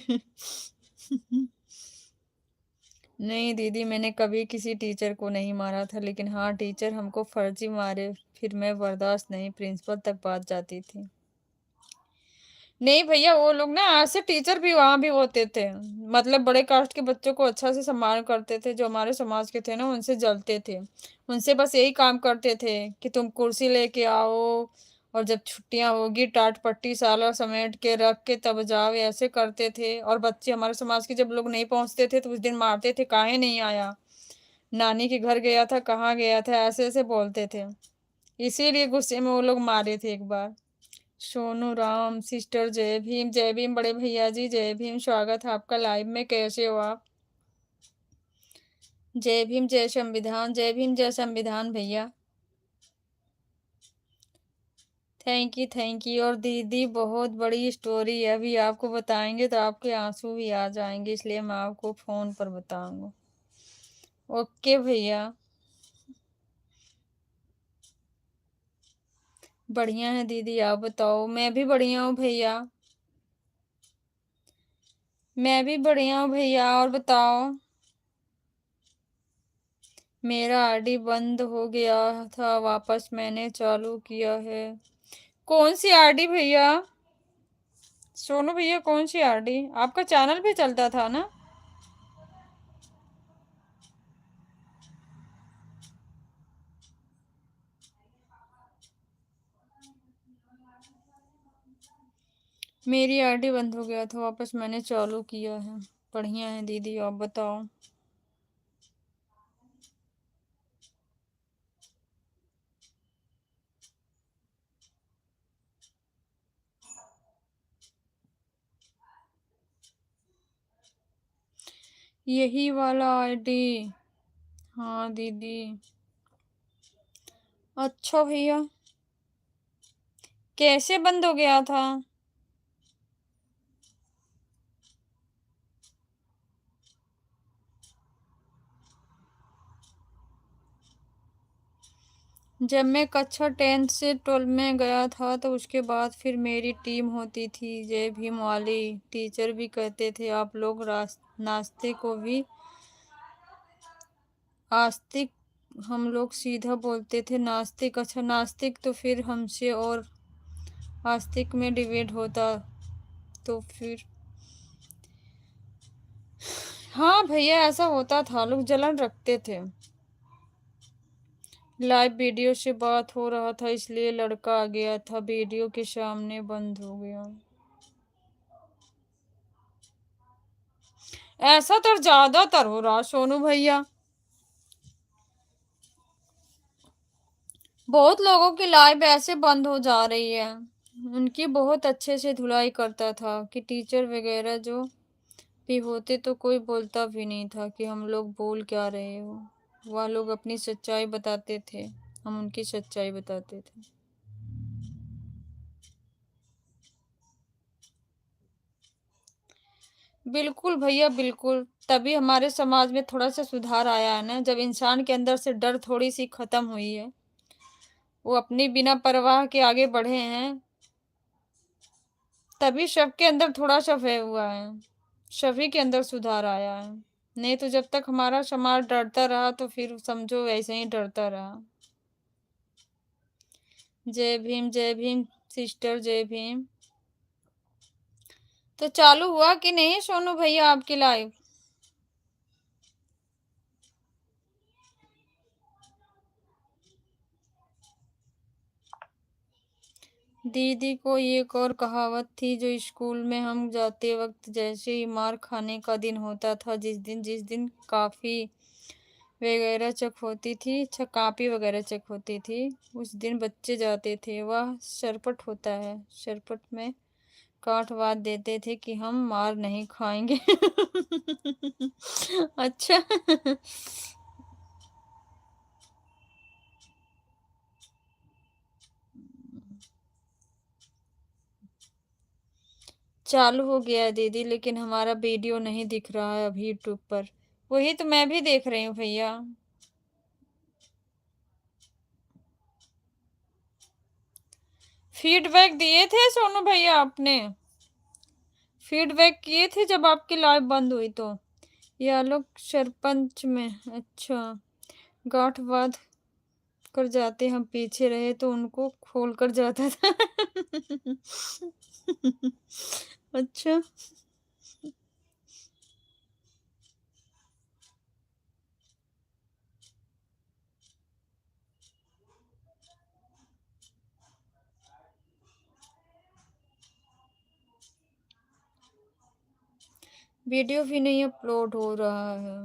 नहीं दीदी मैंने कभी किसी टीचर को नहीं मारा था, लेकिन हाँ टीचर हमको फर्जी मारे फिर मैं बर्दाश्त नहीं, प्रिंसिपल तक बात जाती थी। नहीं भैया वो लोग ना ऐसे टीचर भी वहां भी होते थे, मतलब बड़े कास्ट के बच्चों को अच्छा से सम्मान करते थे, जो हमारे समाज के थे ना उनसे जलते थे। उनसे बस यही काम करते थे कि तुम कुर्सी लेके आओ, और जब छुट्टियां होगी टाट पट्टी साला समेट के रख के तब जाओ, ऐसे करते थे। और बच्चे हमारे समाज के जब लोग नहीं पहुंचते थे तो उस दिन मारते थे, काहे नहीं आया, नानी के घर गया था, कहाँ गया था, ऐसे ऐसे बोलते थे। इसीलिए गुस्से में वो लोग मारे थे एक बार। सोनू राम सिस्टर जय भीम, जय भीम बड़े भैया जी, जय भीम, स्वागत है आपका लाइव में, कैसे हो आप? जय भीम जय संविधान, जय भीम जय संविधान भैया। Thank you thank you. और दीदी बहुत बड़ी स्टोरी है, अभी आपको बताएंगे तो आपके आंसू भी आ जाएंगे, इसलिए मैं आपको फोन पर बताऊंगा। ओके भैया। बढ़िया है दीदी, आप बताओ। मैं भी बढ़िया हूँ भैया, मैं भी बढ़िया हूँ भैया। और बताओ। मेरा आरडी बंद हो गया था, वापस मैंने चालू किया है। कौन सी आरडी भैया? सोनू भैया कौन सी आरडी? आपका चैनल भी चलता था ना? मेरी आरडी बंद हो गया था, वापस मैंने चालू किया है। बढ़िया है दीदी, आप बताओ। यही वाला आईडी? हाँ दीदी। अच्छा भैया, कैसे बंद हो गया था? जब मैं कक्षा 10 से 12 में गया था तो उसके बाद फिर मेरी टीम होती थी, जय भीम वाली। टीचर भी कहते थे आप लोग नाश्ते को भी आस्तिक। हम लोग सीधा बोलते थे नास्तिक। अच्छा नास्तिक, तो फिर हमसे और आस्तिक में डिबेट होता तो फिर। हाँ भैया, ऐसा होता था, लोग जलन रखते थे। लाइव वीडियो से बात हो रहा था इसलिए लड़का आ गया था, वीडियो के सामने बंद हो गया। ऐसा तो ज्यादातर हो रहा सोनू भैया। बहुत लोगों की लाइव ऐसे बंद हो जा रही है। उनकी बहुत अच्छे से धुलाई करता था कि टीचर वगैरह जो भी होते तो कोई बोलता भी नहीं था कि हम लोग बोल क्या रहे हो। वह लोग अपनी सच्चाई बताते थे, हम उनकी सच्चाई बताते थे। बिल्कुल भैया, बिल्कुल। तभी हमारे समाज में थोड़ा सा सुधार आया है ना, जब इंसान के अंदर से डर थोड़ी सी खत्म हुई है, वो अपनी बिना परवाह के आगे बढ़े हैं, तभी सबके अंदर थोड़ा सा भय हुआ है, सभी के अंदर सुधार आया है। नहीं तो जब तक हमारा समाज डरता रहा तो फिर समझो वैसे ही डरता रहा। जय भीम सिस्टर, जय भीम। तो चालू हुआ कि नहीं सोनू भैया आपकी लाइव? दीदी को एक और कहावत थी जो स्कूल में हम जाते वक्त जैसे ही मार खाने का दिन होता था, जिस दिन काफी वगैरह चेक होती थी, अच्छा कापी वगैरह चेक होती थी, उस दिन बच्चे जाते थे। वह सरपट होता है, सरपट में काट वाट देते थे कि हम मार नहीं खाएंगे। अच्छा। चालू हो गया है दीदी, लेकिन हमारा वीडियो नहीं दिख रहा है अभी यूट्यूब पर। वही तो मैं भी देख रही हूँ भैया। फीडबैक दिए थे सोनू भैया आपने? फीडबैक किए थे जब आपकी लाइव बंद हुई तो? ये लोग सरपंच में? अच्छा। गांठ बांध कर जाते, हम पीछे रहे तो उनको खोल कर जाता था। अच्छा। वीडियो भी नहीं अपलोड हो रहा है।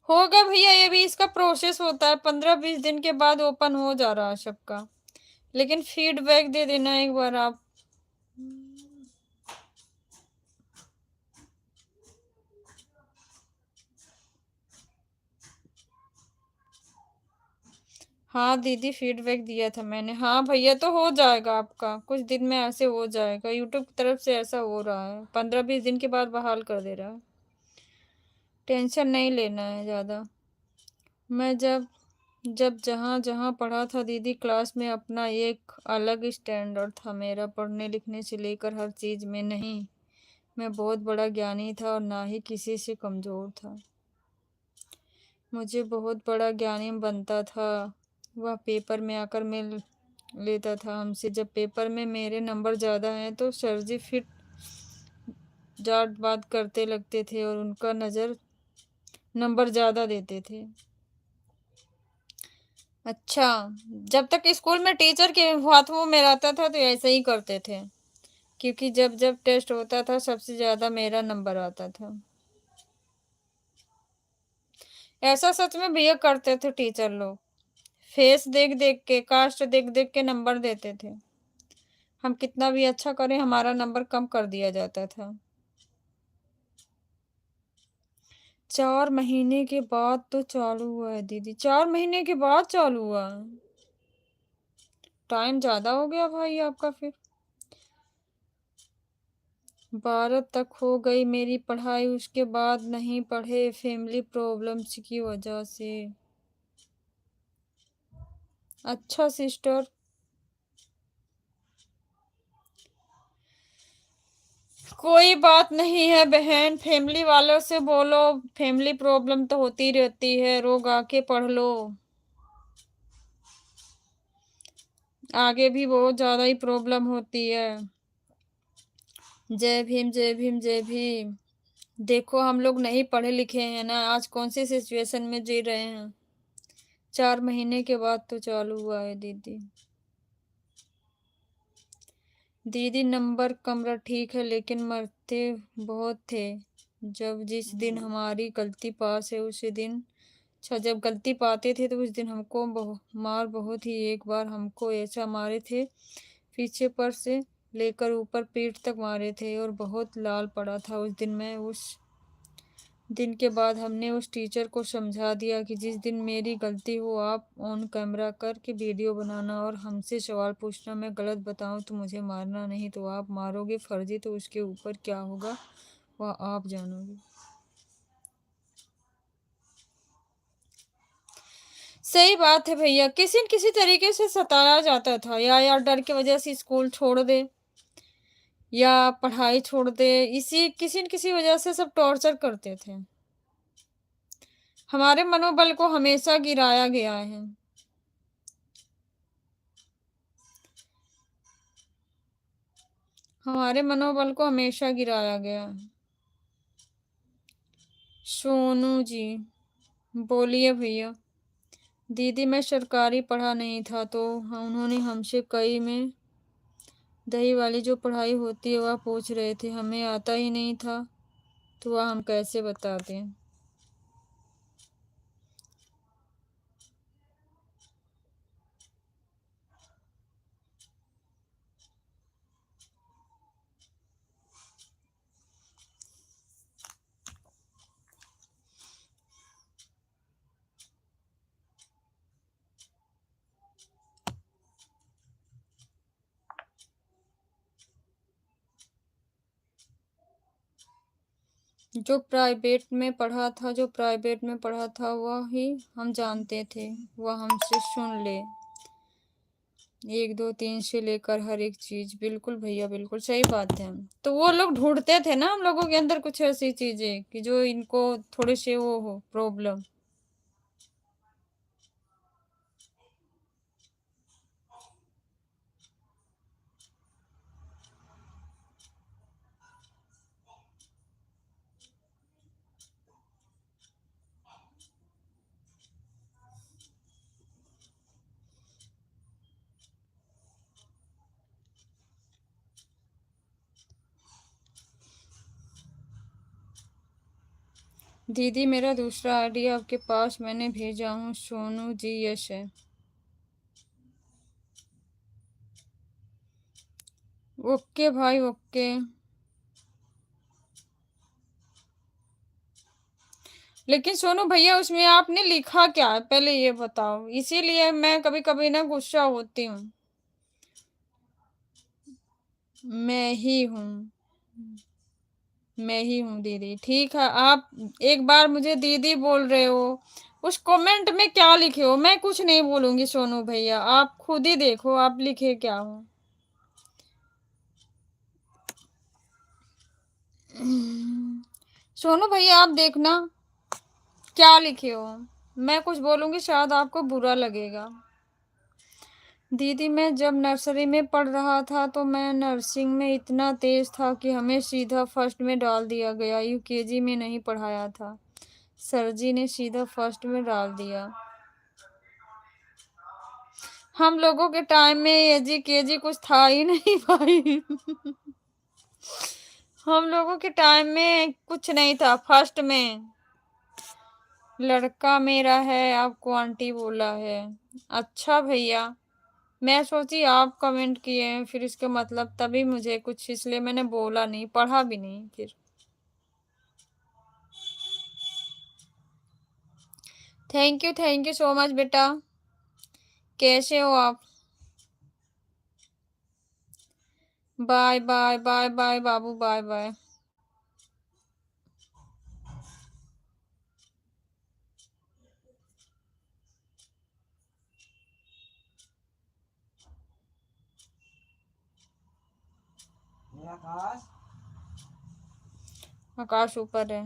होगा भैया, ये भी इसका प्रोसेस होता है, 15-20 दिन के बाद ओपन हो जा रहा है सबका। लेकिन फीडबैक दे देना एक बार आप। हाँ दीदी, फीडबैक दिया था मैंने। हाँ भैया, तो हो जाएगा आपका, कुछ दिन में ऐसे हो जाएगा। यूट्यूब की तरफ से ऐसा हो रहा है, 15-20 दिन के बाद बहाल कर दे रहा है। टेंशन नहीं लेना है ज़्यादा। मैं जब जब जहाँ जहाँ पढ़ा था दीदी, क्लास में अपना एक अलग स्टैंडर्ड था मेरा, पढ़ने लिखने से लेकर हर चीज में। नहीं मैं बहुत बड़ा ज्ञानी था और ना ही किसी से कमजोर था। मुझे बहुत बड़ा ज्ञानी बनता था। वह पेपर में आकर मिल लेता था हमसे। जब पेपर में मेरे नंबर ज्यादा हैं तो सर जी फिर जाट बात करते लगते थे और उनका नंबर ज्यादा देते थे। अच्छा, जब तक स्कूल में टीचर के हाथों में रहता था तो ऐसे ही करते थे, क्योंकि जब जब टेस्ट होता था सबसे ज्यादा मेरा नंबर आता था। ऐसा सच में भैया करते थे टीचर लोग। फेस देख देख के, कास्ट देख देख के नंबर देते थे। हम कितना भी अच्छा करें हमारा नंबर कम कर दिया जाता था। 4 महीने के बाद तो चालू हुआ है दीदी, 4 महीने के बाद चालू हुआ है। टाइम ज्यादा हो गया भाई आपका फिर। 12 तक हो गई मेरी पढ़ाई, उसके बाद नहीं पढ़े फैमिली प्रॉब्लम्स की वजह से। अच्छा सिस्टर, कोई बात नहीं है बहन, फैमिली वालों से बोलो, फैमिली प्रॉब्लम तो होती रहती है, रोग आके पढ़ लो। आगे भी बहुत ज्यादा ही प्रॉब्लम होती है। जय भीम जय भीम जय भीम। देखो हम लोग नहीं पढ़े लिखे हैं ना, आज कौन सी सिचुएशन में जी रहे हैं। 4 महीने के बाद तो चालू हुआ है दीदी। दीदी नंबर कमरा ठीक है लेकिन मरते बहुत थे। जब जिस दिन हमारी गलती पास है उसी दिन, अच्छा जब गलती पाते थे तो उस दिन हमको मार बहुत ही, एक बार हमको ऐसा मारे थे, पीछे पर से लेकर ऊपर पीठ तक मारे थे और बहुत लाल पड़ा था उस दिन मैं। उस दिन के बाद हमने उस टीचर को समझा दिया कि जिस दिन मेरी गलती हो आप ऑन कैमरा करके वीडियो बनाना और हमसे सवाल पूछना। मैं गलत बताऊं तो मुझे मारना, नहीं तो आप मारोगे फर्जी तो उसके ऊपर क्या होगा वह आप जानोगे। सही बात है भैया, किसी न किसी तरीके से सताया जाता था, या यार डर की वजह से स्कूल छोड़ दे या पढ़ाई छोड़ दे, इसी किसी न किसी वजह से सब टॉर्चर करते थे। हमारे मनोबल को हमेशा गिराया गया है। हमारे मनोबल को हमेशा गिराया गया है। सोनू जी बोलिए भैया। दीदी मैं सरकारी पढ़ा नहीं था तो उन्होंने हमसे कई में दही वाली जो पढ़ाई होती है वह पूछ रहे थे, हमें आता ही नहीं था तो वह हम कैसे बताते हैं। जो प्राइवेट में पढ़ा था वह ही हम जानते थे, वह हमसे सुन ले 1 2 3 से लेकर हर एक चीज। बिल्कुल भैया बिल्कुल सही बात है। तो वो लोग ढूंढते थे ना हम लोगों के अंदर कुछ ऐसी चीजें कि जो इनको थोड़े से वो हो प्रॉब्लम। दीदी मेरा दूसरा आईडी आपके पास मैंने भेजा हूँ, सोनू जी यश है। ओके भाई ओके। लेकिन सोनू भैया उसमें आपने लिखा क्या है पहले ये बताओ, इसीलिए मैं कभी कभी ना गुस्सा होती हूँ। मैं ही हूँ, मैं ही हूँ दीदी। ठीक है आप एक बार मुझे दीदी बोल रहे हो, उस कमेंट में क्या लिखे हो? मैं कुछ नहीं बोलूंगी सोनू भैया, आप खुद ही देखो आप लिखे क्या हो। सोनू भैया आप देखना क्या लिखे हो। मैं कुछ बोलूंगी शायद आपको बुरा लगेगा। दीदी मैं जब नर्सरी में पढ़ रहा था तो मैं नर्सिंग में इतना तेज था कि हमें सीधा फर्स्ट में डाल दिया गया। यूकेजी में नहीं पढ़ाया था, सर जी ने सीधा फर्स्ट में डाल दिया। हम लोगों के टाइम में एजी केजी कुछ था ही नहीं भाई। हम लोगों के टाइम में कुछ नहीं था। फर्स्ट में लड़का मेरा है, आपको आंटी बोला है। अच्छा भैया, मैं सोची आप कमेंट किए हैं फिर इसका मतलब तभी मुझे कुछ, इसलिए मैंने बोला नहीं, पढ़ा भी नहीं फिर। थैंक यू सो मच बेटा। कैसे हो आप? बाय बाय बाय बाय बाबू, बाय बाय। आकाश ऊपर है।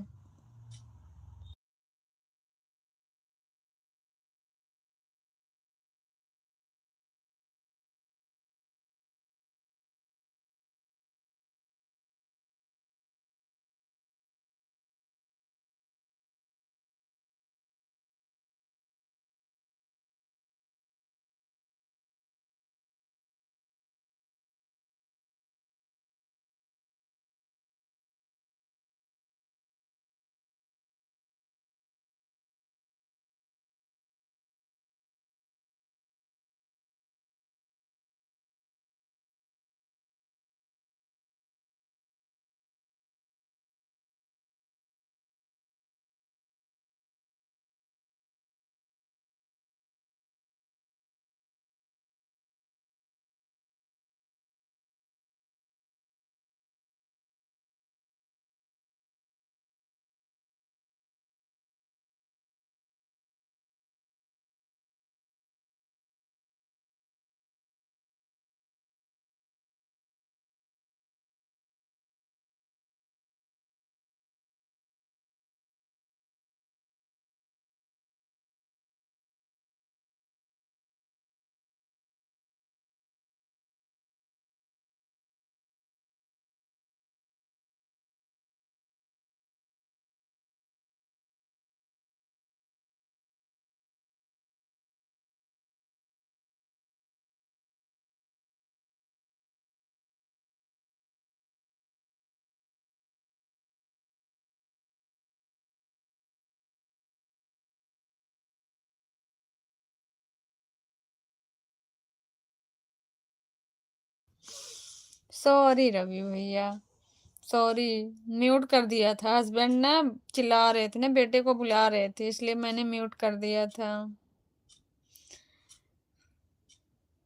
सॉरी रवि भैया, सॉरी। म्यूट कर दिया था, हस्बैंड ना चिल्ला रहे थे ना, बेटे को बुला रहे थे, इसलिए मैंने म्यूट कर दिया था।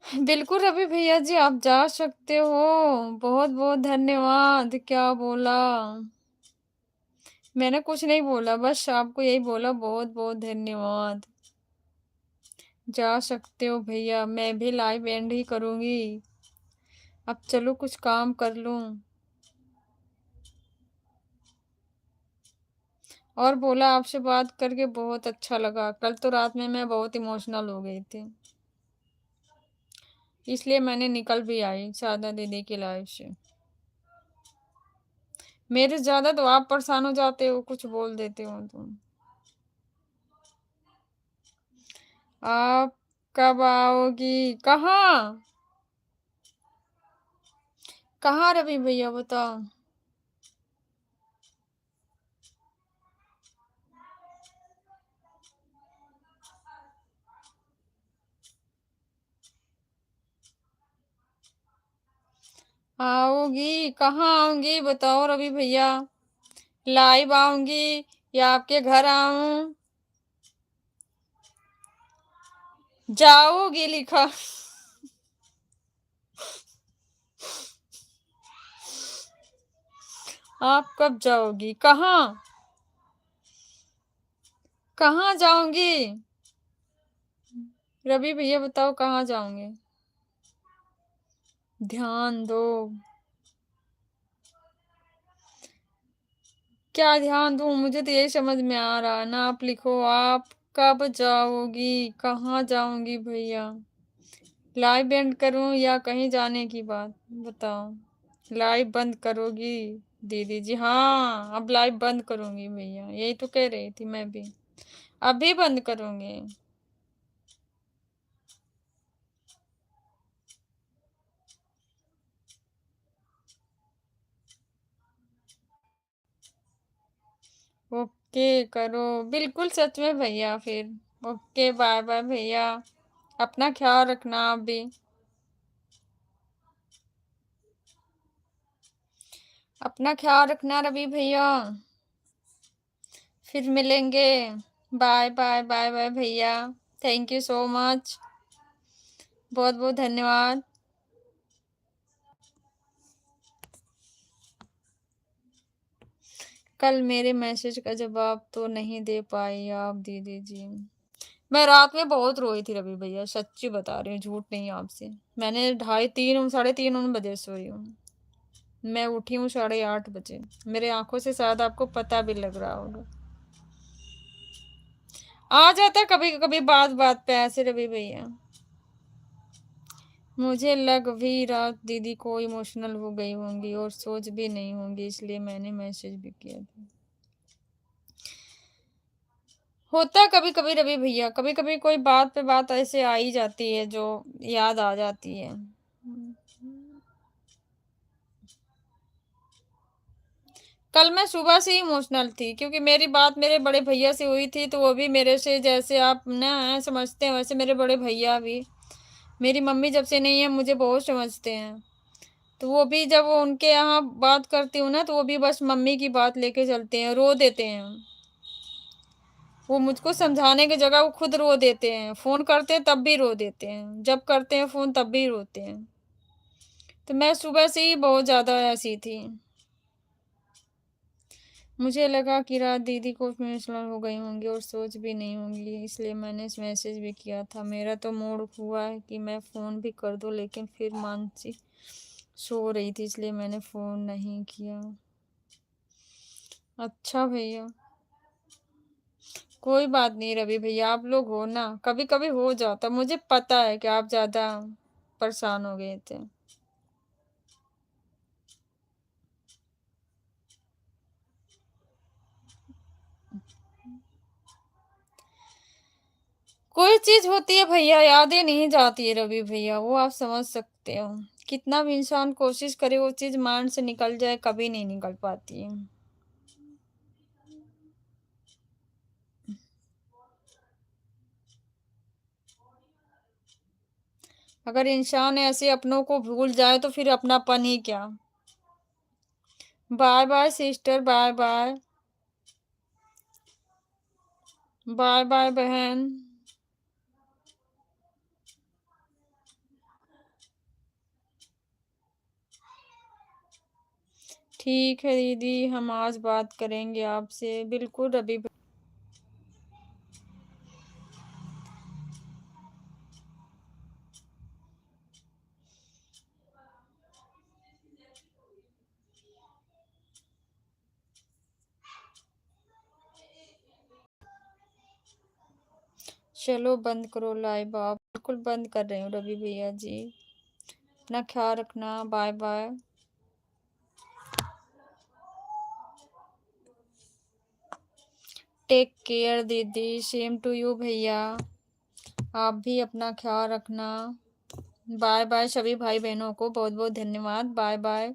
बिल्कुल रवि भैया जी, आप जा सकते हो। बहुत बहुत धन्यवाद। क्या बोला? मैंने कुछ नहीं बोला, बस आपको यही बोला, बहुत बहुत धन्यवाद। जा सकते हो भैया, मैं भी लाइव एंड ही करूंगी। अब चलो कुछ काम कर लूं। और बोला आपसे बात करके बहुत अच्छा लगा। कल तो रात में मैं बहुत इमोशनल हो गई थी, इसलिए मैंने निकल भी आई शारदा दीदी की लाइफ से। मेरे ज्यादा तो आप परेशान हो जाते हो, कुछ बोल देते हो तुम। आप कब आओगी? कहाँ? कहाँ रवि भैया बताओ। आओगी कहाँ? आऊंगी बताओ रवि भैया। लाइव आऊंगी या आपके घर आऊं? जाओगी लिखा। आप कब जाओगी? कहाँ? कहाँ जाऊंगी? रवि भैया बताओ कहाँ जाऊंगे? ध्यान दो। क्या ध्यान दूं? मुझे तो यही समझ में आ रहा है ना। आप लिखो, आप कब जाओगी? कहाँ जाऊंगी भैया? लाइव एंड करूं या कहीं जाने की बात बताओ? लाइव बंद करोगी दीदी जी? हाँ, अब लाइव बंद करूंगी भैया, यही तो कह रही थी मैं भी। अभी बंद करूंगी। ओके करो, बिल्कुल सच में भैया फिर। ओके, बाय बाय भैया, अपना ख्याल रखना आप भी। अपना ख्याल रखना रवि भैया, फिर मिलेंगे। बाय बाय बाय बाय भैया, थैंक यू सो मच, बहुत बहुत धन्यवाद। कल मेरे मैसेज का जवाब तो नहीं दे पाई आप दीदी जी। मैं रात में बहुत रोई थी रवि भैया, सच्ची बता रही हूँ, झूठ नहीं आपसे। मैंने 2:30 3:30 बजे सोई हूँ। मैं उठी हूँ 8:30 बजे। मेरे आंखों से शायद आपको पता भी लग रहा होगा। आ जाता कभी कभी बात बात पे ऐसे रवि भैया। मुझे लग भी रहा दीदी को इमोशनल हो गई होंगी और सोच भी नहीं होंगी, इसलिए मैंने मैसेज भी किया था। होता कभी कभी रवि भैया, कभी कभी कोई बात पे बात ऐसे आ ही जाती है जो याद आ जाती है। कल मैं सुबह से ही इमोशनल थी क्योंकि मेरी बात मेरे बड़े भैया से हुई थी, तो वो भी मेरे से, जैसे आप ना समझते हैं वैसे मेरे बड़े भैया भी। मेरी मम्मी जब से नहीं है मुझे बहुत समझते हैं, तो वो भी जब वो उनके यहाँ बात करती हूँ ना, तो वो भी बस मम्मी की बात लेके चलते हैं, रो देते हैं। वो मुझको समझाने की जगह वो खुद रो देते हैं। फोन करते हैं तब भी रो देते हैं, जब करते हैं फोन तब भी रोते हैं। तो मैं सुबह से ही बहुत ज्यादा ऐसी थी। मुझे लगा कि रात दीदी को इमोशनल हो गई होंगी और सोच भी नहीं होंगी, इसलिए मैंने मैसेज भी किया था। मेरा तो मूड हुआ है कि मैं फ़ोन भी कर दूं, लेकिन फिर मानसी सो रही थी, इसलिए मैंने फ़ोन नहीं किया। अच्छा भैया, कोई बात नहीं रवि भैया, आप लोग हो ना, कभी कभी हो जाता। मुझे पता है कि आप ज़्यादा परेशान हो गए थे। कोई चीज होती है भैया, यादें नहीं जाती है रवि भैया, वो आप समझ सकते हो। कितना भी इंसान कोशिश करे वो चीज माइंड से निकल जाए, कभी नहीं निकल पाती है। अगर इंसान ऐसे अपनों को भूल जाए तो फिर अपनापन ही क्या। Bye bye sister, bye bye, bye bye बहन। ठीक है दीदी, हम आज बात करेंगे आपसे, बिल्कुल रवि भैया। चलो बंद करो लाइव आप, बिल्कुल बंद कर रही हूँ रवि भैया जी, अपना ख्याल रखना, बाय बाय। टेक केयर दीदी, सेम टू यू भैया, आप भी अपना ख्याल रखना। बाय बाय सभी भाई बहनों को बहुत बहुत धन्यवाद, बाय बाय।